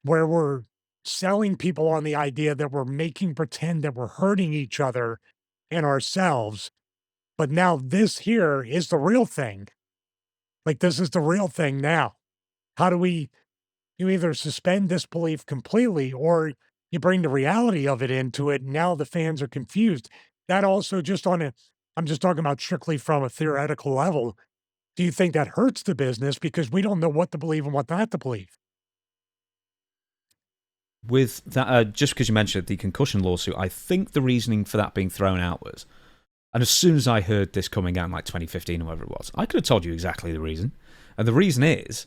where we're selling people on the idea that we're making pretend that we're hurting each other and ourselves, but now this here is the real thing. Like, this is the real thing now. How do we you either suspend disbelief completely or you bring the reality of it into it. And now the fans are confused. That also just on a I'm just talking about strictly from a theoretical level. Do you think that hurts the business because we don't know what to believe and what not to believe? With that, just because you mentioned the concussion lawsuit, I think the reasoning for that being thrown out was, and as soon as I heard this coming out in like 2015 or whatever it was, I could have told you exactly the reason. And the reason is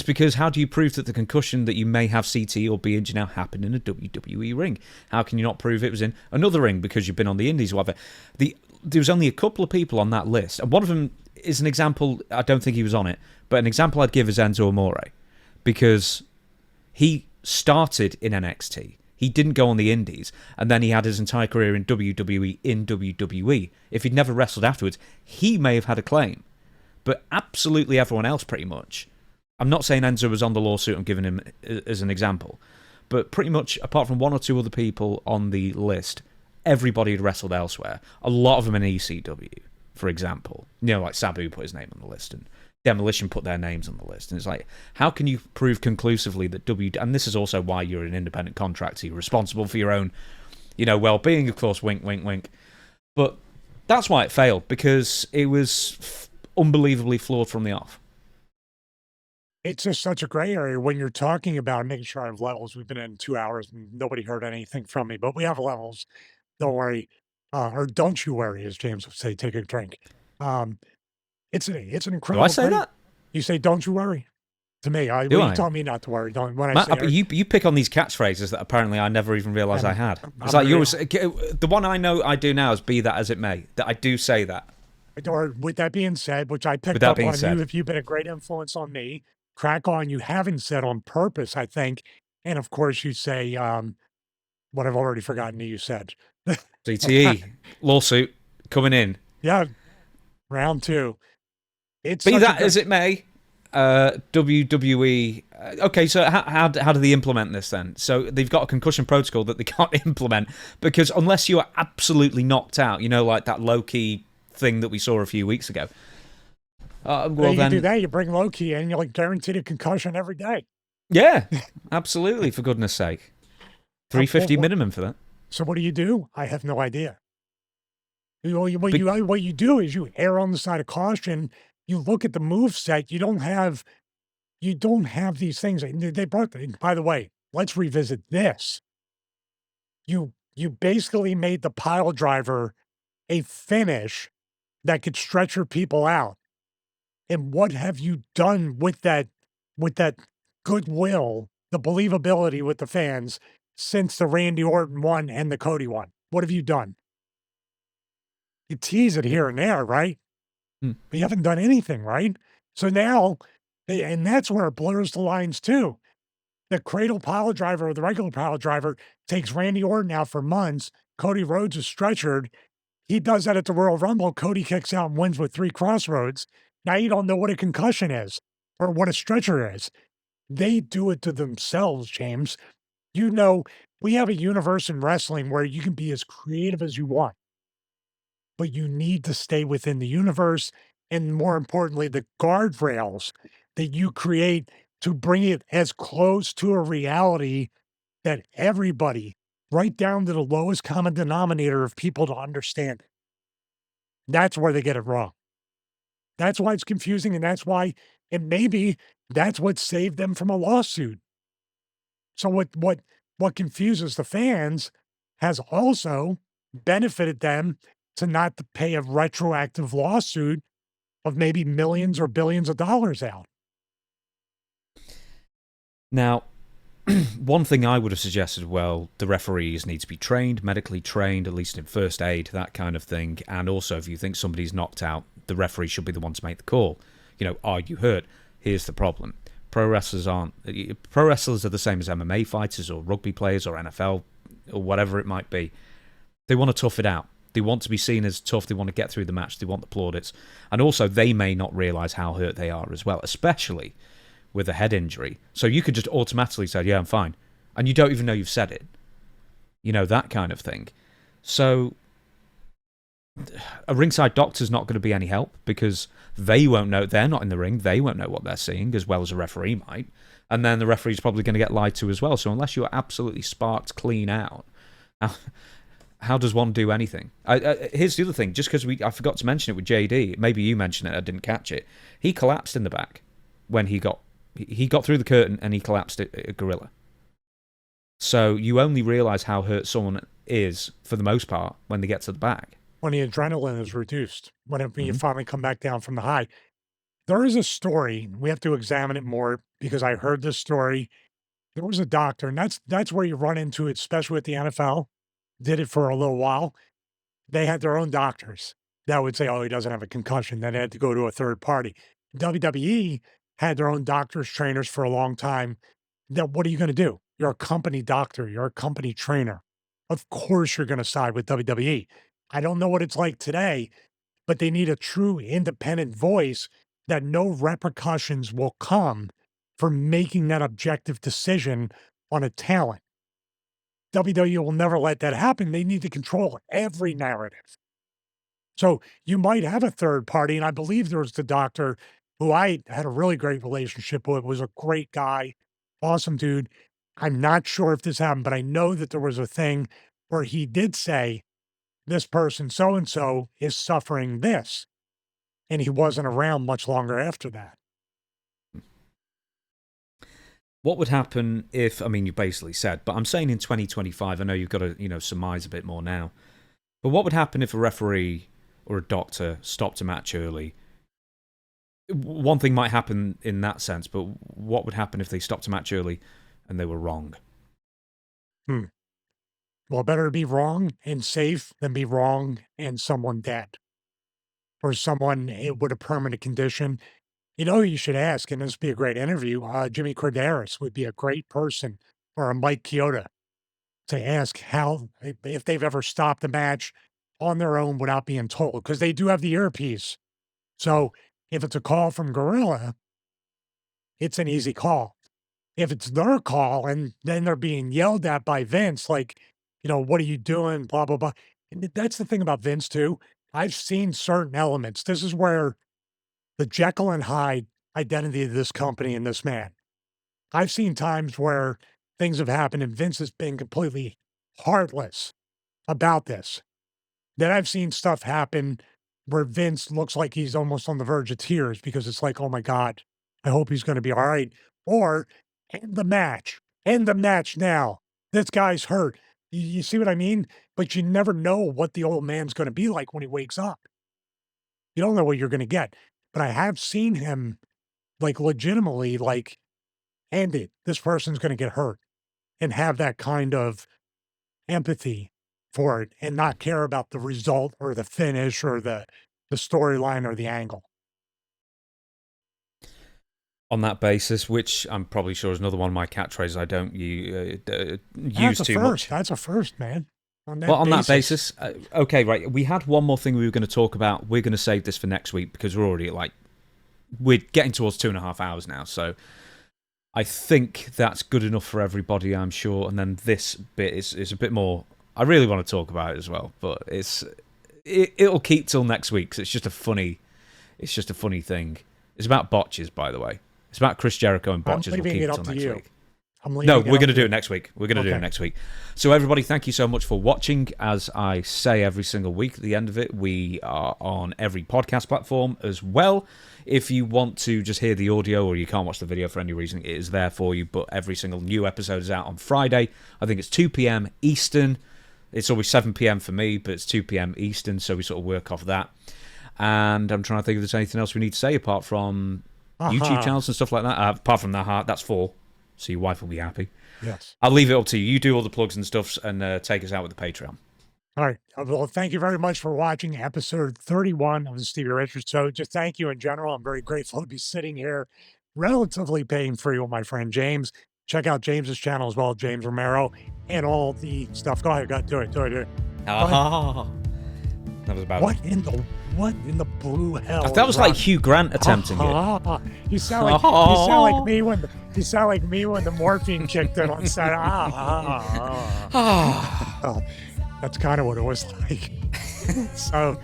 because how do you prove that the concussion that you may have CT or be injured now happened in a WWE ring? How can you not prove it was in another ring because you've been on the indies or whatever? There was only a couple of people on that list, and one of them is an example. I don't think he was on it, but an example I'd give is Enzo Amore, because he started in NXT. He didn't go on the indies, and then he had his entire career in WWE in WWE. If he'd never wrestled afterwards, he may have had a claim. But absolutely everyone else, pretty much. I'm not saying Enzo was on the lawsuit, I'm giving him as an example. But pretty much, apart from one or two other people on the list, everybody had wrestled elsewhere. A lot of them in ECW, for example. You know, like Sabu put his name on the list, and Demolition put their names on the list. And it's like, how can you prove conclusively that and this is also why you're an independent contractor, you're responsible for your own, well-being, of course, wink, wink, wink. But that's why it failed, because it was unbelievably flawed from the off. It's just such a gray area when you're talking about making sure I have levels. We've been in 2 hours and nobody heard anything from me, but we have levels. Don't worry. Or don't you worry, as James would say, take a drink. Um, it's an Do incredible I say thing. that? You say, don't you worry to me. Do You I? taught me not to worry. Don't when I Matt, say but you pick on these catchphrases that apparently I never even realised I had. It's I'm like yours. The one I know I do now is "Be that as it may." That I do say that. or with that being said, which I picked that up being on said. you, if you've been a great influence on me, crack on. You haven't said on purpose, I think. And of course, you say what I've already forgotten that you said. CTE lawsuit coming in. Yeah, round two. It's Be such that as it may, WWE. Okay, so how do they implement this then? So they've got a concussion protocol that they can't implement because unless you are absolutely knocked out, like that low key thing that we saw a few weeks ago. you do that, you bring Loki in, you're like guaranteed a concussion every day. Yeah, absolutely. For goodness sake, $350 minimum for that. So what do? I have no idea. What you do is you err on the side of caution. You look at the move set. You don't have these things. They brought. By the way, let's revisit this. You basically made the pile driver a finish that could stretch your people out. And what have you done with that goodwill, the believability with the fans since the Randy Orton one and the Cody one? What have you done? You tease it here and there, right? But you haven't done anything, right? So now, and that's where it blurs the lines too. The cradle pile driver or the regular pile driver takes Randy Orton out for months. Cody Rhodes is stretchered. He does that at the Royal Rumble. Cody kicks out and wins with 3 crossroads. Now you don't know what a concussion is or what a stretcher is. They do it to themselves, James. We have a universe in wrestling where you can be as creative as you want, but you need to stay within the universe and, more importantly, the guardrails that you create to bring it as close to a reality that everybody, right down to the lowest common denominator of people to understand it. That's where they get it wrong. That's why it's confusing, and and maybe that's what saved them from a lawsuit. So what confuses the fans has also benefited them to not to pay a retroactive lawsuit of maybe millions or billions of dollars out. Now, one thing I would have suggested, well, the referees need to be trained, medically trained, at least in first aid, that kind of thing. And also, if you think somebody's knocked out, the referee should be the one to make the call. Are you hurt? Here's the problem. Pro wrestlers aren't. Pro wrestlers are the same as MMA fighters or rugby players or NFL or whatever it might be. They want to tough it out. They want to be seen as tough. They want to get through the match. They want the plaudits. And also, they may not realise how hurt they are as well, especially with a head injury. So you could just automatically say, yeah, I'm fine. And you don't even know you've said it. You know, that kind of thing. So a ringside doctor's not going to be any help because they won't know. They're not in the ring. They won't know what they're seeing as well as a referee might. And then the referee's probably going to get lied to as well. So unless you're absolutely sparked clean out, how does one do anything? Here's the other thing. Just because I forgot to mention it with JD. Maybe you mentioned it. I didn't catch it. He collapsed in the back when he got through the curtain and he collapsed a gorilla. So you only realise how hurt someone is, for the most part, when they get to the back. When the adrenaline is reduced, when you finally come back down from the high. There is a story. We have to examine it more because I heard this story. There was a doctor, and that's where you run into it, especially with the NFL. Did it for a little while. They had their own doctors that would say, oh, he doesn't have a concussion. Then they had to go to a third party. WWE had their own doctors, trainers for a long time. Then what are you going to do? You're a company doctor. You're a company trainer. Of course you're going to side with WWE. I don't know what it's like today, but they need a true independent voice that no repercussions will come for making that objective decision on a talent. WWE will never let that happen. They need to control every narrative. So you might have a third party, and I believe there was the doctor who I had a really great relationship with, was a great guy, awesome dude. I'm not sure if this happened, but I know that there was a thing where he did say, this person so-and-so is suffering this. And he wasn't around much longer after that. What would happen if, I mean, you basically said, but I'm saying in 2025, I know you've got to, surmise a bit more now. But what would happen if a referee or a doctor stopped a match early? One thing might happen in that sense, but what would happen if they stopped a match early and they were wrong? Well, better be wrong and safe than be wrong and someone dead. Or someone with a permanent condition. You know, you should ask, and this would be a great interview. Jimmy Corderas would be a great person, or a Mike Chioda, to ask how, if they've ever stopped a match on their own without being told, because they do have the earpiece. So if it's a call from Gorilla, it's an easy call. If it's their call and then they're being yelled at by Vince, like, what are you doing? Blah, blah, blah. And that's the thing about Vince, too. I've seen certain elements. This is where the Jekyll and Hyde identity of this company and this man. I've seen times where things have happened and Vince has been completely heartless about this. Then I've seen stuff happen where Vince looks like he's almost on the verge of tears because it's like, oh my God, I hope he's going to be all right. Or end the match. End the match now. This guy's hurt. You see what I mean? But you never know what the old man's going to be like when he wakes up. You don't know what you're going to get. But I have seen him, like, legitimately, like, end it. This person's going to get hurt, and have that kind of empathy for it and not care about the result or the finish or the storyline or the angle. On that basis, which I'm probably sure is another one of my catchphrases I don't use too much. That's a first, man. On that basis, okay, right. We had one more thing we were going to talk about. We're going to save this for next week because we're already we're getting towards 2.5 hours now. So I think that's good enough for everybody, I'm sure. And then this bit is a bit more. I really want to talk about it as well, but it'll keep till next week because it's just a funny thing. It's about botches, by the way. It's about Chris Jericho and botches. We'll keep it till next week. No, we're going to do it next week. We're going to do it next week. So everybody, thank you so much for watching. As I say every single week at the end of it, we are on every podcast platform as well. If you want to just hear the audio or you can't watch the video for any reason, it is there for you. But every single new episode is out on Friday. I think it's 2 p.m. Eastern. It's always 7 p.m. for me, but it's 2 p.m. Eastern, so we sort of work off that. And I'm trying to think if there's anything else we need to say apart from YouTube channels and stuff like that. Apart from that, that's 4. So your wife will be happy. Yes. I'll leave it up to you. You do all the plugs and stuff and take us out with the Patreon. All right. Well, thank you very much for watching episode 31 of the Stevie Richards Show. Just thank you in general. I'm very grateful to be sitting here relatively pain-free with my friend James. Check out James's channel as well, James Romero, and all the stuff. Go ahead, do it. Ah, that was about what in the blue hell? that was like Hugh Grant attempting it. You sound like me when the morphine kicked in on set. That's kind of what it was like. So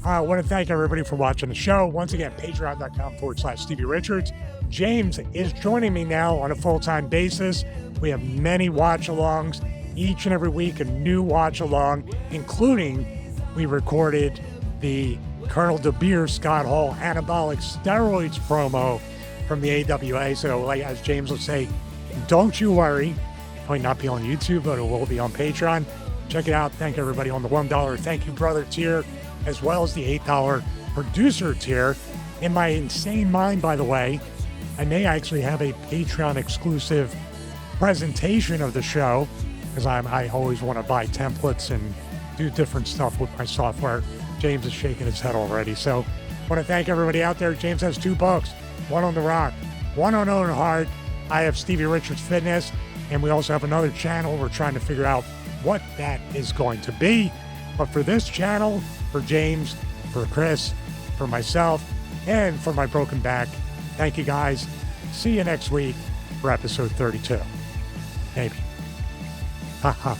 I want to thank everybody for watching the show. Once again, patreon.com/Stevie Richards. James is joining me now on a full-time basis. We have many watch-alongs each and every week, a new watch-along, including we recorded the Colonel DeBeer Scott Hall anabolic steroids promo from the AWA. So, like as James would say, don't you worry. It might not be on YouTube, but it will be on Patreon. Check it out. Thank everybody on the $1 Thank You Brother tier, as well as the $8 producer tier. In my insane mind, by the way, I may actually have a Patreon exclusive presentation of the show, because I always want to buy templates and do different stuff with my software. James is shaking his head already. So I want to thank everybody out there. James has 2 books, one on the rock, one on Own Heart. I have Stevie Richards Fitness, and we also have another channel. We're trying to figure out what that is going to be. But for this channel, for James, for Chris, for myself, and for my broken back, thank you guys. See you next week for episode 32. Maybe. Ha ha.